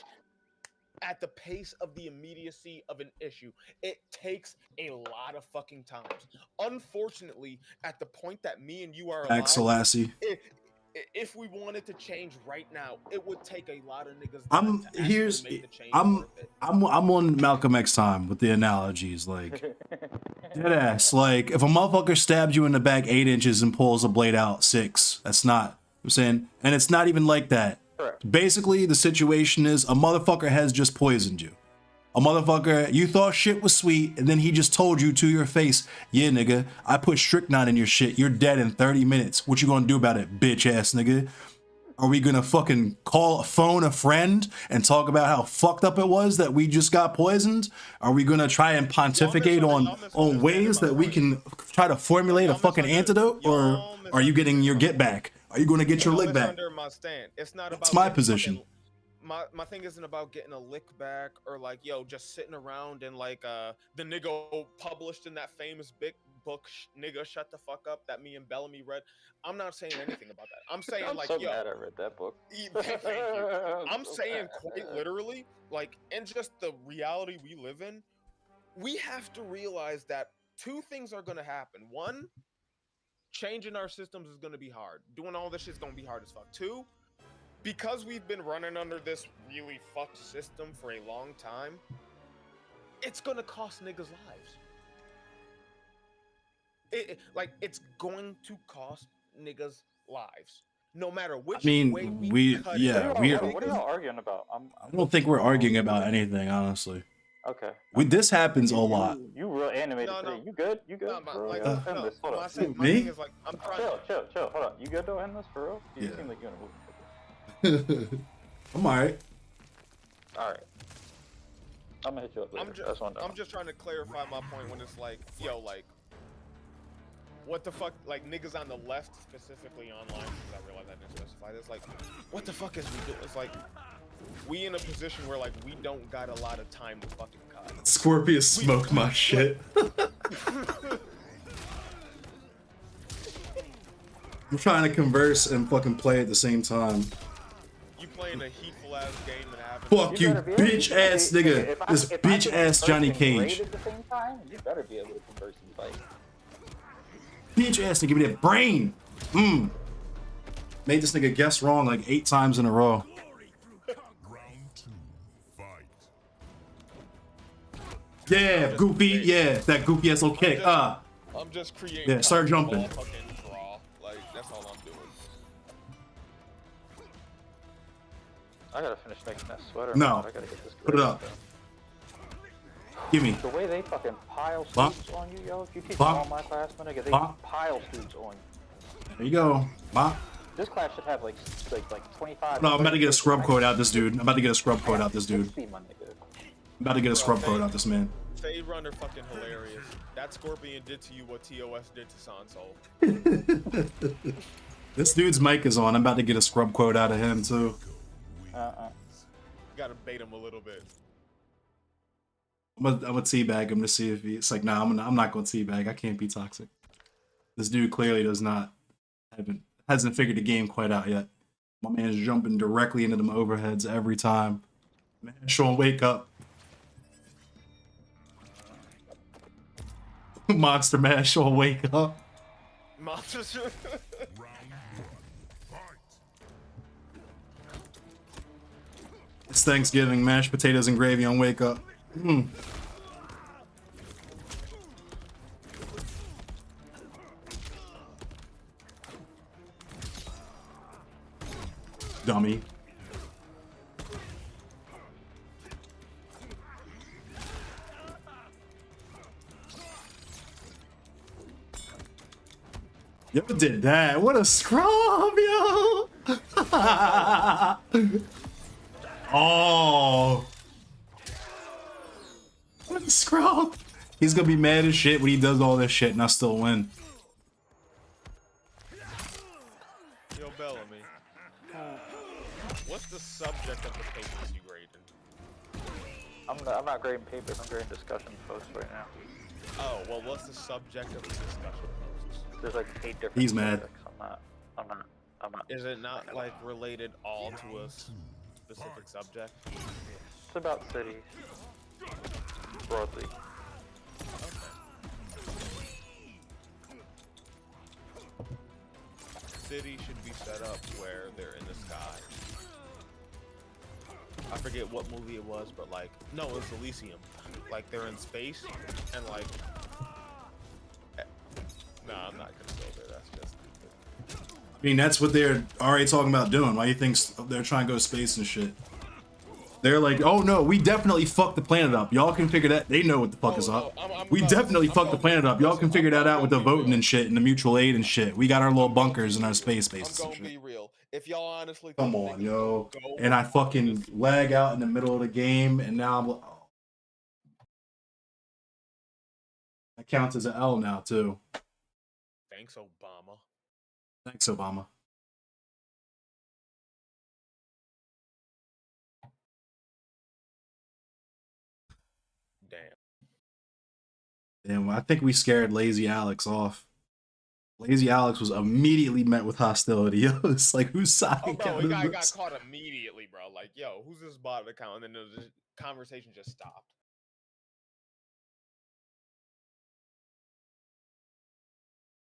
S4: at the pace of the immediacy of an issue. It takes a lot of fucking times. Unfortunately, at the point that me and you are alive,
S1: Selassie.
S4: if we wanted to change right now, it would take a lot of niggas.
S1: I'm
S4: to actually
S1: here's
S4: make the change
S1: I'm
S4: worth it.
S1: I'm on Malcolm X time with the analogies, like dead ass. Like if a motherfucker stabs you in the back 8 inches and pulls a blade out 6, that's not. I'm saying, and it's not even like that.
S5: Correct.
S1: Basically, the situation is a motherfucker has just poisoned you. A motherfucker, you thought shit was sweet, and then he just told you to your face, yeah, nigga, I put strychnine in your shit. You're dead in 30 minutes. What you gonna do about it, bitch ass nigga? Are we gonna fucking phone a friend and talk about how fucked up it was that we just got poisoned? Are we gonna try and pontificate on ways that we can try to formulate a fucking antidote? Or are you getting your get back? Are you gonna get your lick back?
S4: It's not
S1: That's
S4: about
S1: my
S4: getting
S1: position.
S4: fucking- my thing isn't about getting a lick back or like just sitting around and like the nigga published in that famous big book nigga shut the fuck up that me and Bellamy read. I'm not saying anything about that. I'm saying
S5: I'm
S4: like
S5: so mad I read that book.
S4: Thank you. I'm
S5: so
S4: saying
S5: mad.
S4: quite literally, like in just the reality we live in, we have to realize that two things are gonna happen. One, changing our systems is gonna be hard. Doing all this shit's gonna be hard as fuck. Two, because we've been running under this really fucked system for a long time, it's gonna cost niggas lives. It's going to cost niggas lives, no matter which way we cut it.
S5: What are y'all arguing about?
S1: I don't think we're arguing about anything, honestly.
S5: Okay.
S1: This happens a lot.
S5: You real animated
S4: No,
S5: today.
S4: no.
S5: You good? You good?
S4: No,
S5: For real?
S4: like,
S5: Yo,
S4: no,
S5: end this. Hold
S4: my
S5: on.
S4: thing
S1: Me?
S4: is like I'm trying
S5: Chill. Hold on. You good though? End this for real? You
S1: Yeah.
S5: seem like you're in a movie.
S1: I'm alright.
S5: All right. I'm gonna hit you up later. That's one.
S4: I'm just trying to clarify my point when it's like, like, what the fuck, like niggas on the left specifically online, because I realize I didn't specify this, like, what the fuck is we doing? It's like, we in a position where like we don't got a lot of time to fucking cut.
S1: Scorpius smoked my shit. I'm trying to converse and fucking play at the same time.
S4: You playing a hateful ass game and having
S1: Fuck you, bitch ass nigga. This bitch ass Johnny Cage.
S5: At the same time, you better be able to converse and fight.
S1: Bitch ass nigga, give me that brain. Made this nigga guess wrong like 8 times in a row.
S2: Round 2, fight.
S1: Yeah, goofy. Yeah, that goofy ass little kick.
S4: I'm just creating.
S1: Yeah, start
S4: content
S1: jumping.
S4: while I fucking draw. Like that's all I'm doing.
S5: I gotta finish making that sweater.
S1: No.
S5: Man. I gotta get this.
S1: Put it up. Give me.
S5: The way they fucking pile
S1: Bop.
S5: students on you, yo. If you teach
S1: Bop.
S5: all my class, my nigga, they
S1: Bop.
S5: pile students on you.
S1: There you go. Bop.
S5: This class should have like 25.
S1: No, I'm about to get a scrub quote out this dude. I'm about to get a scrub quote out this dude.
S5: 60, my nigga.
S1: I'm about to get a scrub quote out this man.
S4: Fade Run are fucking hilarious. That Scorpion did to you what TOS did to Sansol.
S1: This dude's mic is on. I'm about to get a scrub quote out of him too.
S4: Gotta bait him a little bit.
S1: I'm gonna teabag him to see if he's like, nah, I'm not gonna teabag. I can't be toxic. This dude clearly hasn't figured the game quite out yet. My man's jumping directly into them overheads every time. Man, Sean, wake up. Monster Mash, Sean, wake up.
S4: Monsters.
S2: Round 1, fight.
S1: It's Thanksgiving, mashed potatoes and gravy on wake up. Dummy. Yo did that. What a scrub, yo. Oh. What a scrub. He's gonna be mad as shit when he does all this shit and I still win.
S4: Yo, Bellamy. What's the subject of the papers you graded?
S5: I'm not grading papers. I'm grading discussion posts right now.
S4: Oh, well, what's the subject of the discussion posts?
S5: There's like 8 different.
S1: He's mad.
S5: subjects. I'm not.
S4: Is it not like related all to a specific subject?
S5: It's about cities. Broadly.
S4: City should be set up where they're in the sky. I forget what movie it was, but like, no, it was Elysium. Like they're in space and like, nah, I'm not gonna go there. That's just stupid.
S1: I mean, that's what they're already talking about doing. Why do you think they're trying to go to space and shit? They're like, oh no, we definitely fucked the planet up. Y'all can figure that. They know what the fuck is up. We definitely fucked the planet up. Y'all can figure that out with the voting and shit and the mutual aid and shit. We got our little bunkers and our space bases.
S4: I'm
S1: and
S4: gonna
S1: shit.
S4: be real. If y'all honestly
S1: Come
S4: think
S1: on,
S4: they
S1: yo.
S4: can go
S1: And I
S4: with
S1: fucking
S4: this-
S1: lag out in the middle of the game, and now I'm like, oh. That counts as an L now too.
S4: Thanks, Obama.
S1: Thanks, Obama.
S4: Damn.
S1: And I think we scared Lazy Alex off. Lazy Alex was immediately met with hostility. It's like, whose side
S4: Oh, bro,
S1: account
S4: he
S1: is
S4: got
S1: this?
S4: caught immediately, bro. Like, yo, who's this bot account? And then the conversation just stopped.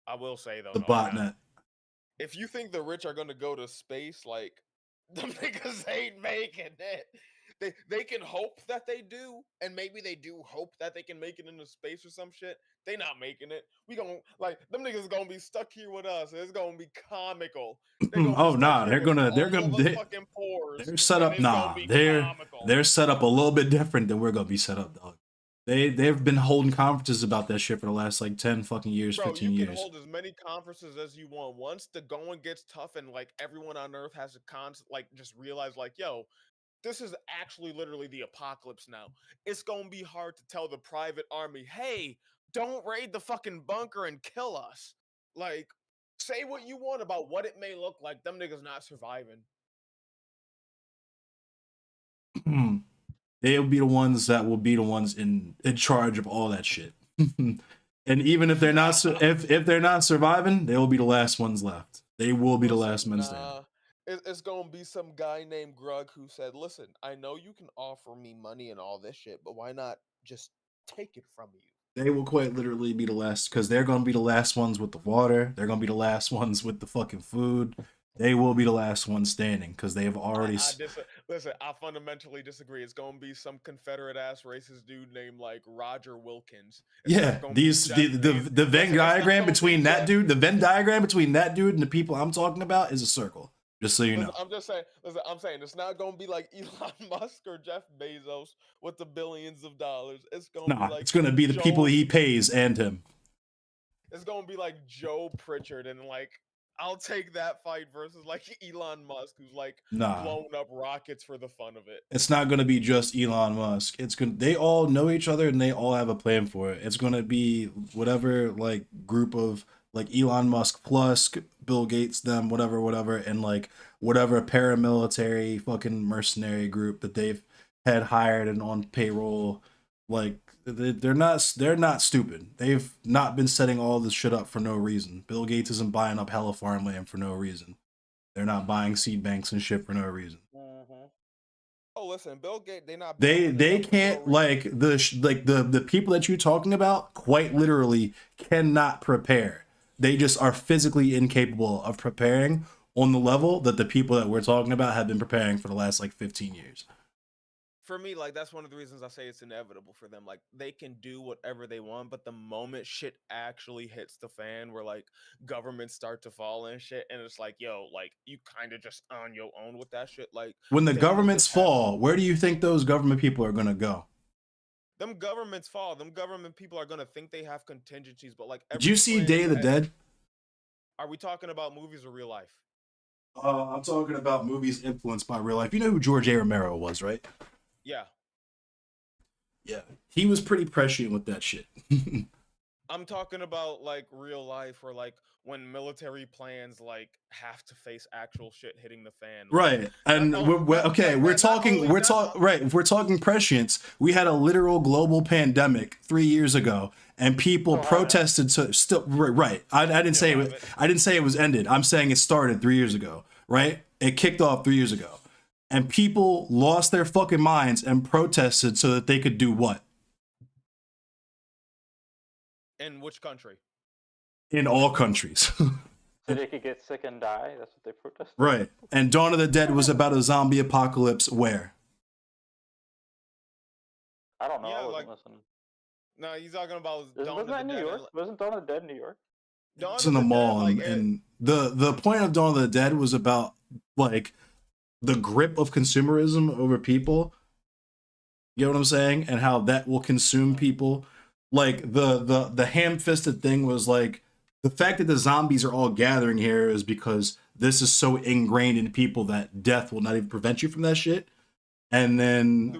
S4: I will say though,
S1: The
S4: no, I got-
S1: botnet.
S4: if you think the rich are gonna go to space, like them niggas ain't making it. They can hope that they do, and maybe they do hope that they can make it into space or some shit. They not making it. We gonna like them niggas gonna be stuck here with us. It's gonna be comical. They gonna be
S1: Oh
S4: stuck
S1: nah,
S4: here
S1: they're
S4: with
S1: gonna
S4: all of us
S1: they,
S4: fucking pores,
S1: they're set
S4: and
S1: up.
S4: it's gonna
S1: Nah,
S4: be
S1: they're
S4: comical.
S1: set up a little bit different than we're gonna be set up, dog. They've been holding conferences about that shit for the last like 10 fucking years,
S4: Bro,
S1: 15
S4: you can
S1: years.
S4: hold as many conferences as you want. Once the going gets tough and like everyone on Earth has a like just realize like, yo, this is actually literally the apocalypse now. It's gonna be hard to tell the private army, hey, don't raid the fucking bunker and kill us. Like, say what you want about what it may look like. Them niggas not surviving.
S1: They'll be the ones that will be the ones in charge of all that shit. And even if they're not if they're not surviving, they will be the last ones left. They will be the last men standing.
S4: It's gonna be some guy named Grug who said, listen, I know you can offer me money and all this shit, but why not just take it from you?
S1: They will quite literally be the last, because they're gonna be the last ones with the water. They're gonna be the last ones with the fucking food. They will be the last ones standing because they have already.
S4: Listen, I fundamentally disagree. It's gonna be some Confederate ass racist dude named like Roger Wilkins. It's
S1: Yeah,
S4: not gonna be
S1: these
S4: Jeff
S1: the
S4: Bezos.
S1: Venn
S4: Listen, it's not
S1: diagram
S4: gonna be
S1: between that
S4: Jeff-
S1: dude, the Venn diagram between that dude and the people I'm talking about is a circle. Just so you know.
S4: I'm just saying. Listen, I'm saying it's not gonna be like Elon Musk or Jeff Bezos with the billions of dollars. It's gonna
S1: Nah,
S4: be like
S1: it's gonna be the people he pays and him.
S4: It's gonna be like Joe Pritchard, and like I'll take that fight versus like Elon Musk, who's like
S1: Nah.
S4: blowing up rockets for the fun of it.
S1: It's not gonna be just Elon Musk. It's gonna they all know each other and they all have a plan for it. It's gonna be whatever like group of like Elon Musk plus Bill Gates, them, whatever, and like whatever paramilitary fucking mercenary group that they've had hired and on payroll. Like they're not stupid. They've not been setting all this shit up for no reason. Bill Gates isn't buying up hella farmland for no reason. They're not buying seed banks and shit for no reason.
S4: Oh, listen, Bill Gates, they not.
S1: They can't like the people that you're talking about quite literally cannot prepare. They just are physically incapable of preparing on the level that the people that we're talking about have been preparing for the last like 15 years.
S4: For me, like that's one of the reasons I say it's inevitable for them. Like they can do whatever they want, but the moment shit actually hits the fan, where like governments start to fall and shit, and it's like, yo, like you kind of just on your own with that shit. Like
S1: When the
S4: things
S1: governments
S4: just happen.
S1: fall, where do you think those government people are gonna go?
S4: Them governments fall. Them government people are gonna think they have contingencies, but like.
S1: Did you see
S4: plan
S1: Day of the
S4: has-
S1: Dead?
S4: Are we talking about movies or real life?
S1: I'm talking about movies influenced by real life. You know who George A. Romero was, right?
S4: Yeah,
S1: Yeah, he was pretty prescient with that shit.
S4: I'm talking about like real life, or like when military plans like have to face actual shit hitting the fan. Like,
S1: Right, and
S4: no,
S1: we're okay.
S4: not-
S1: We're
S4: not
S1: talking.
S4: only
S1: We're
S4: that,
S1: talking. Right. If we're talking prescience, we had a literal global pandemic 3 years ago, and people protested. To still right. I didn't say
S4: Still
S1: it.
S4: have it.
S1: I didn't say it was ended. I'm saying it started 3 years ago. Right. It kicked off 3 years ago, and people lost their fucking minds and protested so that they could do what?
S4: In which country?
S1: In all countries.
S5: So they could get sick and die. That's what they protested.
S1: Right. And Dawn of the Dead was about a zombie apocalypse where?
S5: I don't know.
S4: Yeah,
S5: I wasn't
S4: like-
S5: listening.
S4: No, he's talking about Dawn
S5: Wasn't
S4: of
S5: that
S4: the
S5: in New
S4: Dead.
S5: York? Wasn't Dawn of the Dead in New York?
S4: Dawn
S1: It's
S4: of
S1: in the
S4: Dead,
S1: mall,
S4: like,
S1: and the point of Dawn of the Dead was about like the grip of consumerism over people You know what I'm saying? And how that will consume people. Like the ham-fisted thing was like the fact that the zombies are all gathering here is because this is so ingrained in people that death will not even prevent you from that shit. And then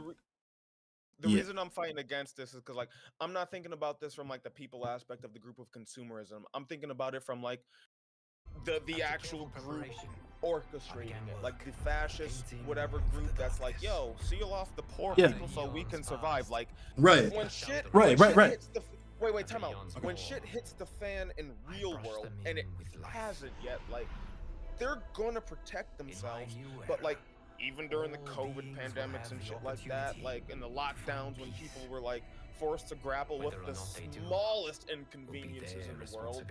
S4: The
S1: Yeah.
S4: reason I'm fighting against this is because like I'm not thinking about this from like the people aspect of the group of consumerism. I'm thinking about it from like the actual group orchestrating it, like the fascist whatever group that's like, yo, seal off the poor
S1: Yeah.
S4: people so we can survive. Like
S1: Right.
S4: when shit,
S1: Right,
S4: when
S1: right,
S4: shit
S1: right.
S4: hits the wait, time out. When shit hits the fan in real world, and it hasn't yet, like they're gonna protect themselves, but like even during the COVID pandemics and shit like that, like in the lockdowns when people were like forced to grapple with the smallest inconveniences in the world,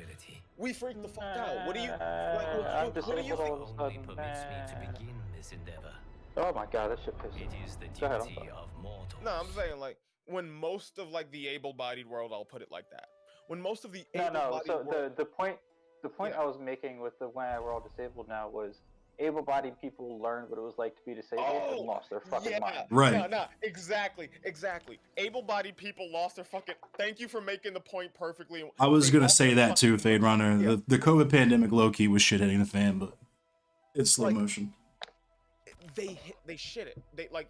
S4: we freaked the fuck out. What do you
S5: I'm
S4: what do you
S5: disabled all
S4: think?
S5: of a sudden. Oh my god, that shit pisses me. Go ahead, I'm sorry.
S4: No, I'm saying like when most of like the able-bodied world, I'll put it like that. When most of the
S5: No,
S4: able-bodied
S5: so
S4: world,
S5: the point
S4: Yeah.
S5: I was making with the when we're all disabled now was able-bodied people learned what it was like to be disabled and lost their fucking mind.
S1: Right.
S4: No, exactly. Able-bodied people lost their fucking. Thank you for making the point perfectly.
S1: I was
S4: They
S1: gonna
S4: lost
S1: say
S4: their
S1: that
S4: fucking
S1: too, Fade Runner.
S4: Yeah.
S1: The COVID pandemic low-key was shit hitting the fan, but it's slow
S4: Like-
S1: motion.
S4: They shit it.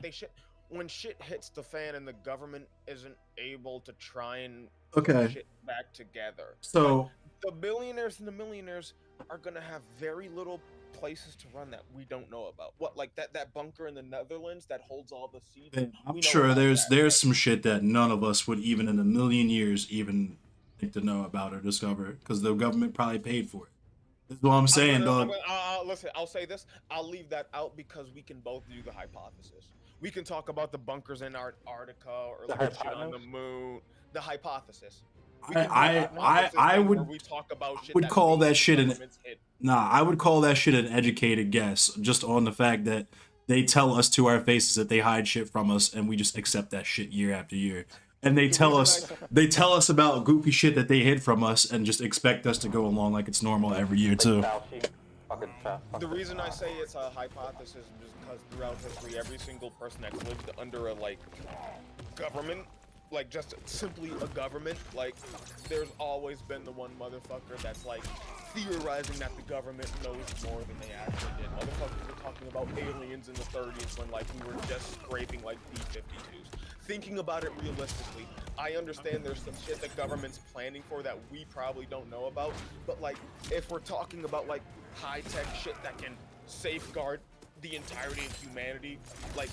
S4: They shit when shit hits the fan and the government isn't able to try and put
S1: Okay.
S4: shit back together.
S1: So
S4: The billionaires and the millionaires are gonna have very little places to run that we don't know about. What, like that bunker in the Netherlands that holds all the seeds?
S1: I'm
S4: We know
S1: sure
S4: about
S1: there's
S4: that, right?
S1: some shit that none of us would even in a million years even think to know about or discover because the government probably paid for it. That's what I'm saying, dog.
S4: Listen, I'll say this. I'll leave that out because we can both do the hypothesis. We can talk about the bunkers in Antarctica or
S5: The
S4: like shit on the
S5: hypotenuse?
S4: moon. The hypothesis. We
S1: I-
S4: can do
S1: I-
S4: the hypothesis
S1: I
S4: thing
S1: would-
S4: where we talk about shit
S1: would
S4: that
S1: call
S4: maybe
S1: that shit an-
S4: governments hid.
S1: Nah, I would call that shit an educated guess, just on the fact that they tell us to our faces that they hide shit from us, and we just accept that shit year after year. And they tell us about goofy shit that they hid from us, and just expect us to go along like it's normal every year
S5: Like
S1: too.
S5: Fauci, fucking
S4: The reason I say it's a hypothesis is because throughout history, every single person that's lived under a like government, like just simply a government, like there's always been the one motherfucker that's like theorizing that the government knows more than they actually did. Motherfuckers were talking about aliens in the 30s when like we were just scraping like B-52s. Thinking about it realistically, I understand there's some shit that government's planning for that we probably don't know about, but like if we're talking about like high-tech shit that can safeguard the entirety of humanity, like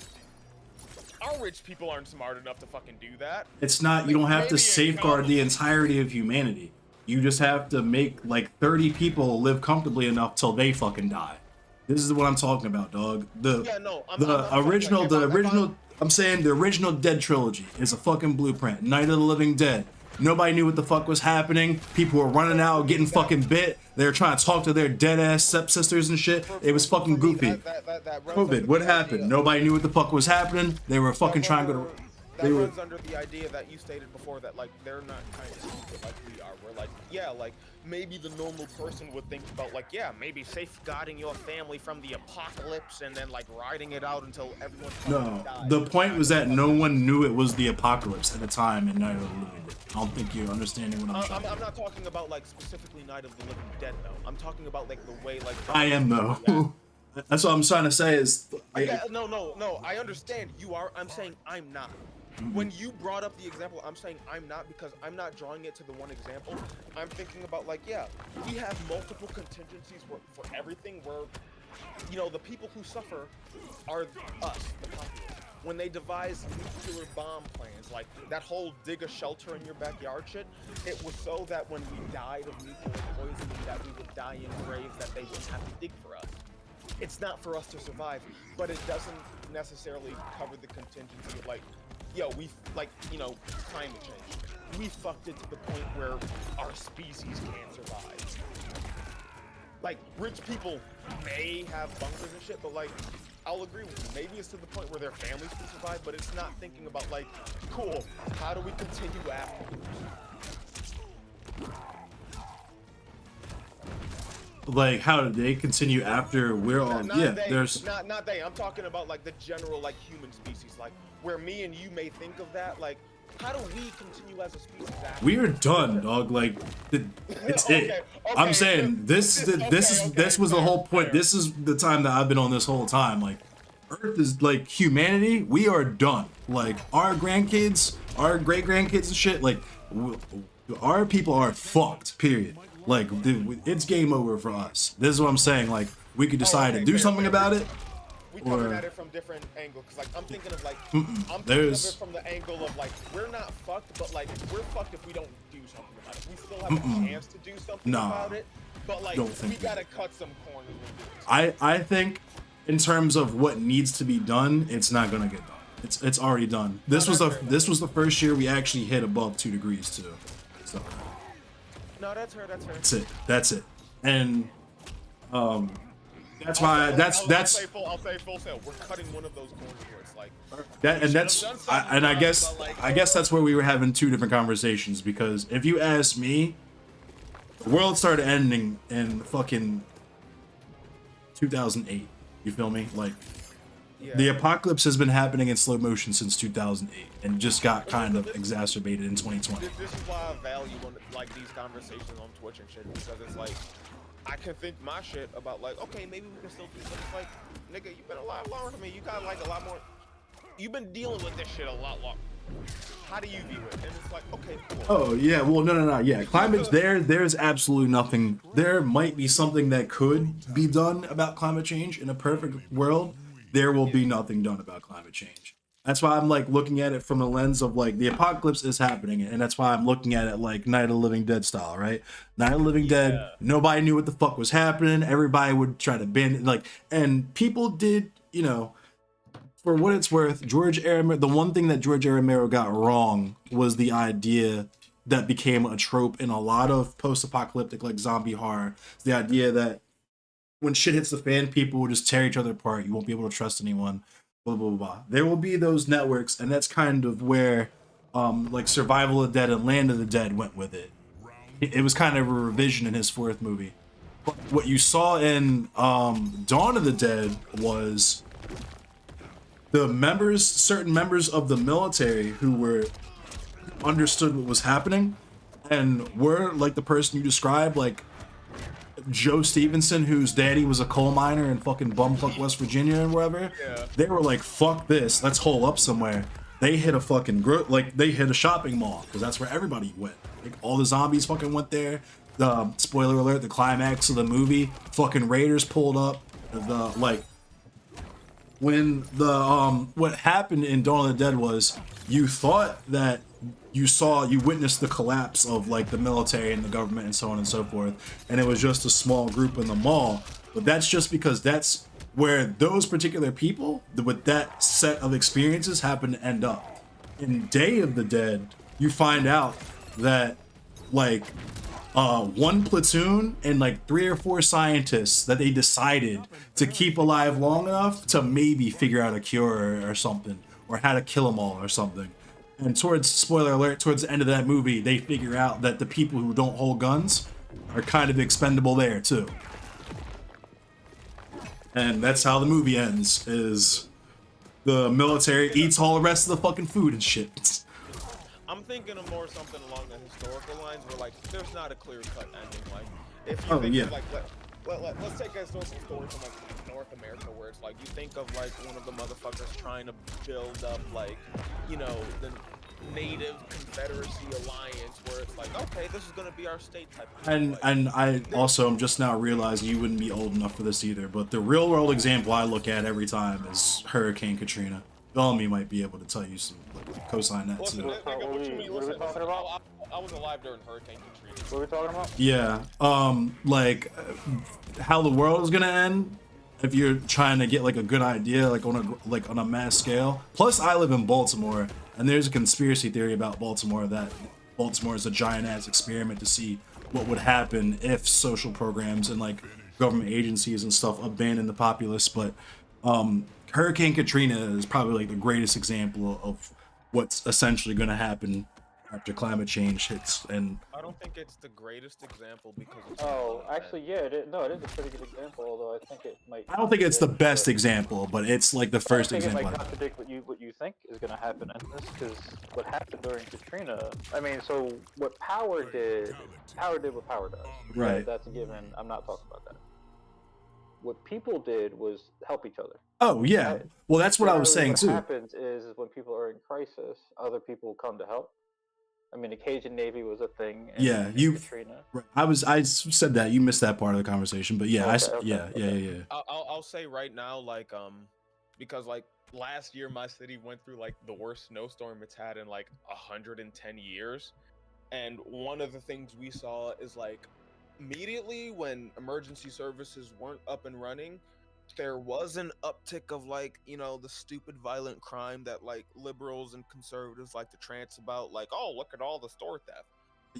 S4: our rich people aren't smart enough to fucking do that.
S1: It's not, you don't have to
S4: Maybe in
S1: safeguard the
S4: college.
S1: entirety of humanity. You just have to make like 30 people live comfortably enough till they fucking die. This is what I'm talking about, dog.
S4: Yeah, no, I'm
S1: The
S4: talking
S1: original,
S4: like,
S1: the
S4: if I-
S1: original, I'm saying the original Dead trilogy is a fucking blueprint. Night of the Living Dead. Nobody knew what the fuck was happening. People were running out, getting fucking bit. They were trying to talk to their dead ass stepsisters and shit. It was fucking
S4: For me,
S1: goofy.
S4: that runs
S1: COVID,
S4: under
S1: what
S4: the
S1: happened?
S4: idea-
S1: Nobody knew what the fuck was happening. They were fucking
S4: that
S1: trying to go
S4: runs-
S1: to.
S4: That
S1: They were.
S4: runs under the idea that you stated before that like they're not kind of stupid like we are. We're like, yeah, like maybe the normal person would think about like, yeah, maybe safeguarding your family from the apocalypse and then like riding it out until everyone
S1: No,
S4: fucking dies.
S1: the point was that no one knew it was the apocalypse at the time in Night of the Living Dead. I don't think you're understanding what I'm
S4: I'm,
S1: trying.
S4: I'm not talking about like specifically Night of the Living Dead though. I'm talking about like the way like
S1: I am though. That's what I'm trying to say is.
S4: Yeah, no. I understand you are. I'm saying I'm not. When you brought up the example, I'm saying I'm not because I'm not drawing it to the one example. I'm thinking about like, yeah, we have multiple contingencies for everything where, you know, the people who suffer are us, the populace. When they devise nuclear bomb plans, like that whole dig a shelter in your backyard shit, it was so that when we died of nuclear poisoning that we would die in graves that they wouldn't have to dig for us. It's not for us to survive, but it doesn't necessarily cover the contingency of like, yo, we like, you know, climate change. We fucked it to the point where our species can't survive. Like, rich people may have bunkers and shit, but like, I'll agree with you. Maybe it's to the point where their families can survive, but it's not thinking about like, cool, how do we continue afterwards?
S1: Like, how did they continue after we're all?
S4: Not
S1: Yeah,
S4: they,
S1: there's.
S4: not they. I'm talking about like the general like human species. Like where me and you may think of that, like, how do we continue as a species?
S1: We are done, dog. Like, it's
S4: Okay,
S1: it.
S4: okay.
S1: I'm saying this was the whole point.
S4: Fair.
S1: This is the time that I've been on this whole time. Like, Earth is like humanity. We are done. Like, our grandkids, our great grandkids and shit. Like, our people are fucked. Period. Like, it's game over for us. This is what I'm saying. Like, we could decide to do
S4: fair,
S1: something
S4: fair.
S1: about it.
S4: We coming
S1: Or-
S4: at it from different angles, cause like I'm thinking of like I'm thinking
S1: there's-
S4: of it from the angle of like we're not fucked, but like we're fucked if we don't do something about it. We still have a chance to do something
S1: Nah.
S4: about it, but like
S1: Don't think
S4: we
S1: so.
S4: gotta cut some corners. When we do it.
S1: I think in terms of what needs to be done, it's not gonna get done. It's already done. This was the first year we actually hit above 2 degrees too. So
S4: No, that's her. That's her.
S1: that's it. And that's why
S4: I'll
S1: that's
S4: say full sale. We're cutting one of those corners where it's like
S1: that, and
S4: should've
S1: that's
S4: done something
S1: and I
S4: about it,
S1: guess
S4: but, like,
S1: I guess that's where we were having two different conversations, because if you ask me, the world started ending in fucking 2008. You feel me? Like,
S4: yeah.
S1: the apocalypse has been happening in slow motion since 2008 and just got kind of exacerbated in 2020.
S4: This is why I value like these conversations on Twitch and shit, because it's like I can think my shit about like, okay, maybe we can still do something. It's like, nigga, you've been a lot longer than me. You got like a lot more. You've been dealing with this shit a lot longer. How do you view it? And it's like, okay, cool.
S1: Oh yeah, well no, yeah. Climate there's absolutely nothing. There might be something that could be done about climate change in a perfect world. There will be nothing done about climate change. That's why I'm like looking at it from the lens of like the apocalypse is happening, and that's why I'm looking at it like Night of the Living Dead style, right? Night of the Living Dead, nobody knew what the fuck was happening. Everybody would try to ban it, like, and people did, you know, for what it's worth, George A. Romero, the one thing that George A. Romero got wrong was the idea that became a trope in a lot of post-apocalyptic like zombie horror. It's the idea that when shit hits the fan, people will just tear each other apart. You won't be able to trust anyone. Blah blah blah. There will be those networks, and that's kind of where, like Survival of the Dead and Land of the Dead went with it. It was kind of a revision in his fourth movie. But what you saw in Dawn of the Dead was the certain members of the military who understood what was happening, and were like the person you described, like Joe Stevenson, whose daddy was a coal miner in fucking bumfuck West Virginia and wherever.
S4: Yeah.
S1: They were like, fuck this, let's hole up somewhere. They hit a fucking they hit a shopping mall, because that's where everybody went. Like, all the zombies fucking went there. The spoiler alert, the climax of the movie, fucking raiders pulled up. When what happened in Dawn of the Dead was, you thought that you witnessed the collapse of like the military and the government and so on and so forth, and it was just a small group in the mall. But that's just because that's where those particular people with that set of experiences happen to end up. In Day of the Dead, you find out that like one platoon and like 3 or 4 scientists that they decided to keep alive long enough to maybe figure out a cure or something, or how to kill them all or something. And spoiler alert, towards the end of that movie, they figure out that the people who don't hold guns are kind of expendable there too. And that's how the movie ends, is the military eats all the rest of the fucking food and shit.
S4: I'm thinking of more something along the historical lines where like there's not a clear cut ending. Like if you think of like let's take a historical story from like North America, where it's like you think of like one of the motherfuckers trying to build up like, you know, the Native Confederacy alliance, where it's like, okay, this is gonna be our state type of thing.
S1: And I also am just now realizing you wouldn't be old enough for this either, but the real world example I look at every time is Hurricane Katrina. Bellamy might be able to tell you some, like, co-sign that
S4: Listen,
S1: too.
S4: nigga, what you mean?
S5: What are we
S4: Listen,
S5: talking about?
S4: I was alive during Hurricane Katrina.
S5: What are we talking about?
S1: Yeah, like how the world is gonna end if you're trying to get like a good idea, like on a mass scale. Plus, I live in Baltimore, and there's a conspiracy theory about Baltimore that Baltimore is a giant ass experiment to see what would happen if social programs and like government agencies and stuff abandon the populace. But Hurricane Katrina is probably like the greatest example of what's essentially going to happen after climate change hits. And
S4: I don't think it's the greatest example because it's
S5: Actually, yeah, it is a pretty good example. Although I think it might.
S1: I don't think it's the best example, but it's like the first
S5: I think
S1: example.
S5: it might contradict what you think is going to happen in this, because what happened during Katrina, I mean, so what Power did what Power does.
S1: Right.
S5: That's a given. I'm not talking about that. What people did was help each other.
S1: Oh yeah.
S5: Right?
S1: Well, that's what I was saying
S5: What
S1: too.
S5: happens is when people are in crisis, other people come to help. I mean, the Cajun Navy was a thing.
S1: Yeah,
S5: in Katrina.
S1: Right. I said that. You missed that part of the conversation, but yeah,
S5: Okay.
S4: I'll say right now, like, because like last year my city went through like the worst snowstorm it's had in like 110 years, and one of the things we saw is like immediately when emergency services weren't up and running, there was an uptick of like, you know, the stupid violent crime that like liberals and conservatives like to trance about, like, oh, look at all the store theft.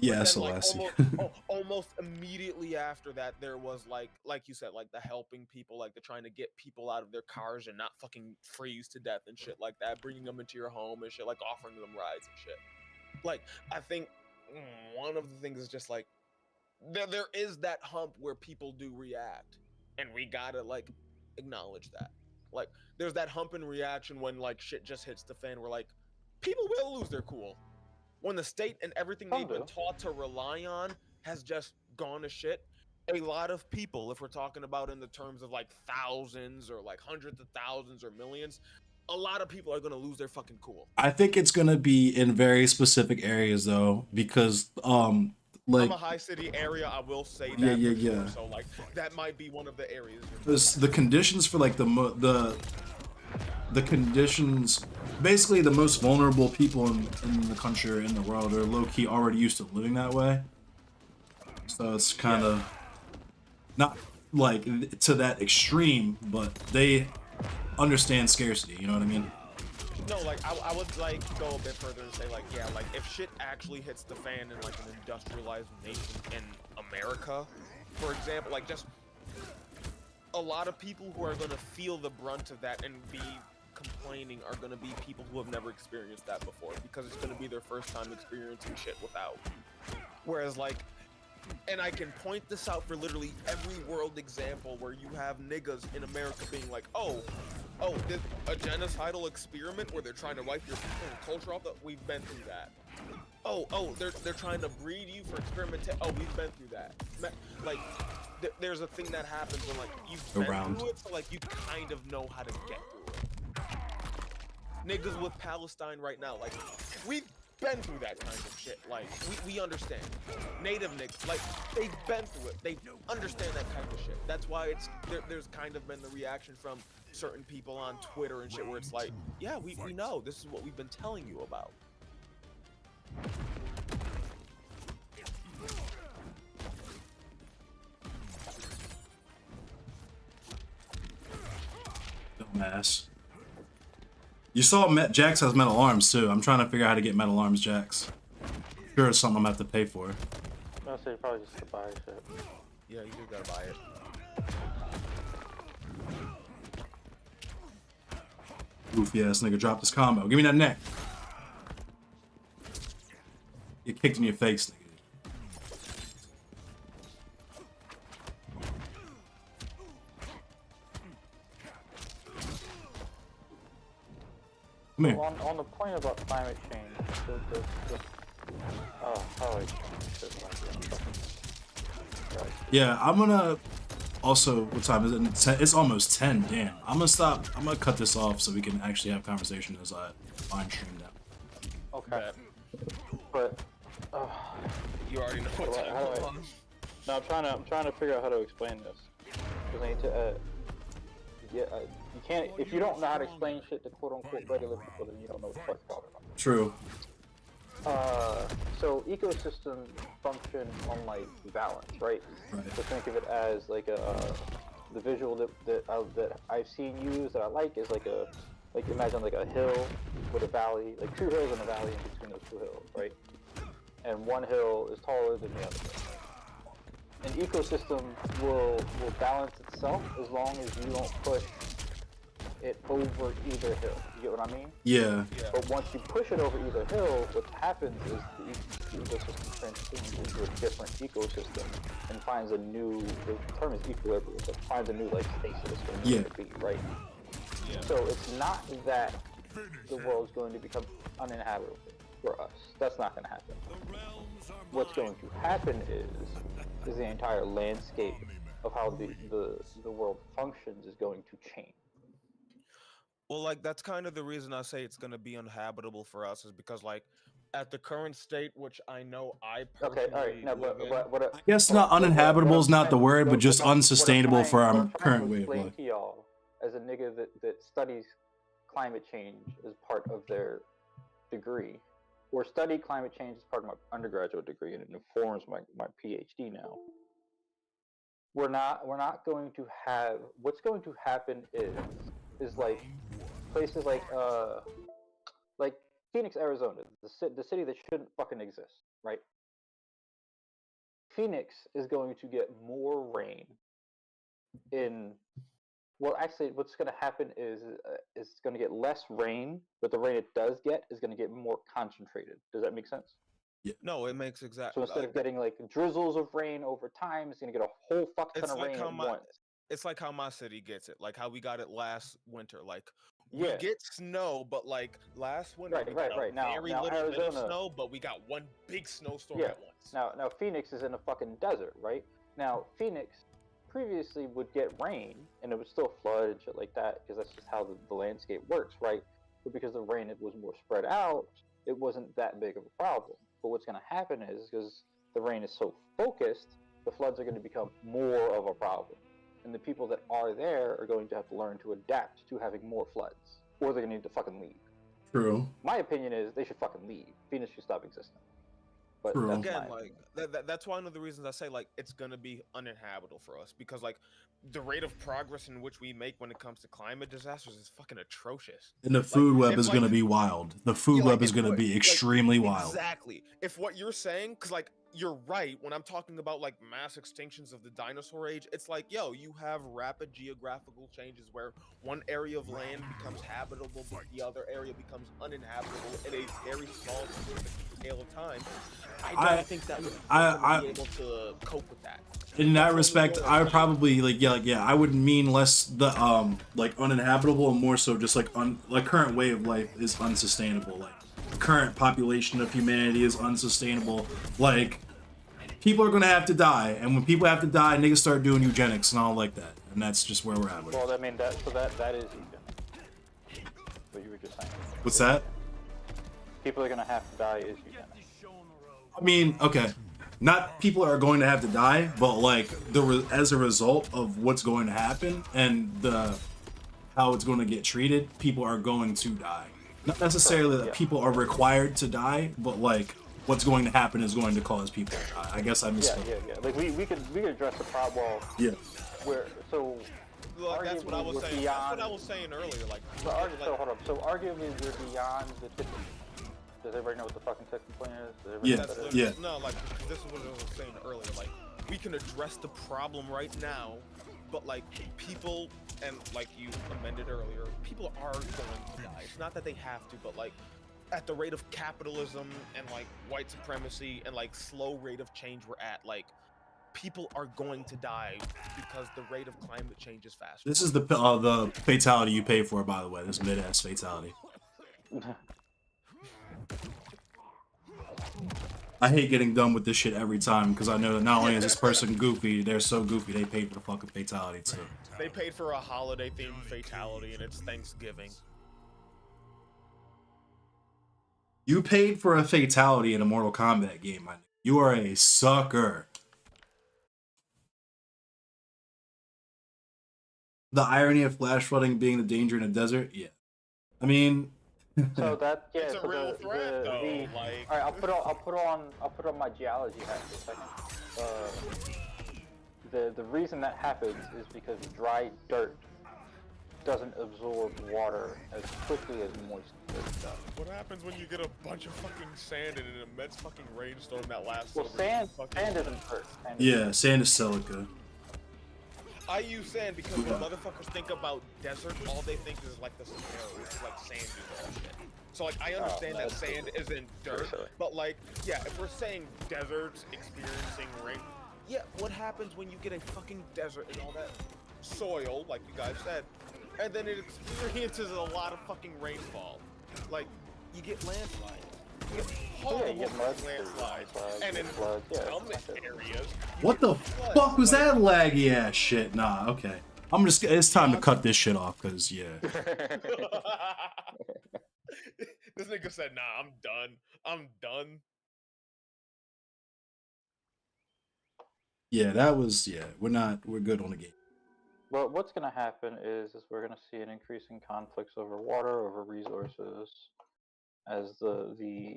S1: Yeah,
S4: But then, like,
S1: Celestia.
S4: almost immediately after that, there was like you said, like the helping people, like the trying to get people out of their cars and not fucking freeze to death and shit like that, bringing them into your home and shit, like offering them rides and shit. Like, I think one of the things is just like there is that hump where people do react, and we gotta like acknowledge that. Like, there's that hump in reaction when like shit just hits the fan, where like people will lose their cool. When the state and everything they've been taught to rely on has just gone to shit, a lot of people, if we're talking about in the terms of like thousands or like hundreds of thousands or millions, a lot of people are going to lose their fucking cool.
S1: I think it's gonna be in very specific areas though, because like
S4: I'm a high city area, I will say that.
S1: Yeah.
S4: Sure. So like that might be one of the areas.
S1: The conditions for like the conditions, basically the most vulnerable people in the country or in the world are low-key already used to living that way, so it's kind of not like to that extreme, but they understand scarcity, you know what I mean?
S4: No, like I would like go a bit further and say like, yeah, like if shit actually hits the fan in like an industrialized nation in America, for example, like just a lot of people who are going to feel the brunt of that and be complaining are going to be people who have never experienced that before, because it's going to be their first time experiencing shit without. Whereas like, and I can point this out for literally every world example where you have niggas in America being like, oh, this a genocidal experiment where they're trying to wipe your culture off. We've been through that. Oh, they're trying to breed you for experimentation. Oh, we've been through that. Like, there's a thing that happens when like you've been through it, so like you kind of know how to get through it. Niggas with Palestine right now, like we've been through that kind of shit. Like we understand. Native niggas, like they've been through it. They understand that kind of shit. That's why it's there's kind of been the reaction from certain people on Twitter and shit where it's like, yeah, we know this is what we've been telling you about.
S1: Dumbass. You saw Jax has metal arms too. I'm trying to figure out how to get metal arms Jax. Sure, it's something I'm gonna have to pay for.
S5: I'll say probably just to buy shit.
S4: Yeah, you do gotta buy it.
S1: Goofy ass nigga dropped his combo. Give me that neck. Get kicked in your face, nigga. Come here.
S5: On the point about climate change, how do I shit like that? Right.
S1: Yeah, I'm gonna also, what time is it? It's almost 10. Damn. I'm gonna cut this off so we can actually have conversation as I line stream now.
S5: Okay. But
S4: You already know what time it is.
S5: No, I'm trying to figure out how to explain this. Because I need to you can't, if you don't know how to explain shit to quote unquote regular people, then you don't know what the fuck you're talking about.
S1: True.
S5: So ecosystems function on like balance, right? So think of it as like the visual that I've seen used that I like is like imagine like a hill with a valley, like two hills and a valley in between those two hills, right? And one hill is taller than the other. An ecosystem will balance itself as long as you don't push it over either hill. You get what I mean?
S1: Yeah.
S5: But once you push it over either hill, what happens is the ecosystem transitions into a different ecosystem and finds a new, the term is equilibrium, but finds a new like stasis or new to be, right? Yeah. So it's not that the world's going to become uninhabitable for us. That's not going to happen. What's going to happen is the entire landscape of how the world functions is going to change.
S4: Well, like that's kind of the reason I say it's gonna be uninhabitable for us is because like at the current state, which I know I personally
S5: Okay, all right. No,
S4: live in,
S5: but
S1: I guess not uninhabitable is not the word, but just unsustainable for our current way of life.
S5: To y'all, as a nigga that studies climate change as part of their degree, or studied climate change as part of my undergraduate degree, and it informs my PhD now. We're not going to have. What's going to happen is like places like Phoenix, Arizona, the city that shouldn't fucking exist, right? Phoenix is going to get more rain in. Well, actually, what's going to happen is it's going to get less rain, but the rain it does get is going to get more concentrated. Does that make sense?
S4: no, it makes exactly.
S5: So instead of getting like drizzles of rain over time, it's going to get a whole fuck ton
S4: it's
S5: of
S4: like
S5: rain
S4: how
S5: at
S4: my
S5: once.
S4: it's like how my city gets it, like how we got it last winter. Like we
S5: Yeah.
S4: get snow, but like last winter we
S5: Right.
S4: got a
S5: Now
S4: very little bit of
S5: Arizona.
S4: snow, but we got one big snowstorm
S5: Yeah.
S4: at once.
S5: Now Phoenix is in a fucking desert, right? Now Phoenix previously would get rain and it would still flood and shit like that because that's just how the landscape works, right? But because the rain it was more spread out, it wasn't that big of a problem. But what's going to happen is because the rain is so focused, the floods are going to become more of a problem, and the people that are there are going to have to learn to adapt to having more floods, or they're going to need to fucking leave.
S1: True.
S5: My opinion is they should fucking leave. Phoenix should stop existing. But
S1: True.
S5: that's
S4: Again,
S5: my
S4: like
S5: opinion.
S4: that's one of the reasons I say like it's gonna be uninhabitable for us because like the rate of progress in which we make when it comes to climate disasters is fucking atrocious.
S1: And the food web
S4: if,
S1: is
S4: like-
S1: going to be wild. The food
S4: Yeah,
S1: web
S4: like,
S1: is
S4: if
S1: going to
S4: what-
S1: be
S4: like,
S1: extremely wild.
S4: Exactly. If what you're saying, because like you're right when I'm talking about like mass extinctions of the dinosaur age, it's like yo, you have rapid geographical changes where one area of land becomes habitable, but the other area becomes uninhabitable in a very small specific scale of time. I don't think that we're be able to cope with that.
S1: In that
S4: That's what
S1: respect,
S4: we're
S1: I would
S4: doing.
S1: probably I would mean less the like uninhabitable and more so just like current way of life is unsustainable. Like current population of humanity is unsustainable. Like people are gonna have to die, and when people have to die, niggas start doing eugenics and all like that, and that's just where we're at with it.
S5: Well, I mean that is eugenics. What you were just saying.
S1: What's that?
S5: People are gonna have to die is eugenics.
S1: I mean, okay, not people are going to have to die, but like as a result of what's going to happen and how it's going to get treated, people are going to die. Not necessarily that people are required to die, but like what's going to happen is going to cause people to die. I guess I misspoke.
S5: Yeah. Like we could address the problem. Well,
S1: Yeah.
S5: where so.
S4: Like, that's what I was
S5: Arguably, we're
S4: saying. That's
S5: beyond-
S4: what I was saying earlier. Like,
S5: So, so hold up. So arguably we're beyond the tipping. Does everybody know what the fucking tipping point is? Does everybody
S1: Yeah,
S5: know what that is?
S4: literally-
S1: yeah.
S4: No, like this is what I was saying earlier. Like, we can address the problem right now, but like people and like you amended earlier, people are going to die. It's not that they have to, but like at the rate of capitalism and like white supremacy and like slow rate of change we're at, like people are going to die because the rate of climate change is faster.
S1: This is the fatality you pay for, by the way. This mid-ass fatality. I hate getting done with this shit every time because I know that not only is this person goofy, they're so goofy they paid for the fucking fatality too.
S4: They paid for a holiday themed fatality and it's Thanksgiving.
S1: You paid for a fatality in a Mortal Kombat game, my nigga. You are a sucker. The irony of flash flooding being the danger in a desert, yeah. I mean,
S5: So that
S4: It's
S5: so
S4: a real threat, though. Like,
S5: all right, I'll put on my geology hat for a second. The reason that happens is because dry dirt doesn't absorb water as quickly as moist dirt does.
S4: what happens when you get a bunch of fucking sand in an immense fucking rainstorm that lasts
S5: Well,
S4: over
S5: sand
S4: fucking...
S5: isn't hurt. Sand
S1: yeah, sand is silica.
S4: I use sand because when motherfuckers think about desert, all they think is like the Sahara, which is like sand dunes and shit. So like I understand that
S5: that's
S4: sand isn't dirt,
S5: silly.
S4: but like yeah, if we're saying deserts experiencing rain, yeah, what happens when you get a fucking desert and all that soil, like you guys said, and then it experiences a lot of fucking rainfall. Like, you get landslides. You get horrible
S5: you get mudslides,
S4: landslides.
S5: floods,
S4: And in
S5: floods, yeah,
S4: some
S5: that's it.
S4: areas,
S1: What the
S4: floods.
S1: fuck was
S4: Like,
S1: that laggy ass shit? Nah, okay. It's time to cut this shit off, cause yeah.
S4: This nigga said, nah, I'm done. I'm done.
S1: Yeah, that was, yeah, we're good on the game.
S5: Well, what's going to happen is we're going to see an increase in conflicts over water, over resources, as the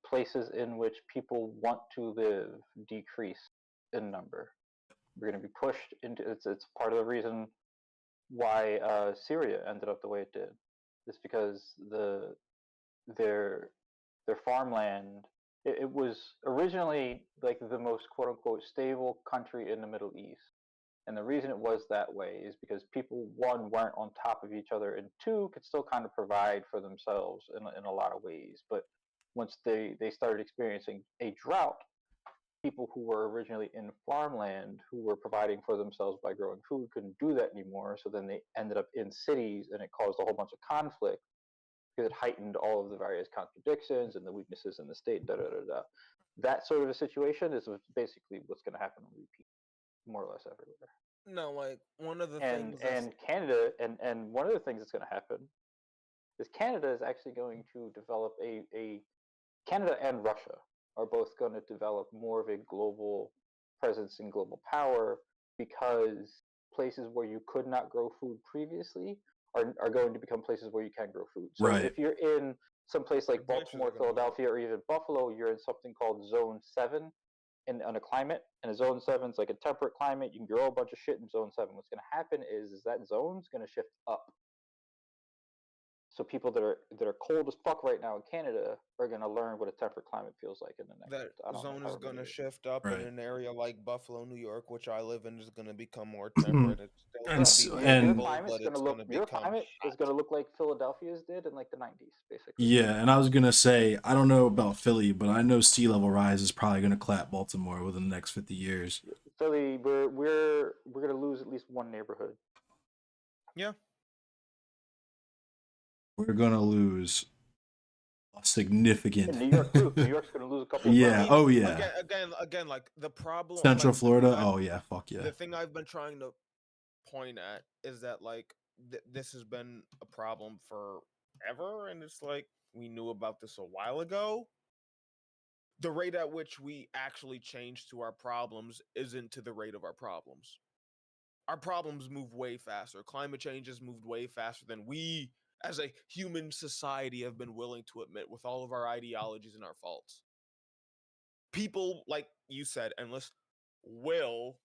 S5: places in which people want to live decrease in number. We're going to be pushed into it's part of the reason why Syria ended up the way it did. It's because their farmland it was originally like the most quote unquote stable country in the Middle East. And the reason it was that way is because people, one, weren't on top of each other, and two, could still kind of provide for themselves in a lot of ways. But once they started experiencing a drought, people who were originally in farmland, who were providing for themselves by growing food, couldn't do that anymore. So then they ended up in cities, and it caused a whole bunch of conflict because it heightened all of the various contradictions and the weaknesses in the state. Da da da da. That sort of a situation is basically what's going to happen on repeat, more or less everywhere.
S4: No, like, one of the
S5: And
S4: things
S5: and Canada and one of the things that's going to happen is Canada is actually going to develop a Canada and Russia are both going to develop more of a global presence and global power because places where you could not grow food previously are going to become places where you can grow food. So
S1: Right.
S5: if you're in some place like
S4: Eventually
S5: Baltimore,
S4: gonna
S5: Philadelphia, or even Buffalo, you're in something called Zone 7 on a climate. And a Zone 7 is like a temperate climate. You can grow a bunch of shit in Zone 7. What's going to happen is that zone's going to shift up. So people that are cold as fuck right now in Canada are going to learn what a temperate climate feels like in the next.
S4: that
S5: I don't know,
S4: zone is
S5: however
S4: going to
S5: many years.
S4: shift up
S1: Right.
S4: in an area like Buffalo, New York, which I live in, is going to become more temperate. It's still
S1: And
S4: gonna
S1: s-
S4: be
S1: and-
S5: Your
S4: beautiful,
S5: climate's
S4: but
S5: going to
S4: it's
S5: look.
S4: gonna
S5: Your
S4: become
S5: climate is
S4: hot.
S5: going to look like Philadelphia's did in like the 90s, basically.
S1: Yeah, and I was gonna say, I don't know about Philly, but I know sea level rise is probably gonna clap Baltimore within the next 50 years.
S5: Philly, we're going to lose at least one neighborhood.
S4: Yeah.
S1: We're gonna lose a significant.
S5: And New York too. New York's going to lose a couple.
S1: Yeah.
S5: Of
S1: Oh yeah.
S4: Again, like the problem.
S1: Central
S4: like,
S1: Florida. Oh yeah. Fuck yeah.
S4: The thing I've been trying to point at is that like this has been a problem forever, and it's like we knew about this a while ago. The rate at which we actually change to our problems isn't to the rate of our problems. Our problems move way faster. Climate change has moved way faster than we, as a human society, have been willing to admit with all of our ideologies and our faults. People, like you said, endless, will,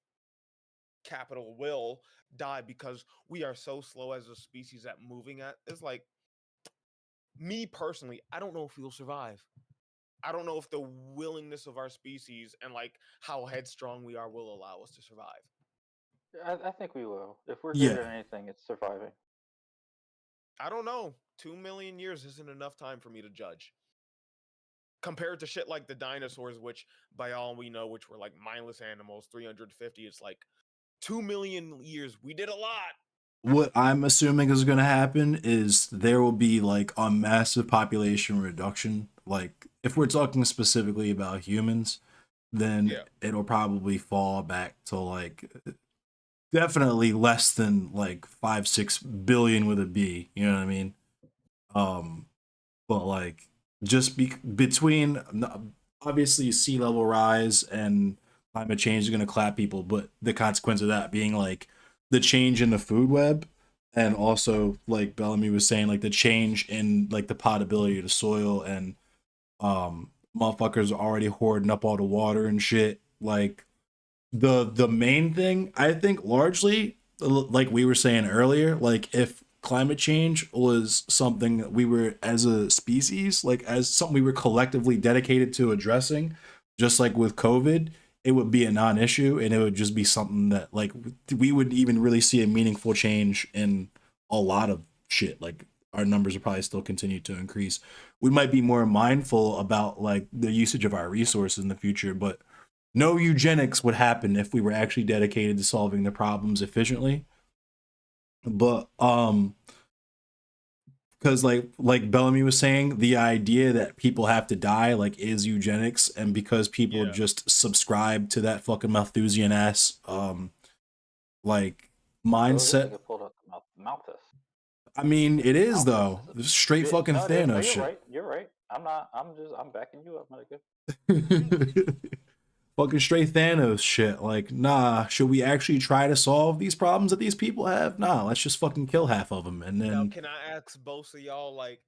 S4: capital will, die because we are so slow as a species at moving at. It's like, me personally, I don't know if we'll survive. I don't know if the willingness of our species and like how headstrong we are will allow us to survive.
S5: I think we will. If we're
S1: Yeah.
S5: good at anything, it's surviving.
S4: I don't know. 2 million years isn't enough time for me to judge. Compared to shit like the dinosaurs, which by all we know, which were like mindless animals, 350, it's like 2 million years. We did a lot.
S1: What I'm assuming is going to happen is there will be like a massive population reduction. Like if we're talking specifically about humans, then
S4: Yeah.
S1: it'll probably fall back to like definitely less than like 5-6 billion with a B. You know what I mean? But like just between obviously sea level rise and climate change is going to clap people, but the consequence of that being like the change in the food web, and also like Bellamy was saying, like the change in like the potability of the soil, and motherfuckers are already hoarding up all the water and shit. Like the main thing, I think, largely like we were saying earlier, like if climate change was something that we were as a species, like as something we were collectively dedicated to addressing, just like with COVID, it would be a non-issue, and it would just be something that like we would even really see a meaningful change in a lot of shit. Like our numbers would probably still continue to increase. We might be more mindful about like the usage of our resources in the future, but no eugenics would happen if we were actually dedicated to solving the problems efficiently. But because like Bellamy was saying, the idea that people have to die like is eugenics, and because people
S4: Yeah.
S1: just subscribe to that fucking Malthusian ass like
S5: Oh, this
S1: mindset.
S5: nigga pulled up the Malthus.
S1: I mean, it is though.
S5: Malthus.
S1: This is straight
S5: Yeah,
S1: fucking
S5: no, it is. No,
S1: Thanos
S5: you're
S1: shit.
S5: right. You're right. I'm backing you up, nigga.
S1: Fucking straight Thanos shit. Like, nah, should we actually try to solve these problems that these people have? Nah, let's just fucking kill half of them. And
S4: Now,
S1: then,
S4: can I ask both of y'all, like,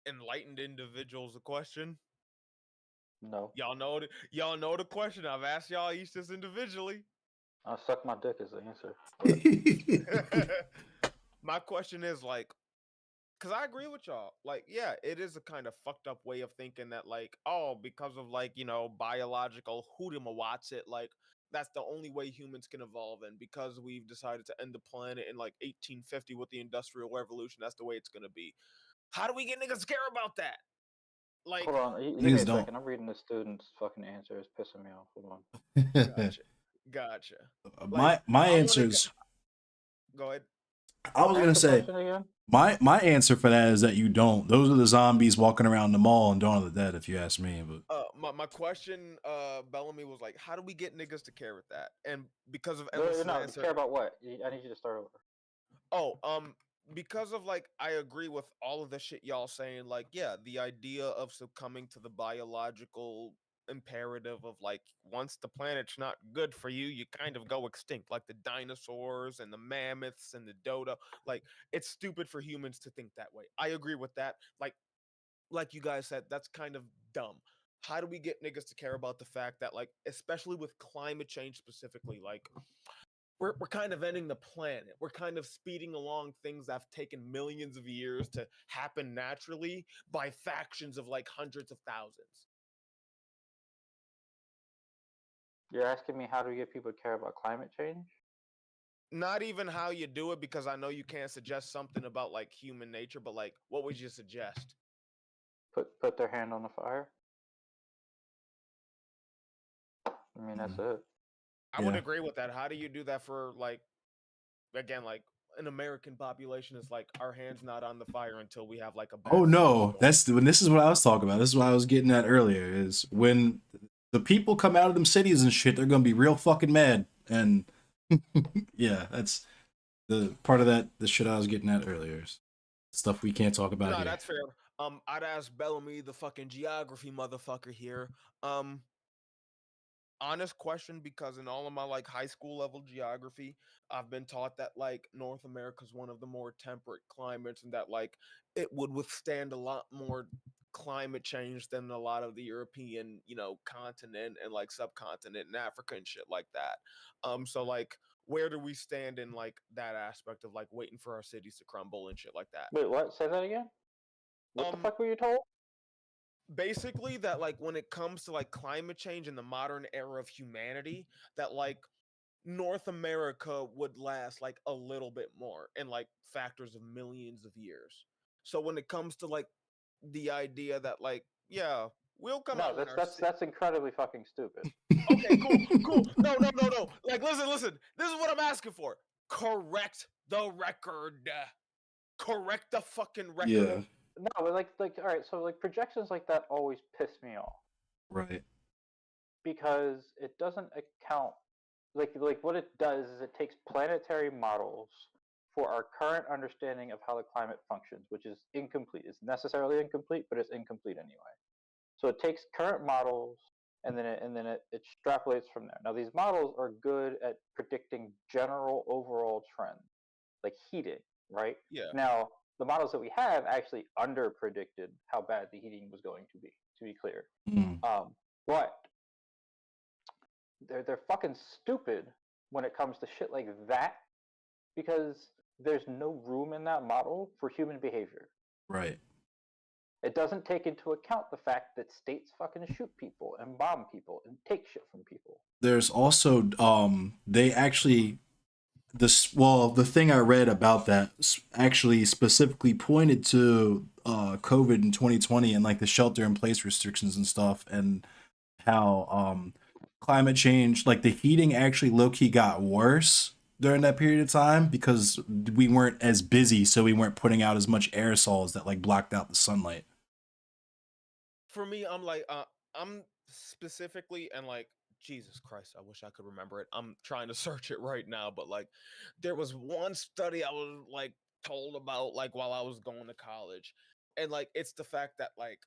S4: enlightened individuals a question?
S5: No.
S4: Y'all know the question. I've asked y'all each this individually.
S5: I'll suck my dick as the answer.
S4: My question is, like, because I agree with y'all. Like, yeah, it is a kind of fucked up way of thinking that, like, oh, because of, like, biological hoodamawats it, like, that's the only way humans can evolve. And because we've decided to end the planet in, like, 1850 with the Industrial Revolution, that's the way it's going to be. How do we get niggas to care about that? Like,
S5: Hold on. Give me
S1: Niggas
S5: a
S1: don't.
S5: second. I'm reading the student's fucking answer. It's pissing me off. Hold on.
S4: gotcha.
S1: my answer is,
S4: Go ahead.
S1: I was gonna
S5: Ask the
S1: say,
S5: question again?
S1: my answer for that is that you don't. Those are the zombies walking around the mall and Dawn of the Dead, if you ask me. But
S4: My question, Bellamy, was like, how do we get niggas to care with that? And because of
S5: No,
S4: Emma's
S5: no,
S4: answer,
S5: care about what? I need you to start over.
S4: because of, like, I agree with all of the shit y'all saying. Like, yeah, the idea of succumbing to the biological imperative of, like, once the planet's not good for you, you kind of go extinct, like the dinosaurs and the mammoths and the dodo. Like, it's stupid for humans to think that way. I agree with that. Like you guys said, that's kind of dumb. How do we get niggas to care about the fact that, like, especially with climate change specifically, like, we're kind of ending the planet. We're kind of speeding along things that have taken millions of years to happen naturally by factions of, like, hundreds of thousands.
S5: You're asking me how do we get people to care about climate change?
S4: Not even how you do it, because I know you can't suggest something about, like, human nature, but, like, what would you suggest?
S5: Put their hand on the fire. I mean, that's it.
S4: I would
S1: Yeah.
S4: agree with that. How do you do that for, like, again, like, an American population is like, our hands not on the fire until we have, like, a bad
S1: oh no,
S4: snowstorm.
S1: that's when this is what I was talking about. This is what I was getting at earlier. Is when the people come out of them cities and shit, they're gonna be real fucking mad. And yeah, that's the part of that. The shit I was getting at earlier. Stuff we can't talk about
S4: No,
S1: here.
S4: that's fair. I'd ask Bellamy, the fucking geography motherfucker here. Honest question, because in all of my, like, high school level geography, I've been taught that, like, North America is one of the more temperate climates, and that, like, it would withstand a lot more climate change than a lot of the European, continent and, like, subcontinent and Africa and shit like that. So, like, where do we stand in, like, that aspect of, like, waiting for our cities to crumble and shit like that?
S5: Wait, what? Say that again? What the fuck were you told?
S4: Basically, that, like, when it comes to, like, climate change in the modern era of humanity, that, like, North America would last, like, a little bit more in, like, factors of millions of years. So when it comes to, like, the idea that, like, yeah, we'll come out
S5: No,
S4: in our
S5: that's incredibly fucking stupid.
S4: Okay, cool. No. Like, listen. This is what I'm asking for. Correct the record. Correct the fucking record.
S1: Yeah.
S5: No, but like, all right. So like projections like that always piss me off
S1: Right.
S5: because it doesn't account. Like what it does is it takes planetary models for our current understanding of how the climate functions, which is incomplete. It's necessarily incomplete, but it's incomplete anyway. So it takes current models and then it extrapolates from there. Now these models are good at predicting general overall trends, like heating, right?
S4: Yeah.
S5: Now the models that we have actually under predicted how bad the heating was going to be clear. But they're fucking stupid when it comes to shit like that, because there's no room in that model for human behavior.
S1: Right.
S5: It doesn't take into account the fact that states fucking shoot people and bomb people and take shit from people.
S1: There's also they actually the thing I read about that actually specifically pointed to COVID in 2020 and, like, the shelter in place restrictions and stuff, and how climate change, like the heating actually low-key got worse during that period of time because we weren't as busy, so we weren't putting out as much aerosols that like blocked out the sunlight.
S4: For me, I'm like, I'm specifically and like, Jesus Christ, I wish I could remember it. I'm trying to search it right now, but like, there was one study I was like told about like while I was going to college, and like, it's the fact that like,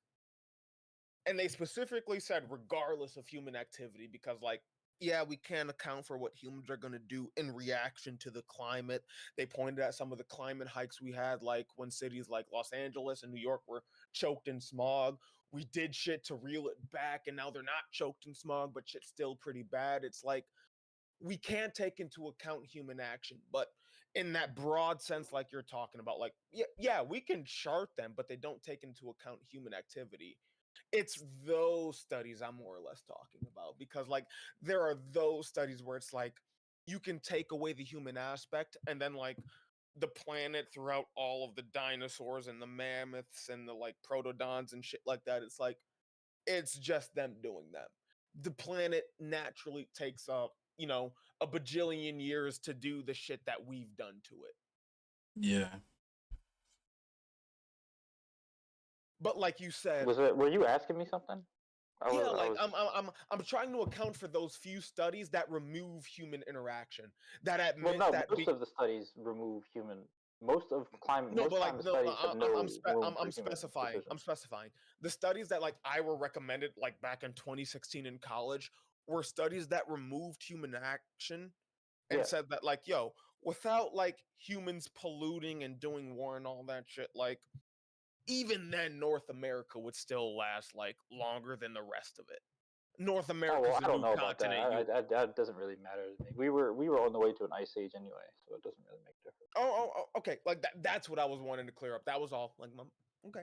S4: and they specifically said regardless of human activity, because like, yeah, we can't account for what humans are going to do in reaction to the climate. They pointed at some of the climate hikes we had, like when cities like Los Angeles and New York were choked in smog. We did shit to reel it back, and now they're not choked in smog, but shit's still pretty bad. It's like we can't take into account human action, but in that broad sense, like you're talking about, like, yeah, we can chart them, but they don't take into account human activity. It's those studies I'm more or less talking about, because like there are those studies where it's like you can take away the human aspect, and then like the planet throughout all of the dinosaurs and the mammoths and the like protodons and shit like that, it's like it's just them doing them. The planet naturally takes up, a bajillion years to do the shit that we've done to it.
S1: Yeah.
S4: But like you said,
S5: Were you asking me something?
S4: yeah, like I'm trying to account for those few studies that remove human interaction, that
S5: Well,
S4: admit
S5: no,
S4: that
S5: most of the studies remove human. Most of climate,
S4: no,
S5: most
S4: but like
S5: climate
S4: no,
S5: studies have no room
S4: I'm
S5: for human
S4: specifying.
S5: decision.
S4: I'm specifying the studies that like I were recommended like back in 2016 in college were studies that removed human action and
S5: Yeah.
S4: said that like, yo, without like humans polluting and doing war and all that shit, like even then North America would still last like longer than the rest of it. North
S5: Oh
S4: America's
S5: well,
S4: a
S5: I don't
S4: new
S5: know about that.
S4: continent. You
S5: That doesn't really matter to me. We were on the way to an ice age anyway, so it doesn't really make a difference.
S4: okay, like that's what I was wanting to clear up. That was all. Like, okay.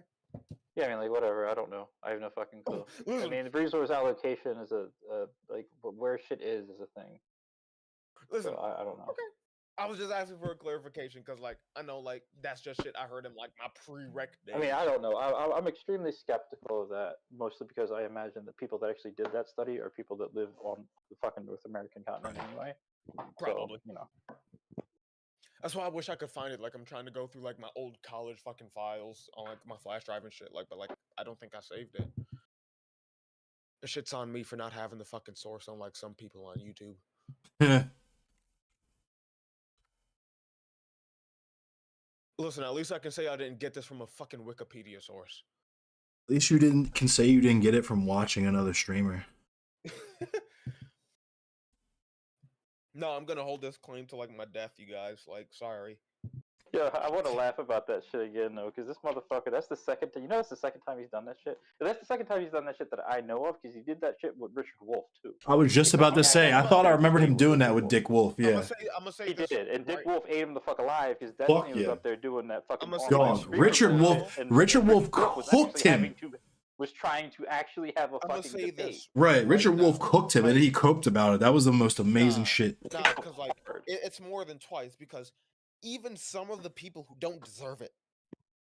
S5: Yeah, I mean, like whatever. I don't know. I have no fucking clue. I
S4: Listen,
S5: mean, resource allocation is a like where shit is a thing.
S4: listen.
S5: So I don't know.
S4: Okay. I was just asking for a clarification because, like, I know, like, that's just shit I heard in like my prereq days.
S5: I mean, I don't know. I'm extremely skeptical of that, mostly because I imagine the people that actually did that study are people that live on the fucking North American continent anyway.
S4: Probably.
S5: So,
S4: That's why I wish I could find it. Like, I'm trying to go through like my old college fucking files on like my flash drive and shit. Like, but like, I don't think I saved it. The shit's on me for not having the fucking source, unlike some people on YouTube. Listen, at least I can say I didn't get this from a fucking Wikipedia source.
S1: At least you can say you didn't get it from watching another streamer.
S4: No, I'm gonna hold this claim to like my death, you guys. Like, sorry.
S5: yeah, I want to laugh about that shit again though, because this motherfucker. That's the second time. You know, that's the second time he's done that shit. And that's the second time he's done that shit that I know of, because he did that shit with Richard Wolf too.
S1: I was just about to say, I thought I remembered him doing that with Dick Wolf. Yeah.
S4: I'm gonna say
S5: He
S4: this,
S5: did, and Dick
S4: right?
S5: Wolf ate him the fuck alive because Destiny was
S1: yeah.
S5: up there doing that fucking.
S1: Dog, Richard Wolf cooked him.
S5: Was trying to actually have a fucking debate.
S4: This,
S1: right, Richard Wolf cooked him, and he coped about it. That was the most amazing shit.
S4: Nah, because like it's more than twice. Because even some of the people who don't deserve it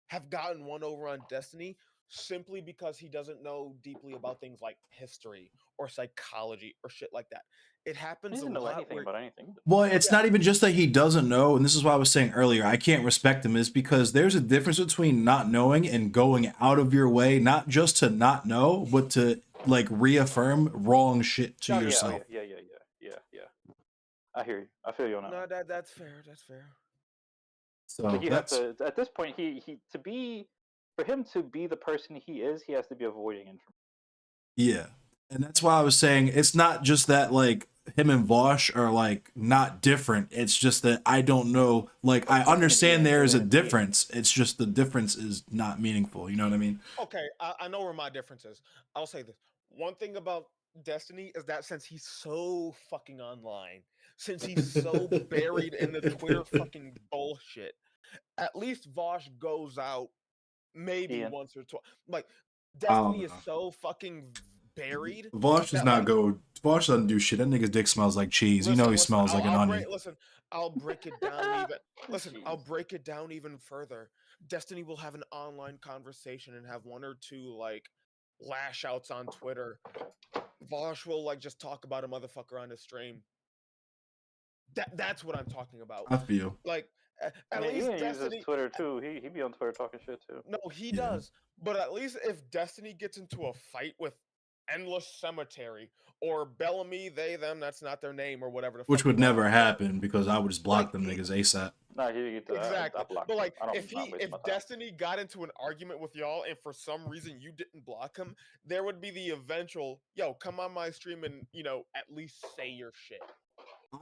S4: have gotten one over on Destiny simply because he doesn't know deeply about things like history or psychology or shit like that. It happens a lot.
S5: Anything about anything.
S1: Well, it's not even just that he doesn't know, and this is why I was saying earlier, I can't respect him, is because there's a difference between not knowing and going out of your way, not just to not know, but to like reaffirm wrong shit to yourself.
S5: Yeah. I hear you. I feel you on that.
S4: No, that's fair. That's fair.
S1: So
S5: like you have to, at this point, for him to be the person he is, he has to be avoiding information.
S1: Yeah. And that's why I was saying it's not just that like him and Vosh are like not different. It's just that I don't know. Like I understand there is a difference. It's just the difference is not meaningful. You know what I mean?
S4: Okay, I know where my difference is. I'll say this. One thing about Destiny is that since he's so fucking online, since he's so buried in the Twitter fucking bullshit, at least Vosh goes out maybe once or twice. Like Destiny is so fucking buried.
S1: Vosh does not go. Vosh doesn't do shit. That nigga's dick smells like cheese. You know he smells like an onion.
S4: I'll break it down even. I'll break it down even further. Destiny will have an online conversation and have one or two like lash outs on Twitter. Vosh will like just talk about a motherfucker on his stream. That's what I'm talking about.
S1: I feel.
S4: Like
S5: I
S4: at
S5: mean,
S4: least
S5: Ian uses
S4: Destiny.
S5: Twitter too. He be on Twitter talking shit too.
S4: No, he
S1: Yeah.
S4: does. But at least if Destiny gets into a fight with Endless Cemetery or Bellamy, they them, that's not their name or whatever the fuck.
S1: Which would
S4: you wanna
S1: never
S4: call it.
S1: happen because I would just block
S4: Like,
S1: them niggas ASAP.
S5: Nah, he
S4: Exactly.
S5: I blocked
S4: But
S5: him.
S4: like
S5: I don't
S4: if
S5: not waste my time.
S4: Destiny got into an argument with y'all and for some reason you didn't block him, there would be the eventual, yo, come on my stream and, at least say your shit.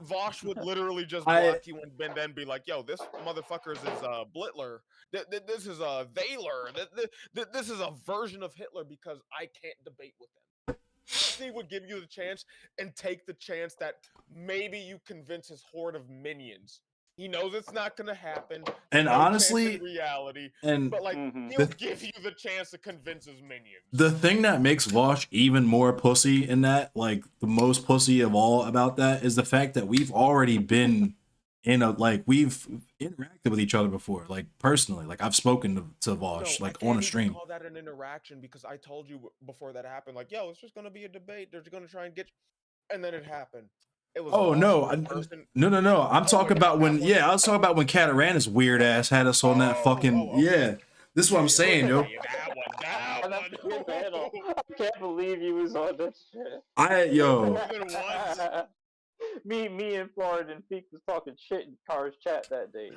S4: Vosh would literally just block you and then be like, yo, this motherfucker's is Blitler. This is a Vaylor. This is a version of Hitler because I can't debate with them. He would give you the chance and take the chance that maybe you convince his horde of minions. He knows it's not going to happen.
S1: And
S4: no
S1: honestly,
S4: chance in reality,
S1: and
S4: but like
S5: Mhm.
S4: he'll give you the chance to convince his minions.
S1: the thing that makes Vosh even more pussy in that, like the most pussy of all about that, is the fact that we've already been we've interacted with each other before, like personally. Like I've spoken to Vosh,
S4: No, I
S1: like
S4: can't
S1: on a
S4: even
S1: stream.
S4: call that an interaction because I told you before that happened, like, yo, it's just gonna be a debate. They're gonna try and get, and then it happened. It was
S1: Oh
S4: Vosh
S1: no,
S4: in person.
S1: no! I'm talking about when,
S4: that one.
S1: I was talking about when Catarana's weird ass had us on that fucking
S4: okay.
S1: yeah. This is what I'm saying, yo.
S4: Yeah, that
S5: And that's the
S4: one.
S5: panel. I can't believe you was on that shit.
S1: Yo,
S4: More than once.
S5: me and Florida and Feek was talking shit in Car's chat that day.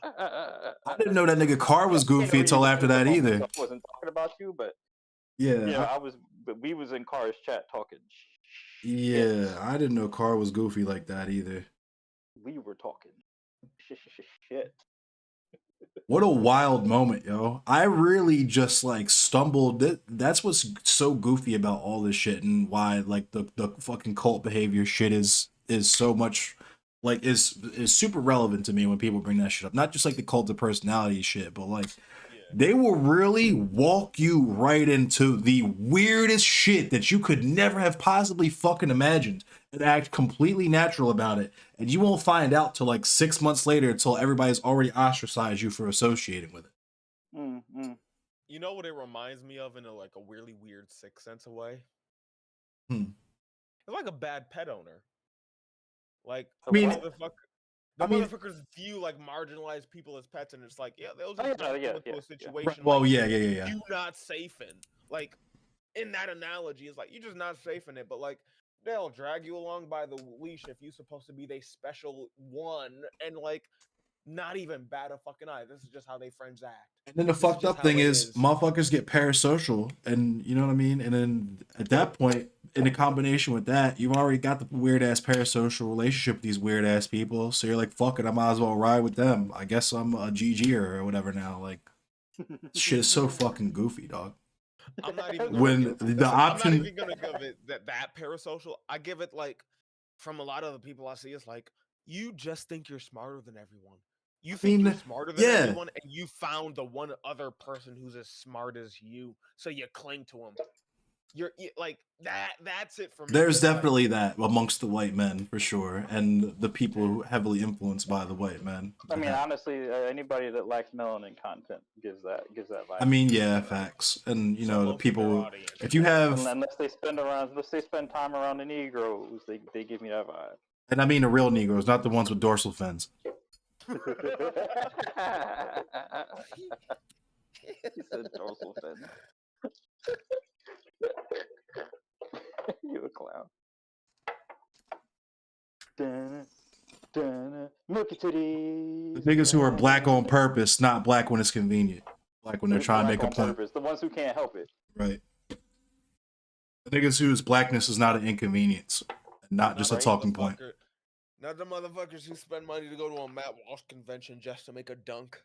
S1: I didn't know that nigga Carr was goofy until after that either.
S5: I wasn't talking about you, but
S1: Yeah,
S5: I was. But we was in Car's chat talking.
S1: yeah, I didn't know Carr was goofy like that either.
S5: We were talking shit.
S1: What a wild moment, yo. I really just like stumbled. That's what's so goofy about all this shit and why like the fucking cult behavior shit is so much like is super relevant to me when people bring that shit up. Not just like the cult of personality shit, but like they will really walk you right into the weirdest shit that you could never have possibly fucking imagined and act completely natural about it. And you won't find out till like 6 months later until everybody's already ostracized you for associating with it.
S5: Mm-hmm.
S4: You know what it reminds me of in a really weird Sixth Sense way?
S1: Hmm.
S4: It's like a bad pet owner. Like
S1: I mean,
S4: motherfuckers view like marginalized people as pets, and it's like, yeah, they'll just drag them into a situation.
S1: Well,
S4: like,
S1: yeah.
S4: You not safe in. Like in that analogy, it's like you're just not safe in it, but like they'll drag you along by the leash if you're supposed to be the special one, and like not even bat a fucking eye. This is just how they friends act.
S1: And then the
S4: This
S1: fucked
S4: just
S1: up
S4: how
S1: thing
S4: it
S1: is motherfuckers get parasocial, and you know what I mean? And then at that point, in a combination with that, you've already got the weird ass parasocial relationship with these weird ass people. So you're like, fuck it, I might as well ride with them. I guess I'm a GG'er or whatever now. Like, shit is so fucking goofy, dog.
S4: I'm not even
S1: When the option,
S4: I'm not even gonna give it that parasocial. I give it like from a lot of the people I see, it's like you just think you're smarter than everyone. You think you're smarter than everyone, and you found the one other person who's as smart as you, so you cling to him. You're like that. That's it for me.
S1: There's definitely that amongst the white men for sure, and the people heavily influenced by the white men.
S5: I mean, honestly, anybody that lacks melanin content gives that vibe.
S1: I mean, yeah, facts, and you know the people. If you have,
S5: unless they spend time around the Negroes, they give me that vibe.
S1: And I mean the real Negroes, not the ones with dorsal fins.
S5: He said dorsal fin. You a clown. Milky titties.
S1: The niggas who are black on purpose, not black when it's convenient. Like when they're trying to make a point.
S5: Purpose. The ones who can't help it.
S1: Right. The niggas whose blackness is not an inconvenience, not just a talking point.
S4: Not the motherfuckers who spend money to go to a Matt Walsh convention just to make a dunk.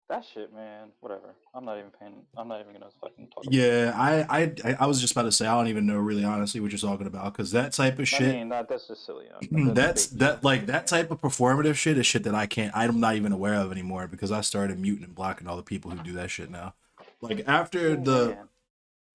S5: That shit, man. Whatever. I'm not even gonna fucking talk.
S1: Yeah, I was just about to say I don't even know really honestly what you're talking about because that type of shit.
S5: I mean, that's just silly.
S1: That type of performative shit is shit that I'm not even aware of anymore because I started muting and blocking all the people who do that shit now. Like after the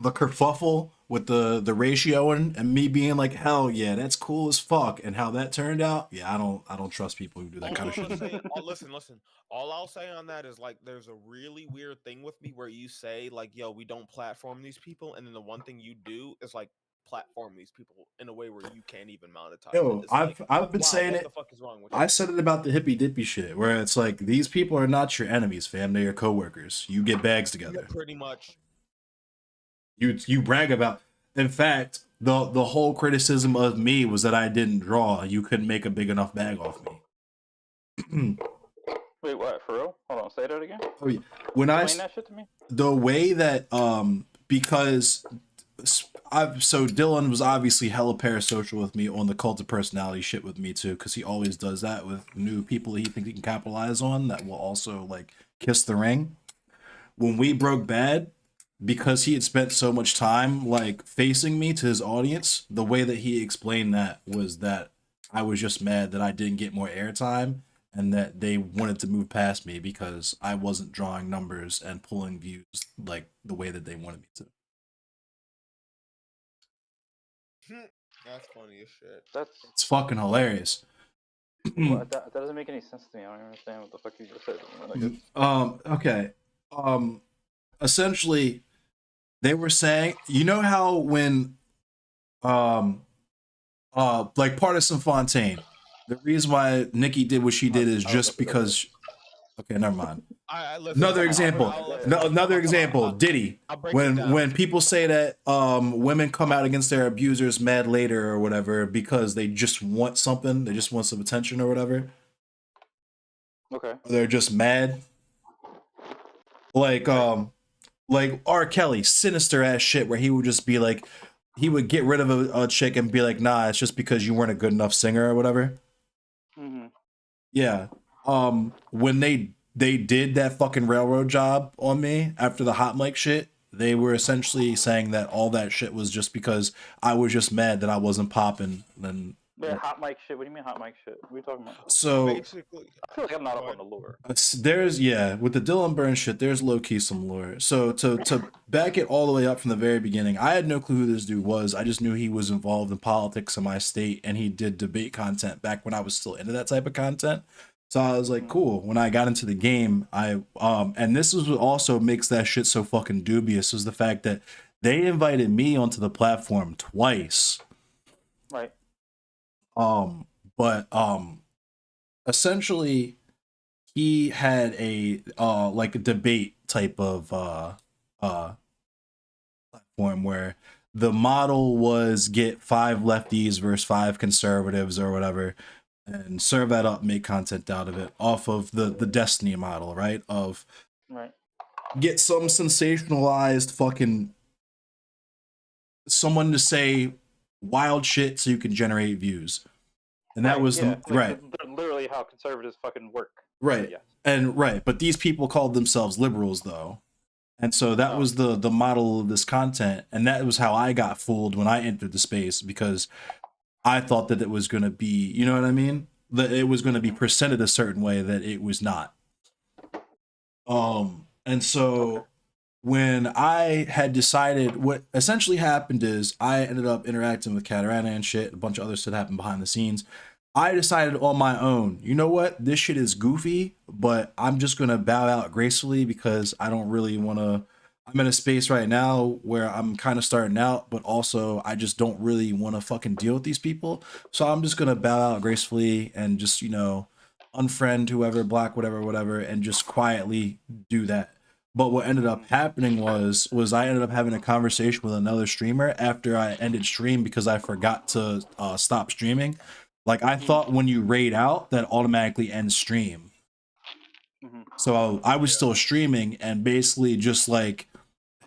S1: kerfuffle with the ratio and me being like, hell yeah, that's cool as fuck, and how that turned out, yeah, I don't trust people who do that kind of shit.
S4: Listen. All I'll say on that is like, there's a really weird thing with me where you say like, yo, we don't platform these people, and then the one thing you do is like platform these people in a way where you can't even monetize
S1: Yo,
S4: it. It's like,
S1: I've been
S4: wow,
S1: saying
S4: what
S1: it.
S4: the fuck is wrong with
S1: I
S4: you?
S1: said it about the hippy dippy shit, where it's like these people are not your enemies, fam. They're your coworkers. You get bags
S4: Yeah,
S1: together.
S4: pretty much.
S1: You brag about. In fact, the whole criticism of me was that I didn't draw. You couldn't make a big enough bag off me.
S5: Wait, what? For real? Hold on, say that again.
S1: Oh yeah. When
S5: Explain that shit to me.
S1: the way that because so Dylan was obviously hella parasocial with me on the cult of personality shit with me too, because he always does that with new people he thinks he can capitalize on that will also like kiss the ring. When we broke bad, because he had spent so much time like facing me to his audience, the way that he explained that was that I was just mad that I didn't get more airtime and that they wanted to move past me because I wasn't drawing numbers and pulling views like the way that they wanted me to.
S4: That's funny as shit.
S1: It's fucking hilarious.
S5: Well, that doesn't make any sense to me. I don't understand what the fuck you just said.
S1: Okay. Essentially they were saying, you know how when like Partisan Fontaine, the reason why Nikki did what she did is just because. Okay, never mind. Another example. Another example. Diddy. When people say that women come out against their abusers mad later or whatever because they just want something, they just want some attention or whatever.
S5: Okay.
S1: They're just mad. Like R. Kelly, sinister ass shit where he would just be like, he would get rid of a chick and be like, nah, it's just because you weren't a good enough singer or whatever.
S5: Mm-hmm.
S1: Yeah. When they did that fucking railroad job on me after the hot mic shit, they were essentially saying that all that shit was just because I was just mad that I wasn't popping. Then
S5: yeah, hot mic shit. What do you mean hot mic shit? What are you talking about?
S1: So
S4: basically,
S5: I feel like I'm not up on the lore.
S1: there's with the Dylan Burns shit, there's low key some lore. So to back it all the way up from the very beginning, I had no clue who this dude was. I just knew he was involved in politics in my state and he did debate content back when I was still into that type of content. So I was like, cool. When I got into the game, I and this is what also makes that shit so fucking dubious is the fact that they invited me onto the platform twice.
S5: Right.
S1: But essentially he had a like a debate type of platform where the model was get 5 lefties versus 5 conservatives or whatever and serve that up, make content out of it off of the Destiny model, right? Of
S5: right.
S1: Get some sensationalized fucking someone to say wild shit so you can generate views. And that was
S5: yeah.
S1: right.
S5: Literally how conservatives fucking work.
S1: Right.
S5: Yes.
S1: And right, but these people called themselves liberals though. And so that was the model of this content, and that was how I got fooled when I entered the space because I thought that it was going to be, you know what I mean? That it was going to be presented a certain way that it was not. And so when I had decided, what essentially happened is I ended up interacting with Katarana and shit, a bunch of other shit happened behind the scenes. I decided on my own, you know what? This shit is goofy, but I'm just going to bow out gracefully because I don't really want to. I'm in a space right now where I'm kind of starting out, but also I just don't really want to fucking deal with these people. So I'm just going to bow out gracefully and just, you know, unfriend whoever, block whatever, and just quietly do that. But what ended up happening was I ended up having a conversation with another streamer after I ended stream because I forgot to stop streaming. Like I thought when you raid out that automatically ends stream. So I was still streaming and basically just like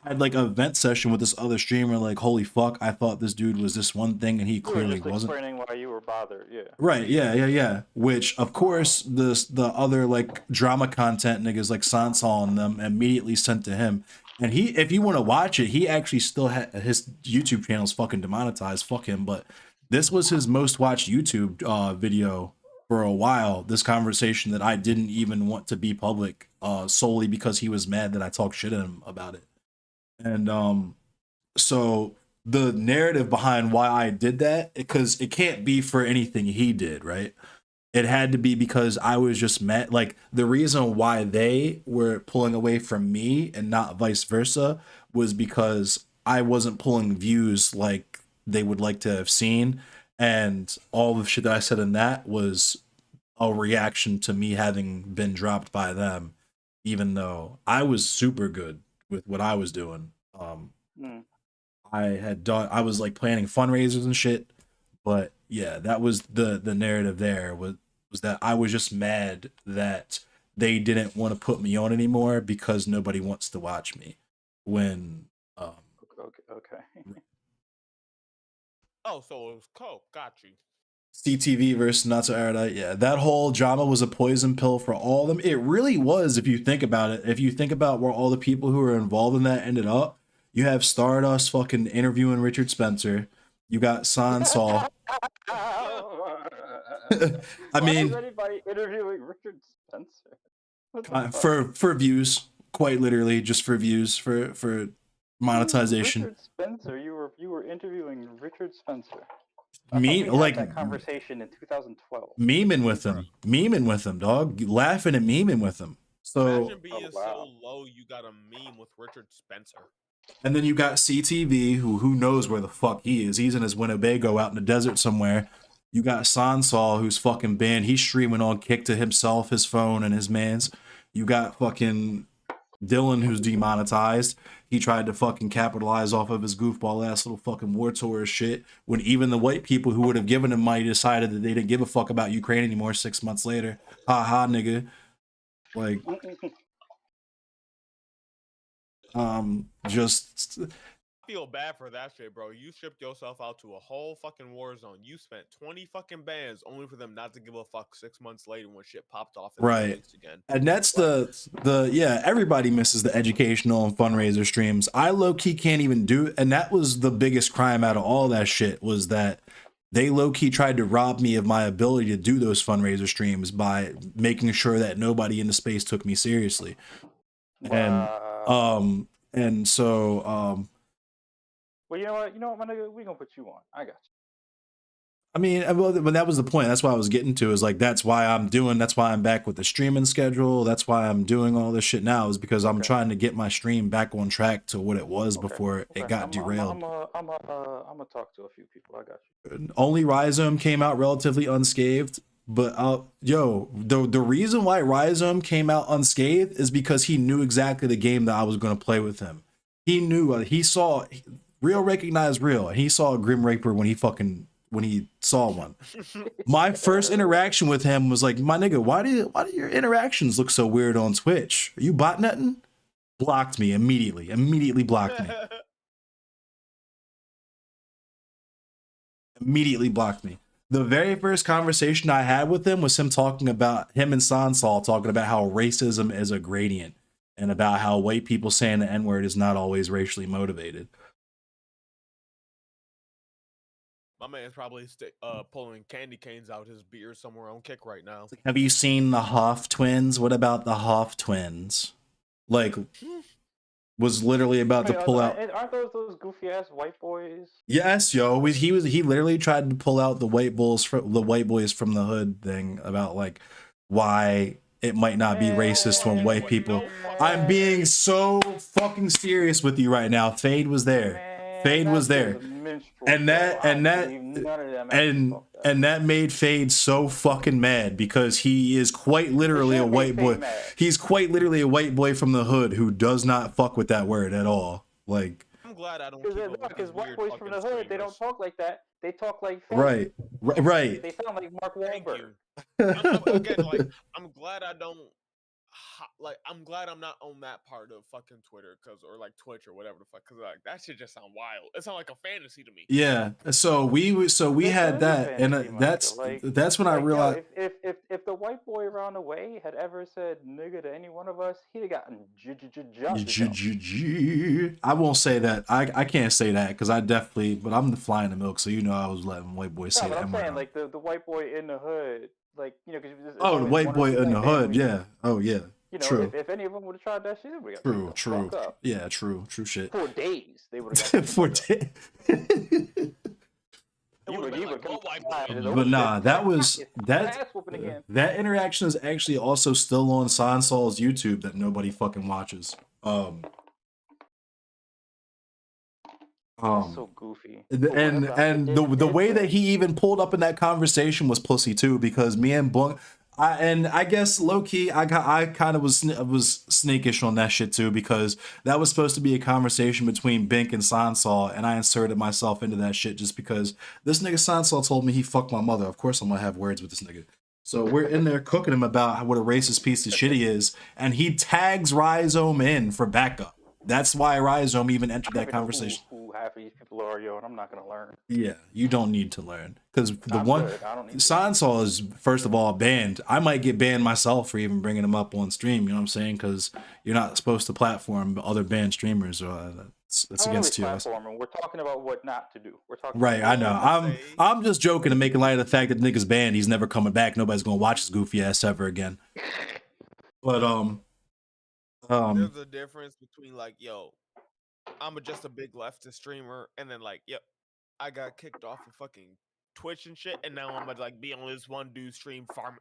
S1: had like a vent session with this other streamer. Like, holy fuck, I thought this dude was this one thing and he clearly wasn't.
S5: Explaining why you were bothered, yeah.
S1: Right, yeah. Which of course the other like drama content niggas like Sansal and them immediately sent to him. And he, if you want to watch it, he actually still had his YouTube channel's fucking demonetized. Fuck him, but this was his most watched YouTube video for a while. This conversation that I didn't even want to be public, solely because he was mad that I talked shit at him about it. And so the narrative behind why I did that, because it can't be for anything he did, right? It had to be because I was just mad. Like the reason why they were pulling away from me and not vice versa was because I wasn't pulling views like they would like to have seen, and all the shit that I said in that was a reaction to me having been dropped by them, even though I was super good with what I was doing. I was like planning fundraisers and shit, but yeah, that was the narrative there was that I was just mad that they didn't want to put me on anymore because nobody wants to watch me. When
S5: Okay.
S4: Oh, so it was Coke. Got you.
S1: CTV versus Not So Erudite, yeah, that whole drama was a poison pill for all of them. It really was, if you think about it. If you think about where all the people who were involved in that ended up, you have Stardust fucking interviewing Richard Spencer. You got Sansol. I mean,
S5: is anybody interviewing Richard Spencer?
S1: for views, quite literally, just for views, for monetization.
S5: Richard Spencer, you were interviewing Richard Spencer.
S1: Like
S5: that conversation in 2012.
S1: Memeing with him, dog, laughing and memeing with him. So
S4: imagine being so low you got a meme with Richard Spencer.
S1: And then you got CTV, who knows where the fuck he is. He's in his Winnebago out in the desert somewhere. You got Sansol, who's fucking banned. He's streaming on Kick to himself, his phone, and his mans. You got fucking Dylan, who's demonetized. He tried to fucking capitalize off of his goofball ass little fucking war tour shit, when even the white people who would have given him money decided that they didn't give a fuck about Ukraine anymore 6 months later. Ha ha, nigga. Like, just
S4: I feel bad for that shit, bro. You shipped yourself out to a whole fucking war zone. You spent 20 fucking bands only for them not to give a fuck 6 months later when shit popped off in
S1: right.
S4: the States again.
S1: And that's the yeah, everybody misses the educational and fundraiser streams. I low-key can't even do, and that was the biggest crime out of all that shit, was that they low-key tried to rob me of my ability to do those fundraiser streams by making sure that nobody in the space took me seriously. And so
S5: well, you know what, my nigga, we gonna put you on. I got you.
S1: I mean, well, but that was the point. That's why I was getting to, is like, that's why I'm back with the streaming schedule. That's why I'm doing all this shit now, is because I'm trying to get my stream back on track to what it was before it got derailed.
S5: I'm gonna talk to a few people. I got you.
S1: Only Rhizome came out relatively unscathed, but the reason why Rhizome came out unscathed is because he knew exactly the game that I was going to play with him. He knew, he saw real recognized real, and he saw a Grim Reaper when he saw one. My first interaction with him was like, my nigga, why do your interactions look so weird on Twitch? Are you botnetting? Blocked me immediately blocked me. Immediately blocked me. The very first conversation I had with him was him and Sansol talking about how racism is a gradient, and about how white people saying the N-word is not always racially motivated.
S4: My man's probably pulling candy canes out his beer somewhere on Kick right now.
S1: Have you seen the Hoff twins? What about the Hoff twins? Like, was literally about to pull out.
S5: Aren't those goofy ass white boys?
S1: Yes, yo. He literally tried to pull out the white boys from the hood thing about like why it might not be racist when white people. I'm being so fucking serious with you right now. Fade was there. Fade was there. And that made Fade so fucking mad, because he is quite literally a white boy. He's quite literally a white boy from the hood who does not fuck with that word at all. Like,
S4: I'm glad I don't.
S5: Because white boys from the hood, they don't talk like that. They talk like Fade.
S1: Right.
S5: They sound like Mark Wahlberg.
S4: I'm glad I don't. Like, I'm glad I'm not on that part of fucking Twitter, or like Twitch or whatever the fuck, because like that shit just sound wild. It sound like a fantasy to me.
S1: Yeah. So we had that, and that's when I realized,
S5: if the white boy around the way had ever said nigga to any one of us, he'd have gotten jumped.
S1: I won't say that. I can't say that, because but I'm the fly in the milk, so I was letting white boy say that.
S5: I'm saying, like, the white boy in the hood, like,
S1: the white boy in the hood, yeah. Oh yeah. True.
S5: If any of them would have tried that shit, they would have got
S1: true. Yeah, true shit.
S5: For days, they would have got
S1: for days. But nah, that interaction is actually also still on Sansol's YouTube that nobody fucking watches.
S5: That's so goofy.
S1: And
S5: Whatever, I
S1: and
S5: did-
S1: the
S5: did
S1: way
S5: say-
S1: that he even pulled up in that conversation was pussy too, because me and Blunk, I guess low key I kind of was sneakish on that shit too, because that was supposed to be a conversation between Bink and Sansol, and I inserted myself into that shit just because this nigga Sansol told me he fucked my mother. Of course I'm gonna have words with this nigga. So we're in there cooking him about what a racist piece of shit he is, and he tags Rhizome in for backup. That's why Rhizome even entered
S5: I don't
S1: that
S5: even know
S1: conversation.
S5: Who half of these people are, yo, and I'm not gonna learn.
S1: Yeah, you don't need to learn, because the
S5: I'm
S1: one
S5: good, I don't need to.
S1: Sansol is first of all banned. I might get banned myself for even bringing him up on stream. You know what I'm saying? Because you're not supposed to platform other banned streamers, or that's
S5: I don't
S1: against
S5: really
S1: you.
S5: platform, and we're talking about what not to do. We're talking
S1: Right,
S5: about
S1: I know. I'm just joking and making light of the fact that the nigga's banned. He's never coming back. Nobody's gonna watch his goofy ass ever again. But
S4: There's a difference between like, yo, I'm just a big leftist streamer, and then like, yep, I got kicked off of fucking Twitch and shit, and now I'm gonna like be on this one dude's stream farming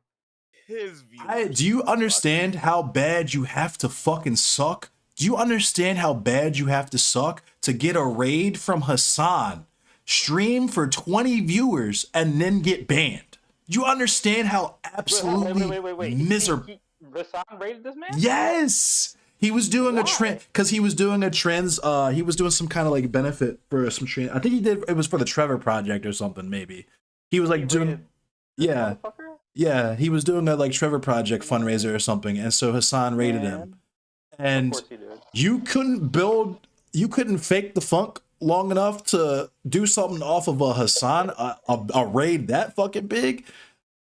S4: his views.
S1: do you understand how bad you have to fucking suck? Do you understand how bad you have to suck to get a raid from Hassan, stream for 20 viewers, and then get banned? Do you understand how absolutely
S5: wait.
S1: miserable?
S5: Rasan rated this man?
S1: Yes, he was doing a trend because he was doing a trends. He was doing some kind of like benefit for some trend. I think he did. It was for the Trevor Project or something. Maybe he was like
S5: He
S1: doing.
S5: rated this
S1: Yeah,
S5: motherfucker?
S1: yeah, he was doing a like Trevor Project fundraiser or something, and so Hassan rated him.
S5: Man. Of
S1: And
S5: course he did.
S1: you couldn't fake the funk long enough to do something off of a Hassan, a raid that fucking big.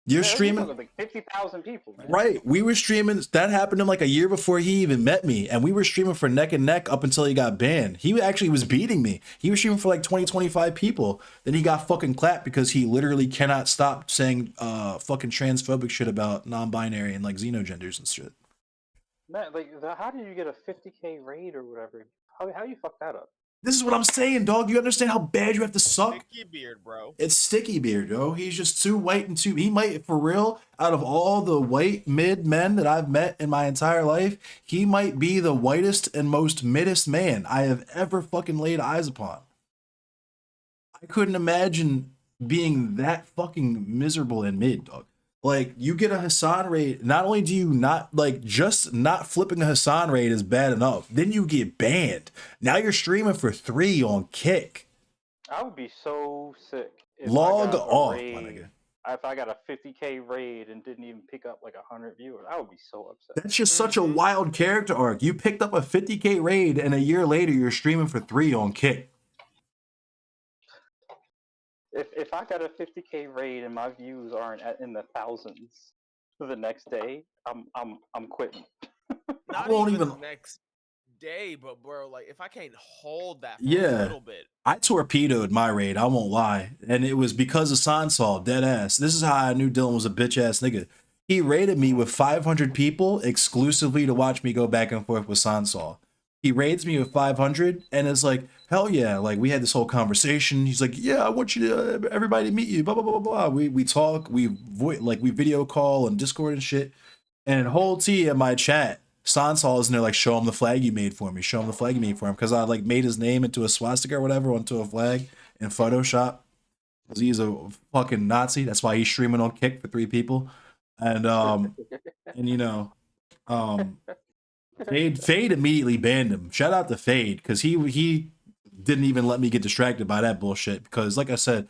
S1: You're
S5: Man,
S1: streaming.
S5: like 50,000 people, man.
S1: Right. We were streaming. That happened to him like a year before he even met me. And we were streaming for neck and neck up until he got banned. He actually was beating me. He was streaming for like 20, 25 people. Then he got fucking clapped because he literally cannot stop saying fucking transphobic shit about non-binary and like xenogenders and shit.
S5: Man, like, how did you get a 50K raid or whatever? How you fuck that up?
S1: This is what I'm saying, dog. You understand how bad you have to suck?
S4: Sticky beard, bro.
S1: It's Sticky Beard, yo. He's just too white and too. He might, for real, out of all the white mid men that I've met in my entire life, he might be the whitest and most middest man I have ever fucking laid eyes upon. I couldn't imagine being that fucking miserable and mid, dog. Like, you get a Hassan raid, not only do you not, like, just not flipping a Hassan raid is bad enough, then you get banned. Now you're streaming for 3 on Kick.
S5: I would be so sick. If
S1: Log
S5: I got a
S1: off, my
S5: raid-
S1: nigga.
S5: If I got a 50K raid and didn't even pick up like 100 viewers, I would be so upset.
S1: That's just such a wild character arc. You picked up a 50K raid, and a year later, you're streaming for 3 on Kick.
S5: If I got a 50K raid and my views aren't in the thousands for the next day, I'm quitting.
S4: Not
S1: won't
S4: even
S1: even-
S4: the next day, but bro, like if I can't hold that for
S1: Yeah.
S4: a little bit.
S1: I torpedoed my raid, I won't lie. And it was because of Sansol, dead ass. This is how I knew Dylan was a bitch ass nigga. He raided me with 500 people exclusively to watch me go back and forth with Sansol. He raids me with 500 and it's like, hell yeah. Like, we had this whole conversation. He's like, yeah, I want you to, everybody to meet you, blah, blah, blah, blah, blah. We talk, we video call and Discord and shit. And whole tea in my chat, Sansol is in there like, show him the flag you made for me. Show him the flag you made for him. Because I like made his name into a swastika or whatever onto a flag in Photoshop. Because he's a fucking Nazi. That's why he's streaming on Kick for 3 people. And you know, Fade immediately banned him. Shout out to Fade, because he didn't even let me get distracted by that bullshit. Because like I said,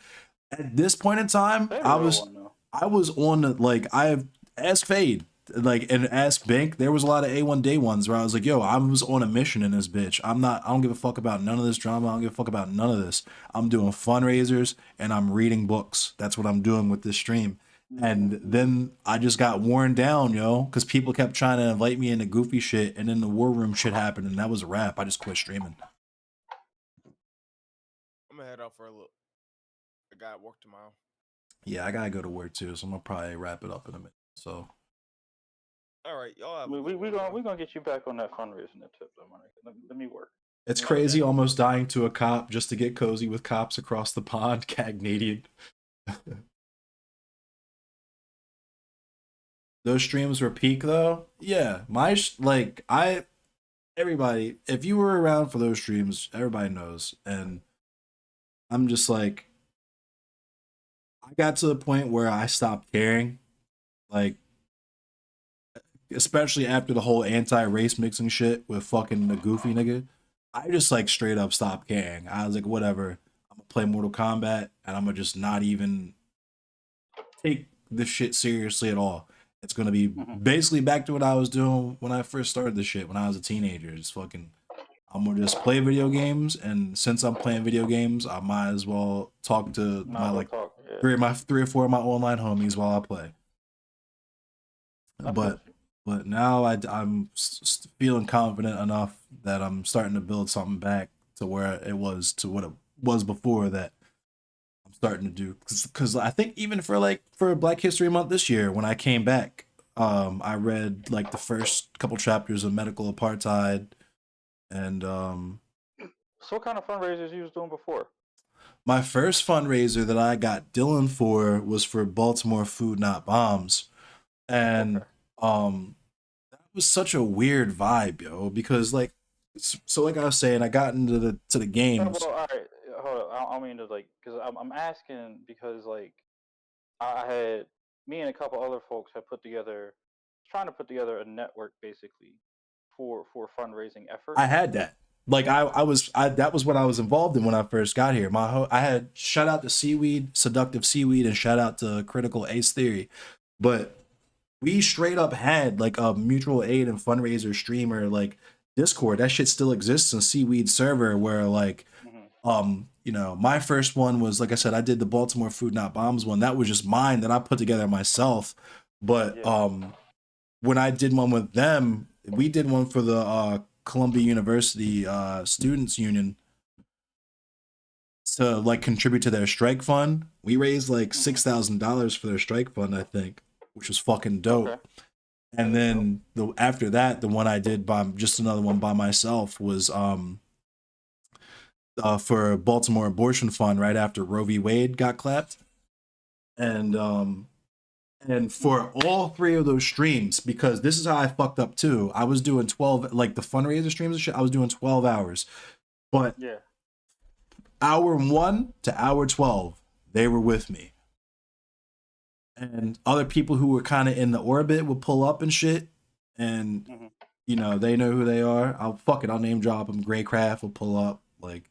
S1: at this point in time, I was on the, like, I asked Fade, like, and asked Bink. There was a lot of A1 day ones where I was like, yo, I was on a mission in this bitch. I don't give a fuck about none of this drama. I don't give a fuck about none of this. I'm doing fundraisers and I'm reading books. That's what I'm doing with this stream. And then I just got worn down, yo, because people kept trying to invite me into goofy shit, and then the war room shit happened, and that was a wrap. I just quit streaming.
S4: I'm gonna head out for a little. I got work tomorrow.
S1: Yeah, I gotta go to work too, so I'm gonna probably wrap it up in a minute. So,
S4: All right, y'all. Have a
S5: We
S4: good one, bro.
S5: gonna get you back on that fundraising tip, though, man. Let me work.
S1: it's
S5: Yeah,
S1: crazy,
S5: yeah.
S1: almost dying to a cop just to get cozy with cops across the pond. Cagnadian. Those streams were peak though. Yeah, everybody, if you were around for those streams, everybody knows. And I'm just like, I got to the point where I stopped caring. Like, especially after the whole anti-race mixing shit with fucking the goofy nigga. I just like straight up stopped caring. I was like, whatever. I'm gonna play Mortal Kombat and I'm gonna just not even take this shit seriously at all. It's gonna be basically back to what I was doing when I first started this shit when I was a teenager. Just fucking, I'm gonna just play video games, and since I'm playing video games, I might as well talk to my like three or four of my online homies while I play. But now I'm feeling confident enough that I'm starting to build something back to where it was to what it was before that I'm starting to do. Because I think even for Black History Month this year, when I came back, I read like the first couple chapters of Medical Apartheid, and
S5: So what kind of fundraisers you was doing before?
S1: my first fundraiser that I got Dylan for was for Baltimore Food Not Bombs, and that was such a weird vibe, yo, because like, so like I was saying, I got into the
S5: No,
S1: games.
S5: well, all right, hold up. I don't mean to like, because I'm asking because like I had me and a couple other folks had trying to put together a network basically for a fundraising effort.
S1: I had that. Like I that was what I was involved in when I first got here. I had shout out to Seaweed, Seductive Seaweed, and shout out to Critical Ace Theory, but we straight up had like a mutual aid and fundraiser streamer like Discord. That shit still exists in Seaweed server where like you know, my first one was like I said, I did the Baltimore Food Not Bombs one. That was just mine that I put together myself. But when I did one with them, we did one for the Columbia University Students Union to like contribute to their strike fund. We raised like $6,000 for their strike fund, I think, which was fucking dope.
S5: Okay.
S1: And then after that, the one I did by just another one by myself was for Baltimore Abortion Fund right after Roe v. Wade got clapped. And for all three of those streams, because this is how I fucked up too. I was doing 12, like the fundraiser streams and shit, I was doing 12 hours. But hour 1 to hour 12, they were with me. And other people who were kind of in the orbit would pull up and shit. And, you know, they know who they are. I'll name drop them. Graycraft will pull up. Like,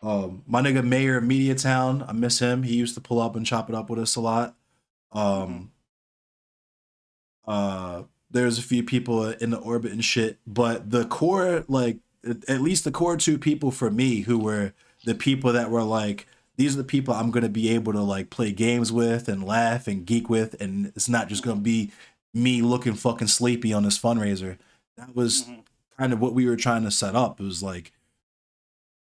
S1: my nigga Mayor of Mediatown, I miss him. He used to pull up and chop it up with us a lot. There's a few people in the orbit and shit. But the core, like, at least the core 2 people for me who were the people that were like, these are the people I'm going to be able to like play games with and laugh and geek with. And it's not just going to be me looking fucking sleepy on this fundraiser. That was kind of what we were trying to set up. It was like,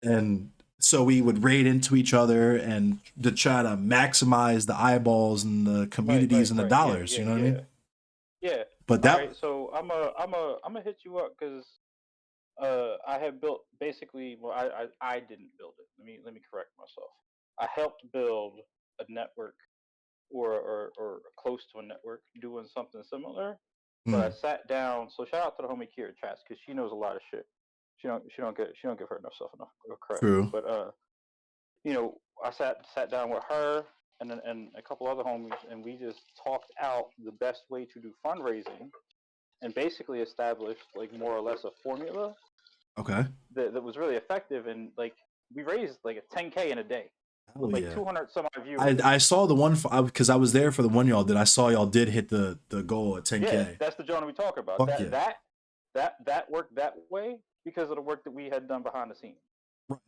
S1: and so we would raid into each other and to try to maximize the eyeballs and the communities and the dollars. You know what I mean?
S5: Yeah.
S1: But that.
S5: Right, so I'm a hit you up because I had built basically. Well, I didn't build it. Let me correct myself. I helped build a network or close to a network doing something similar. But I sat down. So shout out to the homie Kira Chats because she knows a lot of shit. She don't give her enough stuff enough credit.
S1: True.
S5: But you know, I sat down with her and a couple other homies, and we just talked out the best way to do fundraising, and basically established like more or less a formula.
S1: Okay.
S5: That was really effective, and like we raised like a 10K in a day.
S1: Hell
S5: Like
S1: yeah.
S5: 200 some odd viewers.
S1: I saw the one because I was there for the one y'all did. I saw y'all did hit the goal at 10K.
S5: Yeah, that's the joint we talk about.
S1: Fuck
S5: That worked that way because of the work that we had done behind the scenes.
S1: Right.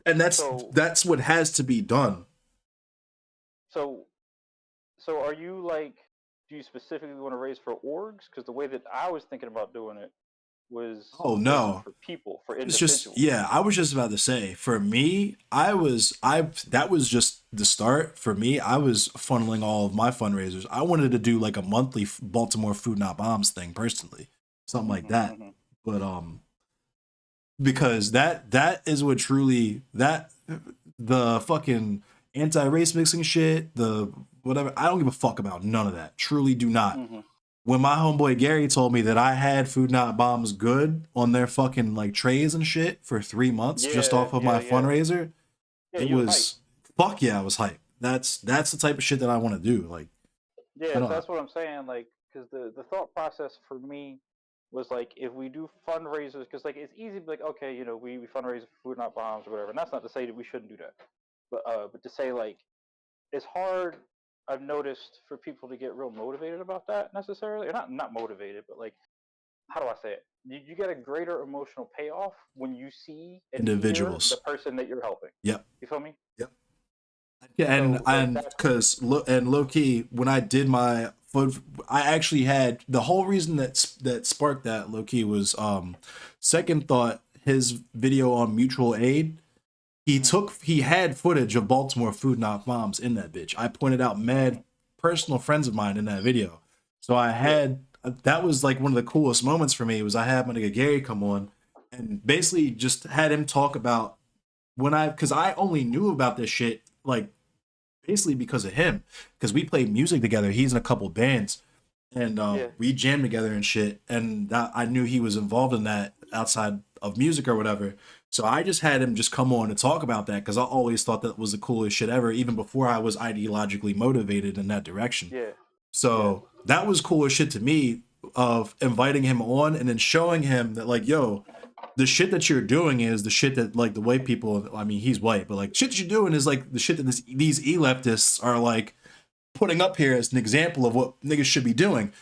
S1: And that's what has to be done.
S5: So are you like, do you specifically want to raise for orgs? Because the way that I was thinking about doing it was for people, for individuals.
S1: It's just, yeah, I was just about to say, for me, that was just the start. For me, I was funneling all of my fundraisers. I wanted to do like a monthly Baltimore Food Not Bombs thing personally, something like that. But because that is what truly, that the fucking anti-race mixing shit, the whatever, I don't give a fuck about none of that. Truly do not. When my homeboy Gary told me that I had Food Not Bombs good on their fucking like trays and shit for 3 months just off of my fundraiser,
S5: Yeah,
S1: it
S5: you was
S1: was fuck yeah, I was hyped. That's the type of shit that I want to do. Like,
S5: Yeah,
S1: I
S5: so
S1: don't.
S5: that's what I'm saying. Like, because the thought process for me was like, if we do fundraisers, because like it's easy to be like, okay, we fundraise for Food Not Bombs or whatever, and that's not to say that we shouldn't do that, but to say like it's hard. I've noticed for people to get real motivated about that necessarily, or not motivated, but like how do I say it? You get a greater emotional payoff when you see and hear the
S1: Individuals.
S5: person that you're helping.
S1: Yep.
S5: You feel me?
S1: Yep. Yeah,
S5: So like
S1: and
S5: that's
S1: because low key, when I did my foot, I actually had the whole reason that sparked that low key was second thought. His video on mutual aid, he had footage of Baltimore Food Not Bombs in that bitch. I pointed out mad personal friends of mine in that video, so I had that was like one of the coolest moments for me. Was I had my nigga Gary come on and basically just had him talk about because I only knew about this shit like basically because of him, because we played music together. He's in a couple bands, and
S5: Yeah.
S1: we jammed together and shit. And I knew he was involved in that outside of music or whatever. So I just had him just come on and talk about that because I always thought that was the coolest shit ever, even before I was ideologically motivated in that direction.
S5: yeah.
S1: So that was cool as shit to me of inviting him on and then showing him that like, yo, the shit that you're doing is the shit that like the white people, I mean, he's white, but like shit that you're doing is like the shit that these e-leftists are like putting up here as an example of what niggas should be doing.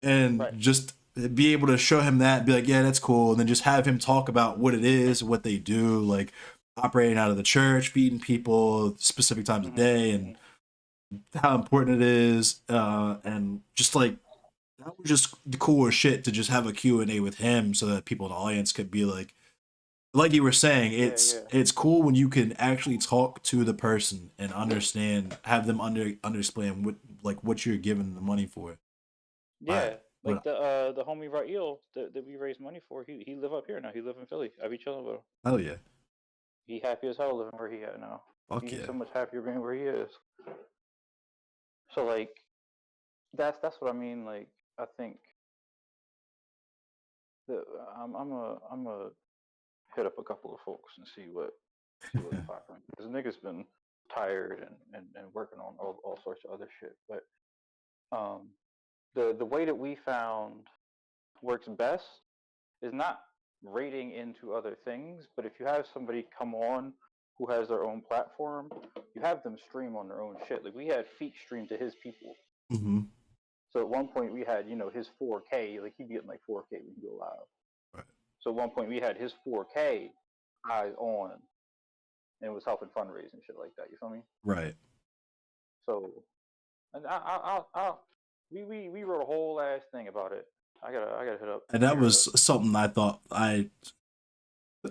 S1: And
S5: Right.
S1: just be able to show him that, be like, yeah, that's cool. And then just have him talk about what it is, what they do, like operating out of the church, feeding people specific times of day and how important it is. And just like, that was just the coolest shit to just have a Q&A with him so that people in the audience could be like you were saying, it's cool when you can actually talk to the person and understand, have them understand what you're giving the money for.
S5: Yeah,
S1: But-
S5: like the homie Rael that we raised money for. He live up here now. He live in Philly. I be chilling with him.
S1: Hell yeah.
S5: He happy as hell living where he at now.
S1: Fuck
S5: He's
S1: yeah.
S5: so much happier being where he is. So like, that's what I mean. Like, I think that I'm a hit up a couple of folks and see what's popping. Because niggas been tired and working on all sorts of other shit. But the way that we found works best is not rating into other things, but if you have somebody come on who has their own platform, you have them stream on their own shit. Like we had Feek stream to his people.
S1: Mm-hmm.
S5: So at one point we had, his 4K, like he'd be getting like 4K when he go live.
S1: Right.
S5: So at one point we had his 4K eyes on and was helping fundraise and shit like that. You feel me?
S1: Right.
S5: So, and we wrote a whole ass thing about it. I gotta hit up.
S1: And that was something I thought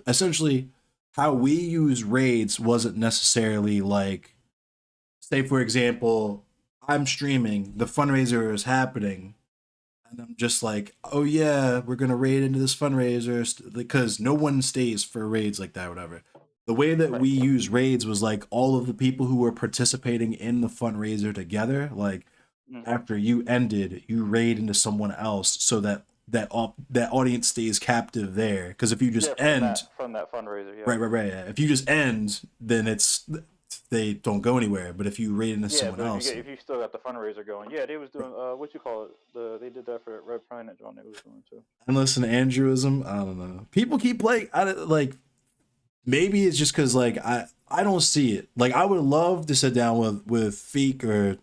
S1: essentially how we use raids wasn't necessarily like, say for example, I'm streaming, the fundraiser is happening, and I'm just like, oh yeah, we're gonna raid into this fundraiser because no one stays for raids like that or whatever. The way that we use raids was like all of the people who were participating in the fundraiser together, like after you ended, you raid into someone else so that audience stays captive there. Because if you just end
S5: from that fundraiser, yeah.
S1: Right. Yeah. If you just end, then they don't go anywhere. But if you raid into someone else,
S5: if you still got the fundraiser going, yeah, they was doing what you call it. They did that for Red Planet John. They was doing too.
S1: and listen to Andrewism, I don't know. People keep like maybe it's just because like I don't see it. Like I would love to sit down with Feek or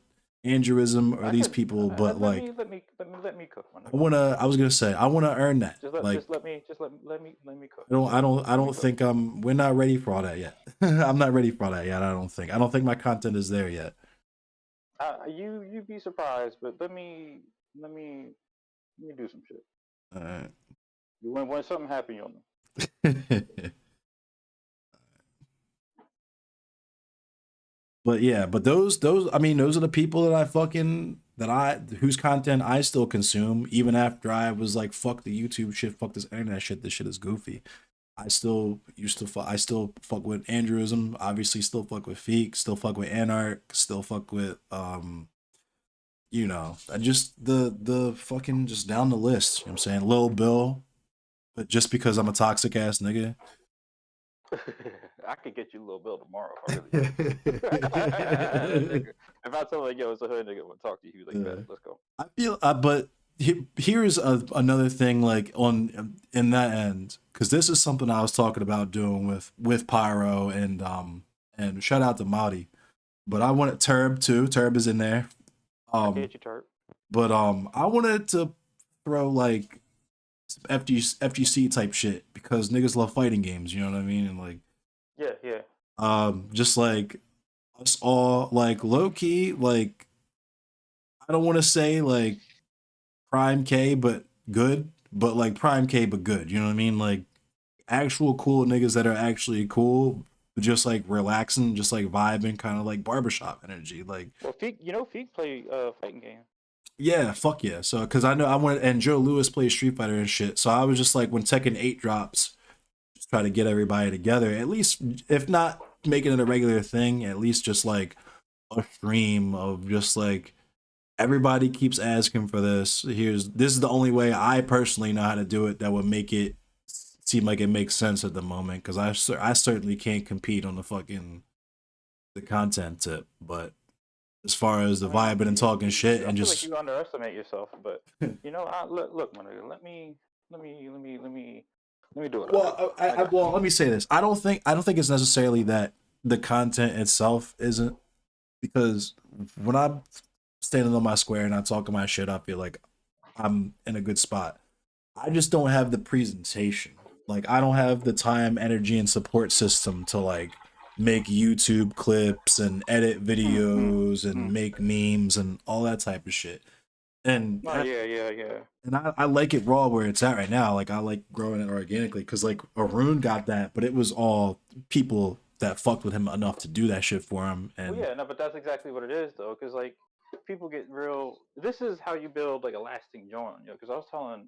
S1: Andrewism or these people, but like
S5: let me cook.
S1: I was gonna say I want to earn that.
S5: Just let me cook.
S1: I don't think we're not ready for all that yet. I'm not ready for all that yet. I don't think my content is there yet.
S5: You'd be surprised, but let me do some shit.
S1: All right.
S5: When something happens, you'll know.
S1: But yeah, but those I mean, those are the people whose content I still consume even after I was like, fuck the YouTube shit, fuck this internet shit, this shit is goofy. I still fuck with Andrewism, obviously still fuck with Feek, still fuck with Anarch, still fuck with just the fucking just down the list, you know what I'm saying? Lil Bill, but just because I'm a toxic ass nigga.
S5: I could get you a little bill tomorrow if I really Nigga, if I tell like, yo, it's a hood nigga, I want to talk to you. He was like, bet, let's go.
S1: I feel, but here's another thing, like in that end, because this is something I was talking about doing with Pyro and shout out to Marty, but I wanted Turb too. Turb is in there.
S5: I get you, Turb.
S1: But I wanted to throw like some FGC type shit because niggas love fighting games. You know what I mean? And like,
S5: yeah.
S1: Just like us all, like low key, like I don't want to say like Prime K, but good, but like Prime K, but good. You know what I mean? Like actual cool niggas that are actually cool, but just like relaxing, just like vibing, kind of like barbershop energy. Like,
S5: well, Feek play fighting game.
S1: Yeah, fuck yeah. So, cause I know I went and Joe Lewis plays Street Fighter and shit. So I was just like, when Tekken 8 drops, just try to get everybody together. At least, if not making it a regular thing, at least just like a stream of just like everybody keeps asking for this. This is the only way I personally know how to do it that would make it seem like it makes sense at the moment. Cause I certainly can't compete on the content tip, but as far as the vibing and talking shit and just
S5: like you underestimate yourself, but you know, look, my nigga, let me do it.
S1: Well, well, let me say this. I don't think it's necessarily that the content itself isn't, because when I'm standing on my square and I talking my shit, I feel like I'm in a good spot. I just don't have the presentation. Like I don't have the time, energy, and support system to like make YouTube clips and edit videos and make memes and all that type of shit. And
S5: yeah.
S1: And I like it raw where it's at right now. Like I like growing it organically because like Arun got that, but it was all people that fucked with him enough to do that shit for him. And
S5: well, yeah, no, but that's exactly what it is though, because like people get real. This is how you build like a lasting joint, you know. Because I was telling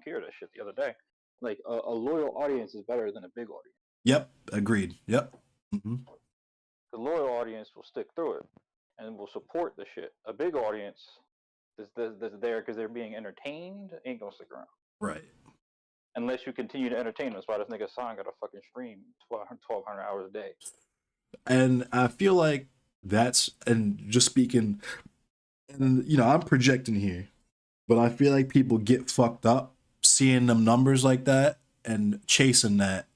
S5: Kira that shit the other day. Like a loyal audience is better than a big audience.
S1: Yep, agreed. Yep. Mm-hmm.
S5: The loyal audience will stick through it and will support the shit. A big audience that's there because they're being entertained ain't gonna stick around.
S1: Right.
S5: Unless you continue to entertain them. That's why this nigga Son got a fucking stream 1,200 hours a day.
S1: And I feel like that's, and just speaking, and you know, I'm projecting here, but I feel like people get fucked up seeing them numbers like that and chasing that.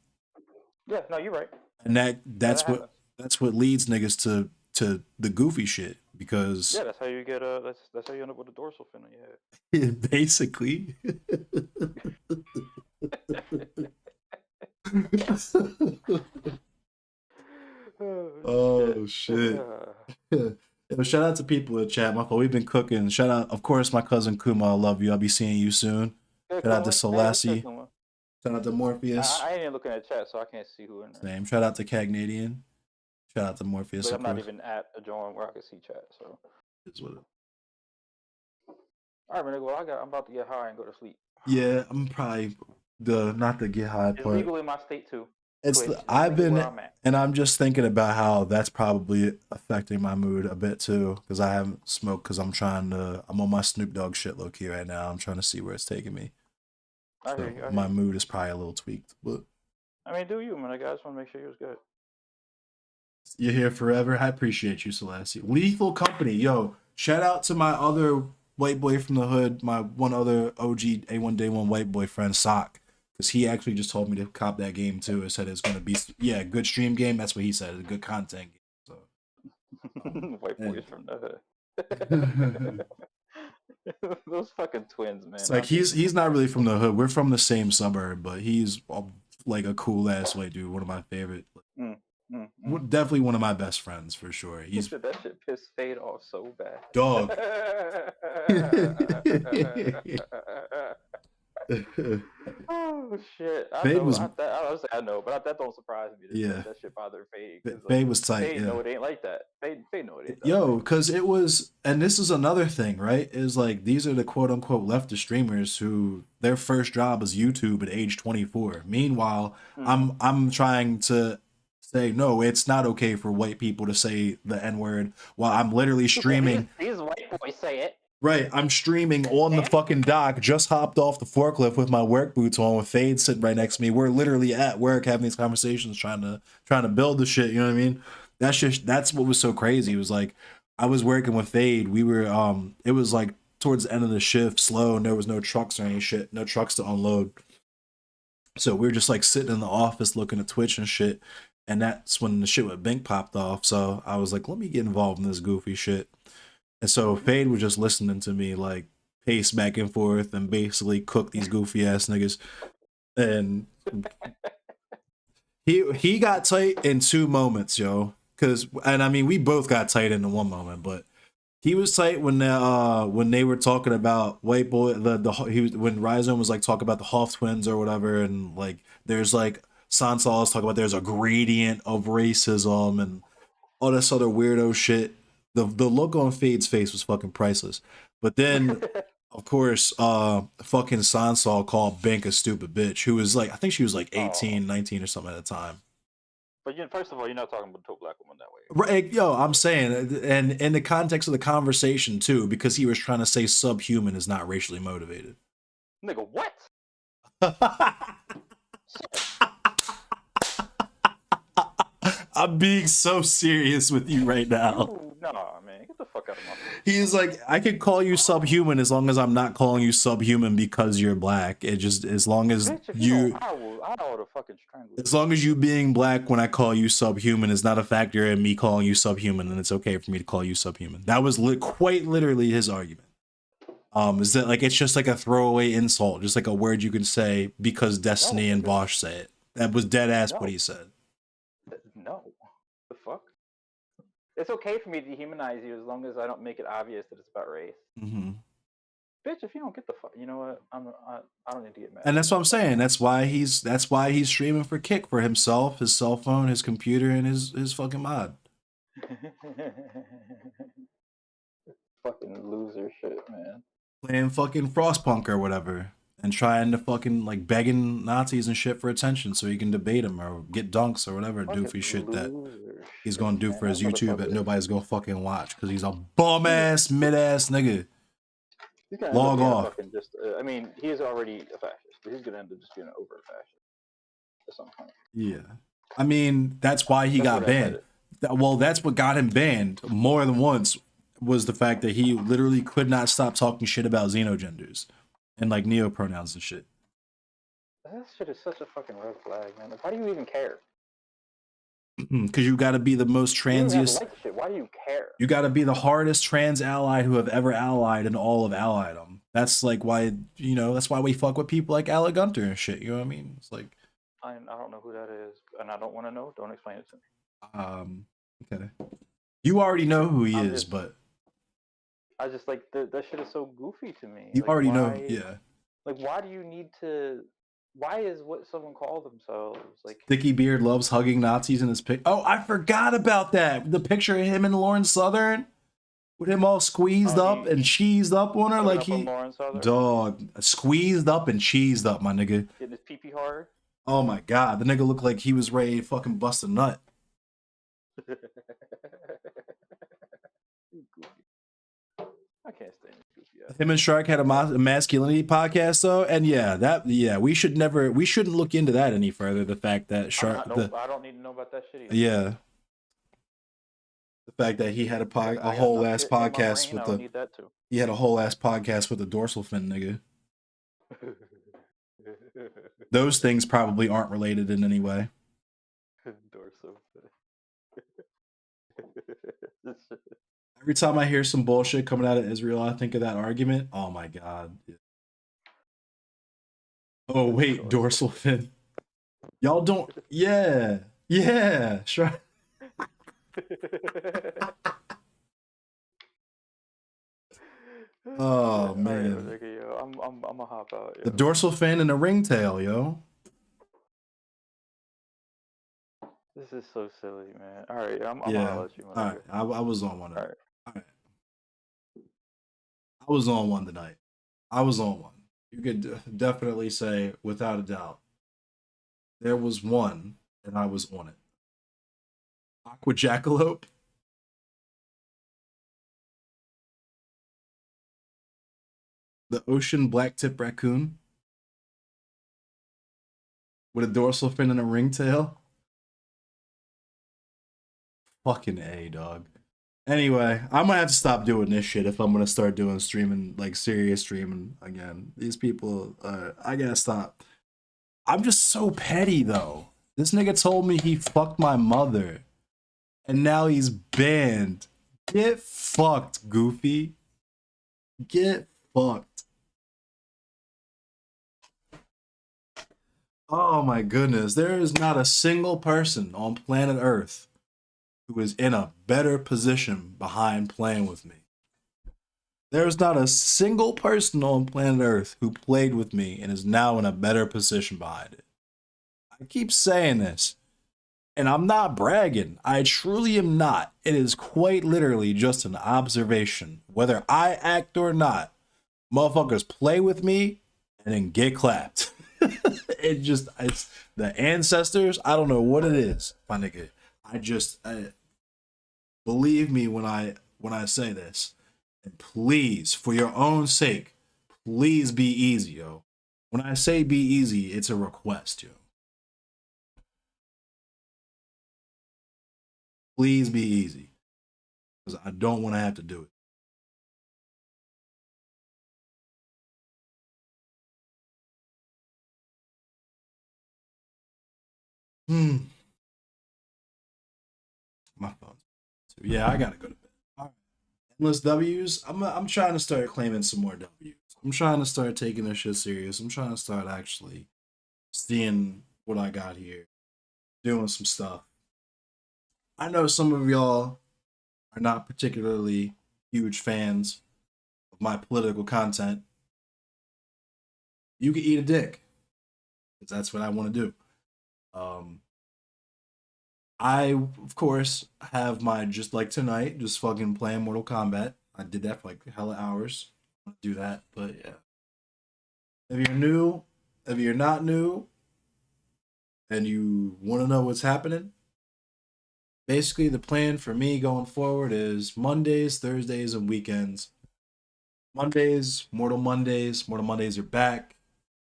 S5: Yeah, no, you're right.
S1: And that's what leads niggas to the goofy shit, because
S5: yeah, that's how you get that's how you end up with a dorsal fin on your
S1: head. Basically. Oh shit. Shout out to people in chat. We've been cooking. Shout out, of course, my cousin Kuma. I love you. I'll be seeing you soon. Shout out to Selassie. Shout out to Morpheus.
S5: I ain't even looking at chat, so I can't see who in there.
S1: Same. Shout out to Cagnadian. Shout out to Morpheus.
S5: But I'm not even at a joint where I can see chat, so.
S1: It's what it.
S5: All right, man. Well, I'm about to get high and go to sleep.
S1: Yeah, I'm probably not to get high.
S5: It's legal in my state too.
S1: I'm just thinking about how that's probably affecting my mood a bit too, because I haven't smoked, because I'm on my Snoop Dogg shit low key right now. I'm trying to see where it's taking me. So my mood is probably a little tweaked, but
S5: I mean, do you, man? I just want to make sure you was good.
S1: You're here forever. I appreciate you, Selassie. Lethal Company, yo! Shout out to my other white boy from the hood, my one other OG A1 Day 1 white boy friend, Sock, because he actually just told me to cop that game too. He said it's gonna be a good stream game. That's what he said. It's a good content game. So
S5: white boys from the hood. Those fucking twins, man.
S1: It's like he's not really from the hood. We're from the same suburb, but he's like a cool ass white dude. One of my favorite. Definitely one of my best friends for sure. He's
S5: that shit pissed Fade off so bad.
S1: Dog.
S5: Oh shit! I know, but that don't surprise me. That shit bothered Fade.
S1: Fade was tight.
S5: Fade know it ain't like that. Fade know it ain't.
S1: Yo, because it was, and this is another thing, right? Is like these are the quote unquote leftist streamers who their first job is YouTube at age 24. Meanwhile, I'm trying to say no, it's not okay for white people to say the N-word while I'm literally streaming.
S5: These white boys say it.
S1: Right, I'm streaming on the fucking dock, just hopped off the forklift with my work boots on with Fade sitting right next to me. We're literally at work having these conversations trying to build the shit, you know what I mean? That's what was so crazy. It was like I was working with Fade. We were it was like towards the end of the shift, slow, and there was no trucks or any shit, no trucks to unload. So we were just like sitting in the office looking at Twitch and shit. And that's when the shit with Bink popped off. So I was like, let me get involved in this goofy shit. And so Fade was just listening to me like pace back and forth and basically cook these goofy ass niggas. And he got tight in 2 moments, yo. And I mean we both got tight in 1 moment, but he was tight when they were talking about White Boy when Rhizome was like talking about the Hoff twins or whatever, and like there's like Sansal is talking about there's a gradient of racism and all this other weirdo shit. The look on Fade's face was fucking priceless. But then, of course, fucking Sansal called Bink a stupid bitch, who was like, I think she was like 18, 19 or something at the time.
S5: But first of all, you're not talking about a black woman that way.
S1: Right, yo, I'm saying, and in the context of the conversation too, because he was trying to say subhuman is not racially motivated.
S5: Nigga, what?
S1: I'm being so serious with you right now.
S5: No, man, get the fuck out of my face.
S1: He's like, I could call you subhuman as long as I'm not calling you subhuman because you're black. It just as long as
S5: Bitch, I would have fucking strangled you.
S1: As long as you being black when I call you subhuman is not a factor in me calling you subhuman, then it's okay for me to call you subhuman. That was quite literally his argument. Is that like it's just like a throwaway insult, just like a word you can say because Destiny and Bosch say it. That was dead ass what he said.
S5: No. The fuck? It's okay for me to dehumanize you as long as I don't make it obvious that it's about race.
S1: Mm-hmm.
S5: Bitch, if you don't get the fuck, you know what? I don't need to get mad.
S1: And that's what I'm saying. That's why he's streaming for Kick for himself, his cell phone, his computer, and his fucking mod.
S5: Fucking loser shit, man.
S1: Playing fucking Frostpunk or whatever. And trying to fucking like begging Nazis and shit for attention so he can debate him or get dunks or whatever doofy shit that he's gonna do for his YouTube that nobody's gonna fucking watch because he's a bum ass mid ass nigga. Log off.
S5: I mean, he is already a fascist, but he's gonna end up just being an overt fascist at some point.
S1: Yeah, I mean that's why he got banned. Well, that's what got him banned more than once was the fact that he literally could not stop talking shit about xenogenders. And like neo pronouns and shit.
S5: That shit is such a fucking red flag, man. Like, why do you even care?
S1: Because you got to be the most transiest.
S5: Like shit. Why do you care?
S1: You got to be the hardest trans allied who have ever allied in all of Allieddom. That's like why that's why we fuck with people like Alec Gunter and shit. You know what I mean? It's like
S5: I don't know who that is, and I don't want to know. Don't explain it to
S1: me. Okay. You already know who he is, but.
S5: I just like that shit is so goofy to me.
S1: You already know, yeah.
S5: Like, why do you need to? Why is what someone calls themselves like?
S1: Sticky Beard loves hugging Nazis in his pic. Oh, I forgot about that. The picture of him and Lauren Southern, with him all squeezed up and cheesed up on her, like he squeezed up and cheesed up, my nigga.
S5: Getting his pee hard.
S1: Oh my god, the nigga looked like he was ready to fucking bust a nut.
S5: I can't stand goofy ass.
S1: Him and Shark had a masculinity podcast though, and we shouldn't look into that any further. The fact that Shark,
S5: I don't need to know about that shit either.
S1: Yeah, the fact that he had a whole ass podcast with he had a whole ass podcast with a dorsal fin nigga. Those things probably aren't related in any way.
S5: Dorsal fin.
S1: Every time I hear some bullshit coming out of Israel, I think of that argument. Oh my god. Oh wait, dorsal fin. Y'all don't. Yeah, sure. Oh man.
S5: Right, yo, I'm gonna hop out. Yo.
S1: The dorsal fin and the ringtail, yo.
S5: This is so silly, man. All right, I'm gonna let you.
S1: All right, I was on one.
S5: All right.
S1: I was on one tonight. I was on one. You could definitely say, without a doubt, there was one, and I was on it. Aqua Jackalope. The ocean blacktip raccoon with a dorsal fin and a ringtail. Fucking A, dog. Anyway, I'm gonna have to stop doing this shit if I'm gonna start doing streaming, like serious streaming again. These people, I gotta stop. I'm just so petty though. This nigga told me he fucked my mother, and now he's banned. Get fucked, Goofy. Get fucked. Oh my goodness, there is not a single person on planet Earth who is in a better position behind playing with me. There's not a single person on planet Earth who played with me and is now in a better position behind it. I keep saying this, and I'm not bragging. I truly am not. It is quite literally just an observation. Whether I act or not, motherfuckers play with me and then get clapped. It's the ancestors. I don't know what it is, my nigga. I believe me when I say this. And please, for your own sake, please be easy, yo. When I say be easy, it's a request, yo. Please be easy, because I don't want to have to do it. My phone. Yeah, I gotta go to bed. All right. Endless W's. I'm trying to start claiming some more W's. I'm trying to start taking this shit serious. I'm trying to start actually seeing what I got here, doing some stuff. I know some of y'all are not particularly huge fans of my political content. You can eat a dick, because that's what I want to do. I, of course, have my just like tonight, just fucking playing Mortal Kombat. I did that for like hella hours. I want to do that, but yeah. If you're new, if you're not new, and you want to know what's happening, basically the plan for me going forward is Mondays, Thursdays, and weekends. Mondays, Mortal Mondays. Mortal Mondays are back.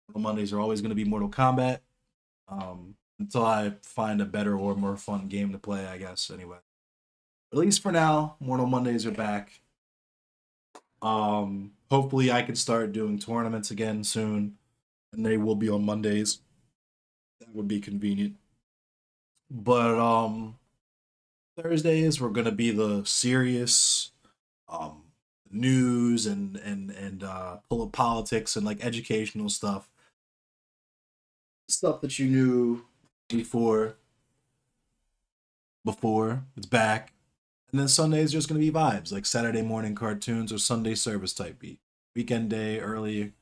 S1: Mortal Mondays are always going to be Mortal Kombat. Until I find a better or more fun game to play, I guess, anyway. At least for now, Mortal Mondays are back. Hopefully I can start doing tournaments again soon, and they will be on Mondays. That would be convenient. But Thursdays we're gonna be the serious news and politics and like educational stuff. Stuff that you knew before it's back. And then Sunday's just gonna be vibes, like Saturday morning cartoons or Sunday service type beat. Weekend day early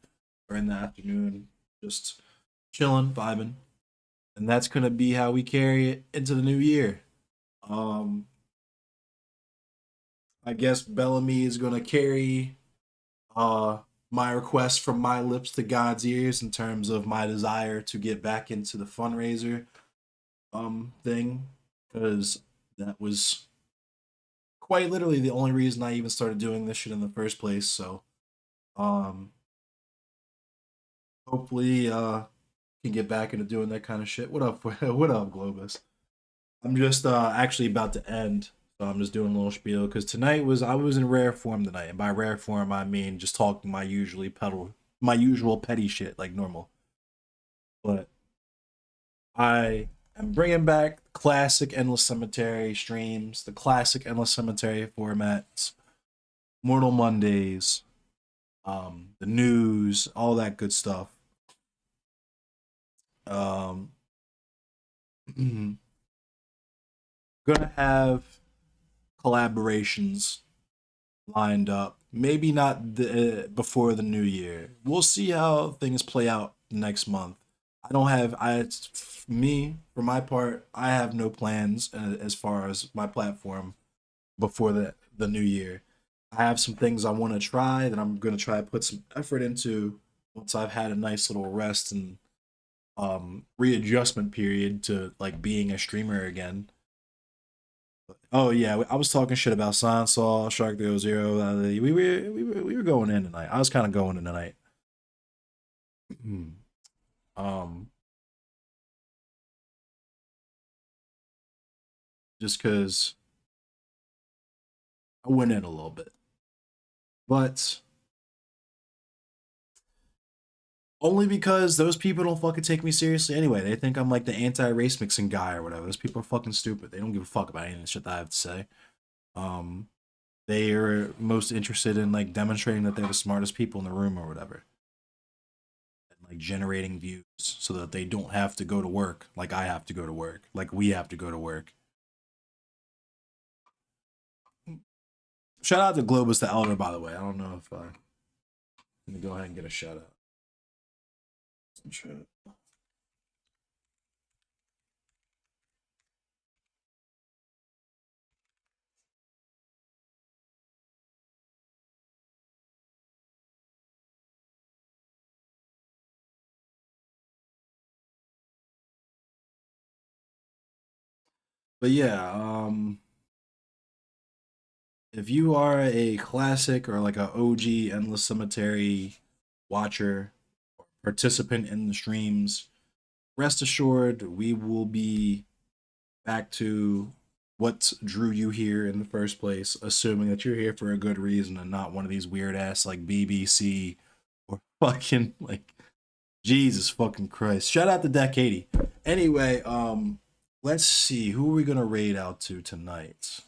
S1: or in the afternoon, just chilling, vibing. And that's gonna be how we carry it into the new year. I guess Bellamy is gonna carry my request from my lips to God's ears in terms of my desire to get back into the fundraiser thing, because that was quite literally the only reason I even started doing this shit in the first place. So hopefully can get back into doing that kind of shit. What up what up, Globus? I'm just actually about to end, so I'm just doing a little spiel because I was in rare form tonight, and by rare form I mean just talking my usual petty shit like normal. But I am bringing back classic Endless Cemetery streams, the classic Endless Cemetery formats, Mortal Mondays, the news, all that good stuff. Gonna have collaborations lined up. Maybe not before the new year. We'll see how things play out next month. For my part, I have no plans as far as my platform before the new year. I have some things I want to try that I'm gonna try to put some effort into once I've had a nice little rest and readjustment period to like being a streamer again. Oh yeah, I was talking shit about Silent Saw, Shark 0. We were going in tonight. I was kind of going in tonight. um, just because I went in a little bit, but only because those people don't fucking take me seriously anyway. They think I'm like the anti-race mixing guy or whatever. Those people are fucking stupid. They don't give a fuck about any of the shit that I have to say. Um, they are most interested in like demonstrating that they're the smartest people in the room or whatever. And like generating views so that they don't have to go to work like I have to go to work, like we have to go to work. Shout out to Globus the Elder, by the way. I don't know if I'm gonna go ahead and get a shout out. But yeah, if you are a classic or like a OG Endless Cemetery watcher or participant in the streams, rest assured we will be back to what drew you here in the first place, assuming that you're here for a good reason and not one of these weird ass like BBC or fucking like Jesus fucking Christ. Shout out to Deck 80. Anyway, let's see, who are we gonna raid out to tonight?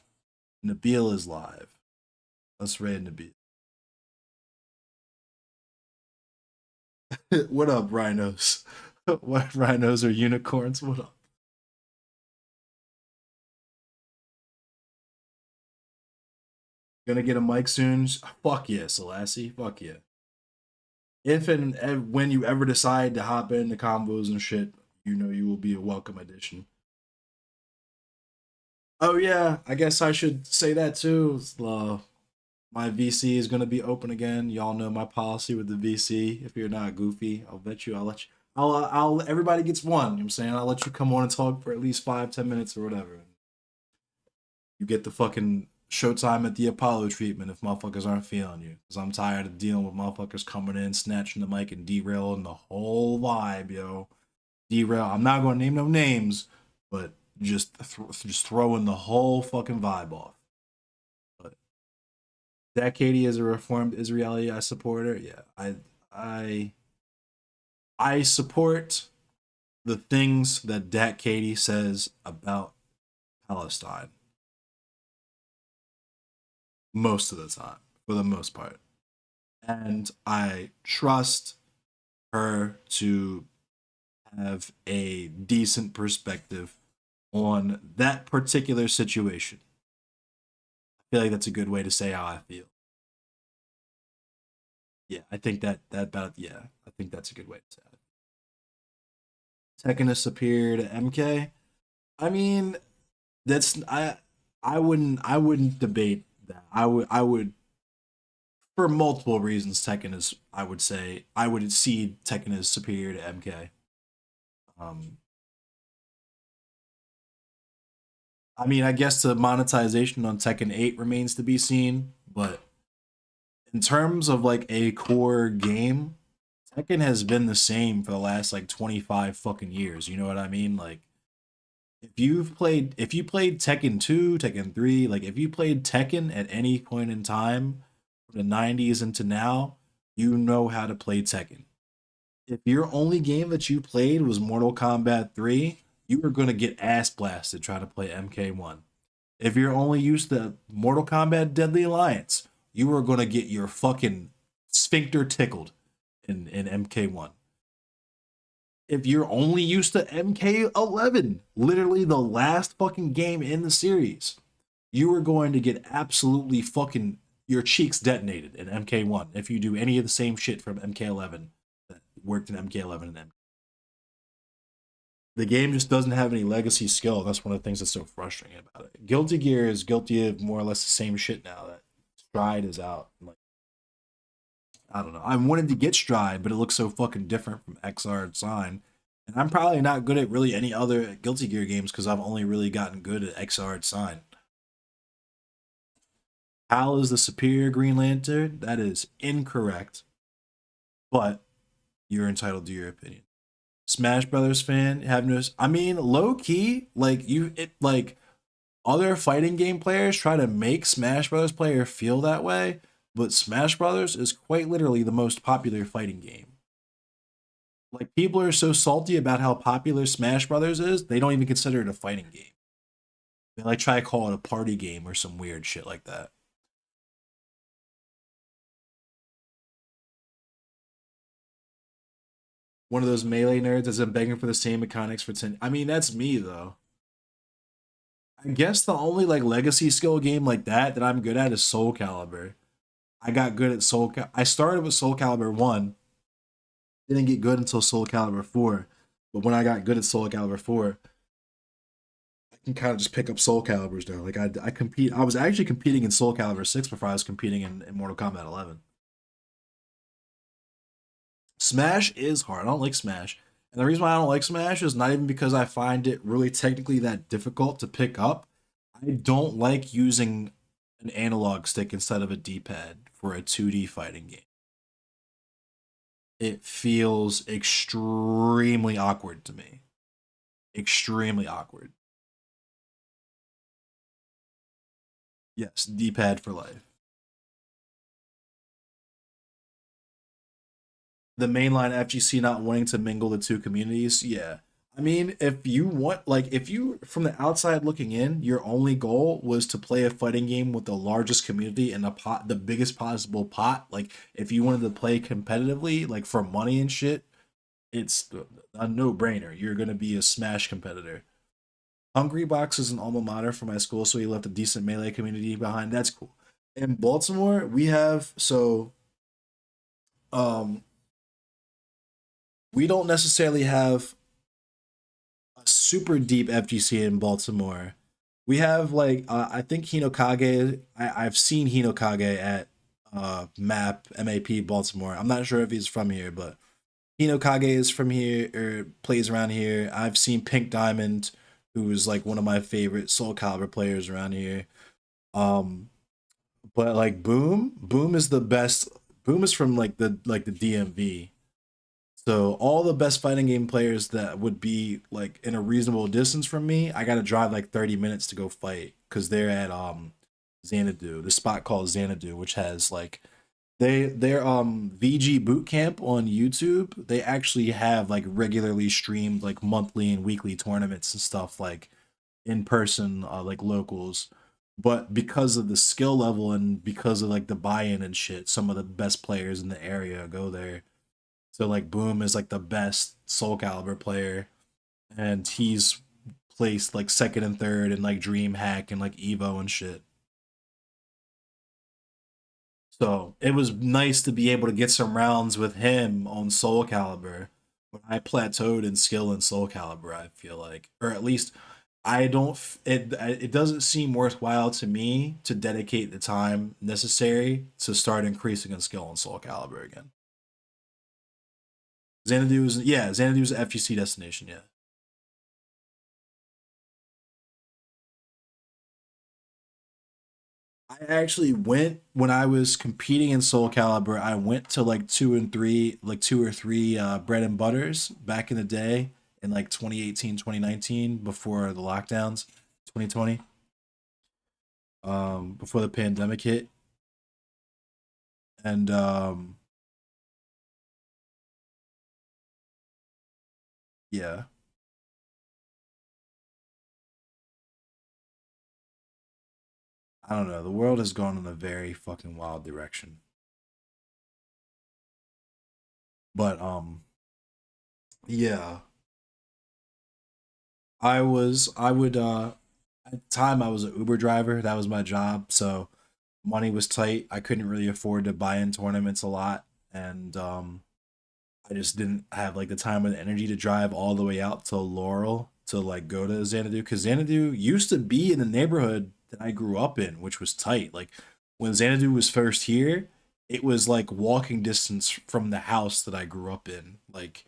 S1: Nabil is live. Let's raid Nabil. What up, rhinos? What, rhinos are unicorns? What up? Gonna get a mic soon? Fuck yeah, Selassie. Fuck yeah. If and when you ever decide to hop into combos and shit, you know you will be a welcome addition. Oh yeah, I guess I should say that too. My VC is gonna be open again. Y'all know my policy with the VC. If you're not goofy, I'll bet you. I'll let you. I'll. Everybody gets one. You know what I'm saying? I'll let you come on and talk for at least 5-10 minutes or whatever. You get the fucking showtime at the Apollo treatment if motherfuckers aren't feeling you. Because I'm tired of dealing with motherfuckers coming in, snatching the mic, and derailing the whole vibe, yo. Derail. I'm not going to name no names, but just throwing the whole fucking vibe off. But that Katie is a reformed Israeli. I support her. Yeah, I support the things that Dak Katie says about Palestine. Most of the time, for the most part. And I trust her to have a decent perspective on that particular situation. I feel like that's a good way to say how I feel. Yeah, I think I think that's a good way to say it. Tekken is superior to MK. I mean, that's I wouldn't debate that. I would for multiple reasons Tekken is I would see Tekken as superior to MK. I mean, I guess the monetization on Tekken 8 remains to be seen, but in terms of like a core game, Tekken has been the same for the last like 25 fucking years. You know what I mean? Like if you played Tekken 2, Tekken 3, like if you played Tekken at any point in time from the 90s into now, you know how to play Tekken. If your only game that you played was Mortal Kombat 3, you were going to get ass blasted trying to play MK1. If you're only used to Mortal Kombat Deadly Alliance, you were going to get your fucking sphincter tickled in MK1. If you're only used to MK11, literally the last fucking game in the series, you are going to get absolutely fucking your cheeks detonated in MK1 if you do any of the same shit from MK11 that worked in MK11 and MK. The game just doesn't have any legacy skill. That's one of the things that's so frustrating about it. Guilty Gear is guilty of more or less the same shit now that Stride is out. Like, I don't know. I wanted to get Stride, but it looks so fucking different from XR Sign. And I'm probably not good at really any other Guilty Gear games because I've only really gotten good at XR Sign. Hal is the superior Green Lantern. That is incorrect, but you're entitled to your opinion. Smash Brothers fan, have no. I mean, low key, like other fighting game players try to make Smash Brothers player feel that way, but Smash Brothers is quite literally the most popular fighting game. Like, people are so salty about how popular Smash Brothers is, they don't even consider it a fighting game. They like try to call it a party game or some weird shit like that. One of those Melee nerds that's been begging for the same mechanics for 10. I mean, that's me though. I guess the only like legacy skill game like that I'm good at is Soul Calibur. I got good at I started with Soul Calibur 1. Didn't get good until Soul Calibur 4. But when I got good at Soul Calibur 4, I can kind of just pick up Soul Caliburs now. Like I compete. I was actually competing in Soul Calibur 6 before I was competing in Mortal Kombat 11. Smash is hard. I don't like Smash. And the reason why I don't like Smash is not even because I find it really technically that difficult to pick up. I don't like using an analog stick instead of a D-pad for a 2D fighting game. It feels extremely awkward to me. Extremely awkward. Yes, D-pad for life. The mainline FGC not wanting to mingle the two communities, yeah. I mean, if you want, like, if you, from the outside looking in, your only goal was to play a fighting game with the largest community and the biggest possible pot, like, if you wanted to play competitively, like, for money and shit, it's a no-brainer. You're going to be a Smash competitor. Hungrybox is an alma mater for my school, so he left a decent Melee community behind. That's cool. In Baltimore, we have, we don't necessarily have a super deep FGC in Baltimore. We have like I think Hinokage. I've seen Hinokage at MAP Baltimore. I'm not sure if he's from here, but Hinokage is from here or plays around here. I've seen Pink Diamond, who is like one of my favorite Soul Calibur players around here. But like Boom is the best. Boom is from like the DMV. So all the best fighting game players that would be like in a reasonable distance from me, I gotta drive like 30 minutes to go fight because they're at Xanadu, the spot called Xanadu, which has like their VG boot camp on YouTube. They actually have like regularly streamed like monthly and weekly tournaments and stuff like in person, like locals. But because of the skill level and because of like the buy-in and shit, some of the best players in the area go there. So like Boom is like the best Soul Calibur player, and he's placed like second and third in like DreamHack and like Evo and shit. So it was nice to be able to get some rounds with him on Soul Calibur. But I plateaued in skill in Soul Calibur, I feel like, or at least I don't. It doesn't seem worthwhile to me to dedicate the time necessary to start increasing in skill in Soul Calibur again. Xanadu's an FGC destination, yeah. I actually went when I was competing in Soul Calibur. I went to like two or three bread and butters back in the day in like 2018, 2019 before the lockdowns, 2020. Before the pandemic hit. And yeah. I don't know. The world has gone in a very fucking wild direction. But yeah. I would at the time I was an Uber driver. That was my job. So money was tight. I couldn't really afford to buy in tournaments a lot. And I just didn't have like the time or the energy to drive all the way out to Laurel to like go to Xanadu because Xanadu used to be in the neighborhood that I grew up in, which was tight. Like when Xanadu was first here, it was like walking distance from the house that I grew up in. Like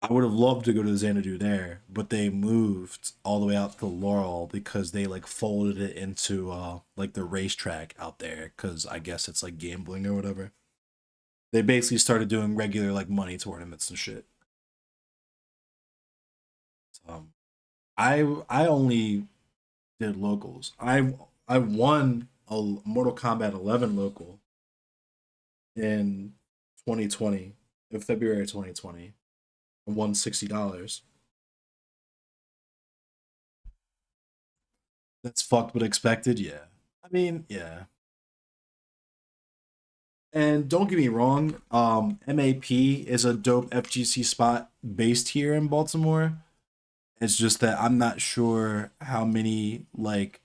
S1: I would have loved to go to Xanadu there, but they moved all the way out to Laurel because they like folded it into like the racetrack out there because I guess it's like gambling or whatever. They basically started doing regular like money tournaments and shit. Um, I only did locals. I won a Mortal Kombat 11 local in 2020, in February 2020. I won $60. That's fucked but expected, yeah. I mean, yeah. And don't get me wrong, MAP is a dope FGC spot based here in Baltimore. It's just that I'm not sure how many like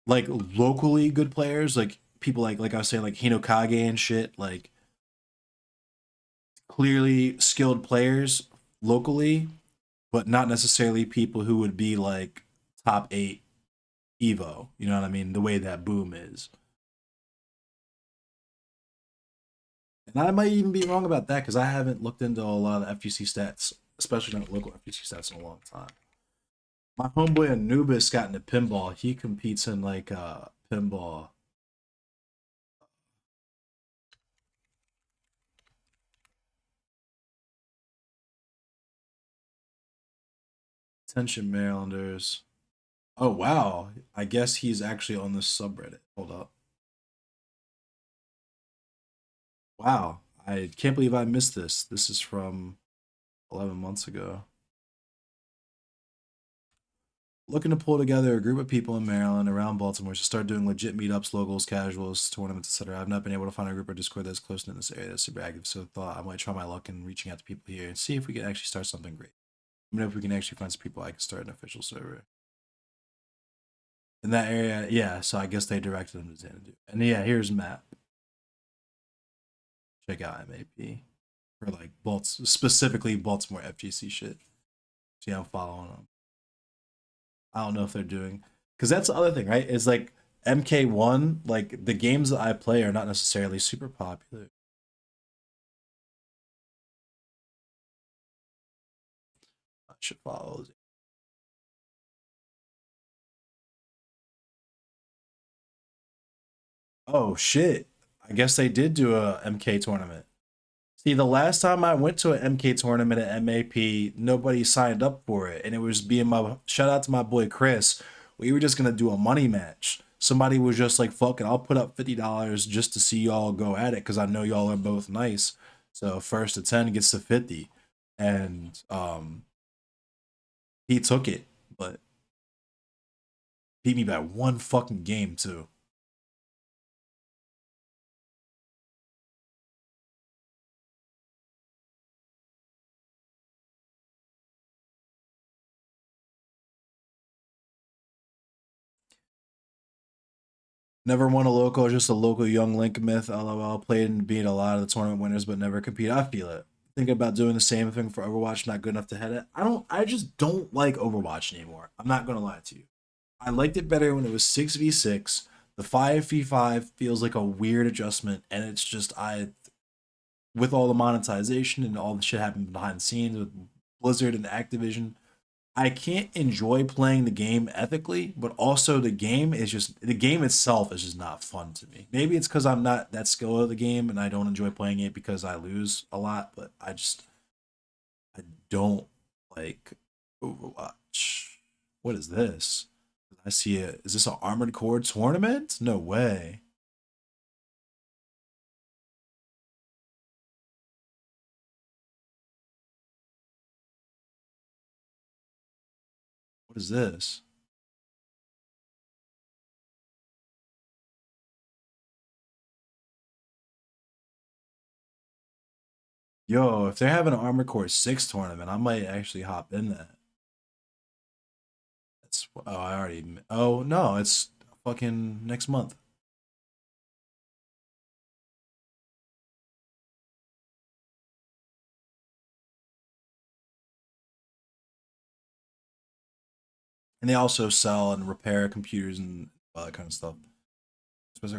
S1: locally good players, like people like I was saying, like Hinokage and shit, like clearly skilled players locally, but not necessarily people who would be like top 8 Evo. You know what I mean? The way that Boom is. And I might even be wrong about that because I haven't looked into a lot of the FGC stats, especially not local FGC stats, in a long time. My homeboy Anubis got into pinball. He competes in like pinball. Attention Marylanders. Oh wow. I guess he's actually on this subreddit. Hold up. Wow. I can't believe I missed this. This is from 11 months ago. Looking to pull together a group of people in Maryland around Baltimore to start doing legit meetups, locals, casuals, tournaments, etc. I've not been able to find a group or Discord that's close in this area that's super active, so thought I might try my luck in reaching out to people here and see if we can actually start something great. I mean, if we can actually find some people, I can start an official server. In that area, yeah, so I guess they directed them to Xanadu. And yeah, here's map. Check out MAP. For like specifically Baltimore FGC shit. See, I'm following them. I don't know if they're doing, because that's the other thing, right? Is like MK1, like the games that I play are not necessarily super popular. I should follow. Oh shit! I guess they did do a MK tournament. See, the last time I went to an MK tournament at MAP, nobody signed up for it, and it was being my shout out to my boy Chris. We were just gonna do a money match. Somebody was just like, "Fuck it, I'll put up $50 just to see y'all go at it because I know y'all are both nice." So first to 10 gets to 50, and he took it, but beat me by one fucking game too. Never won a local, just a local young Link myth. LOL. Played and beat a lot of the tournament winners, but never compete. I feel it. Thinking about doing the same thing for Overwatch. Not good enough to head it. I just don't like Overwatch anymore. I'm not gonna lie to you. I liked it better when it was 6v6. The 5v5 feels like a weird adjustment, and it's just with all the monetization and all the shit happening behind the scenes with Blizzard and Activision, I can't enjoy playing the game ethically, but also the game itself is just not fun to me. Maybe it's because I'm not that skilled at the game and I don't enjoy playing it because I lose a lot, but I don't like Overwatch. What is this? I see it. Is this an Armored Core tournament? No way. What is this? Yo, if they're having an Armored Core 6 tournament, I might actually hop in that. That's oh, I already oh no, it's fucking next month. And they also sell and repair computers and all that kind of stuff. Suppose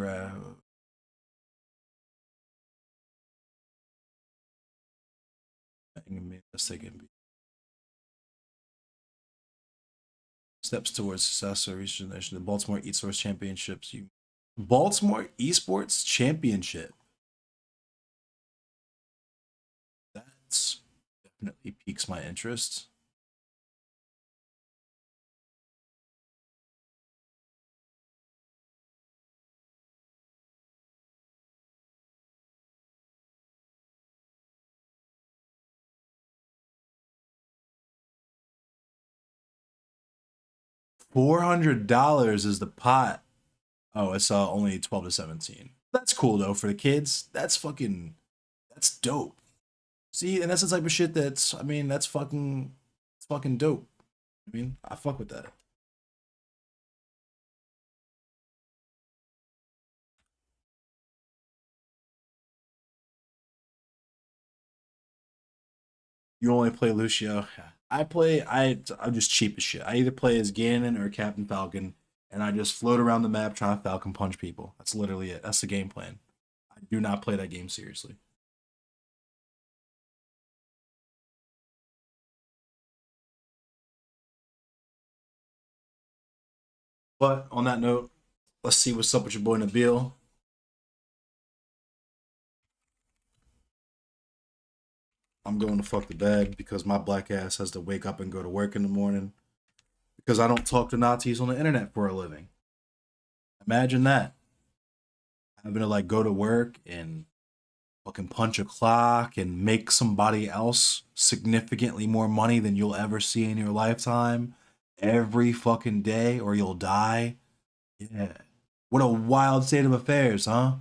S1: Let's take it. Steps towards success or reaching the Baltimore Esports Championships. Baltimore Esports Championship. That's definitely piques my interest. $400 is the pot. Oh, it's only 12 to 17. That's cool though for the kids. That's dope. See, and that's the type of shit that's that's fucking dope. I mean, I fuck with that. You only play Lucio. I'm just cheap as shit. I either play as Ganon or Captain Falcon, and I just float around the map trying to Falcon punch people. That's literally it. That's the game plan. I do not play that game seriously. But on that note, let's see what's up with your boy Nabil. I'm going to fuck the bed because my black ass has to wake up and go to work in the morning because I don't talk to Nazis on the internet for a living. Imagine that. Having to like go to work and fucking punch a clock and make somebody else significantly more money than you'll ever see in your lifetime every fucking day or you'll die. Yeah. What a wild state of affairs, huh?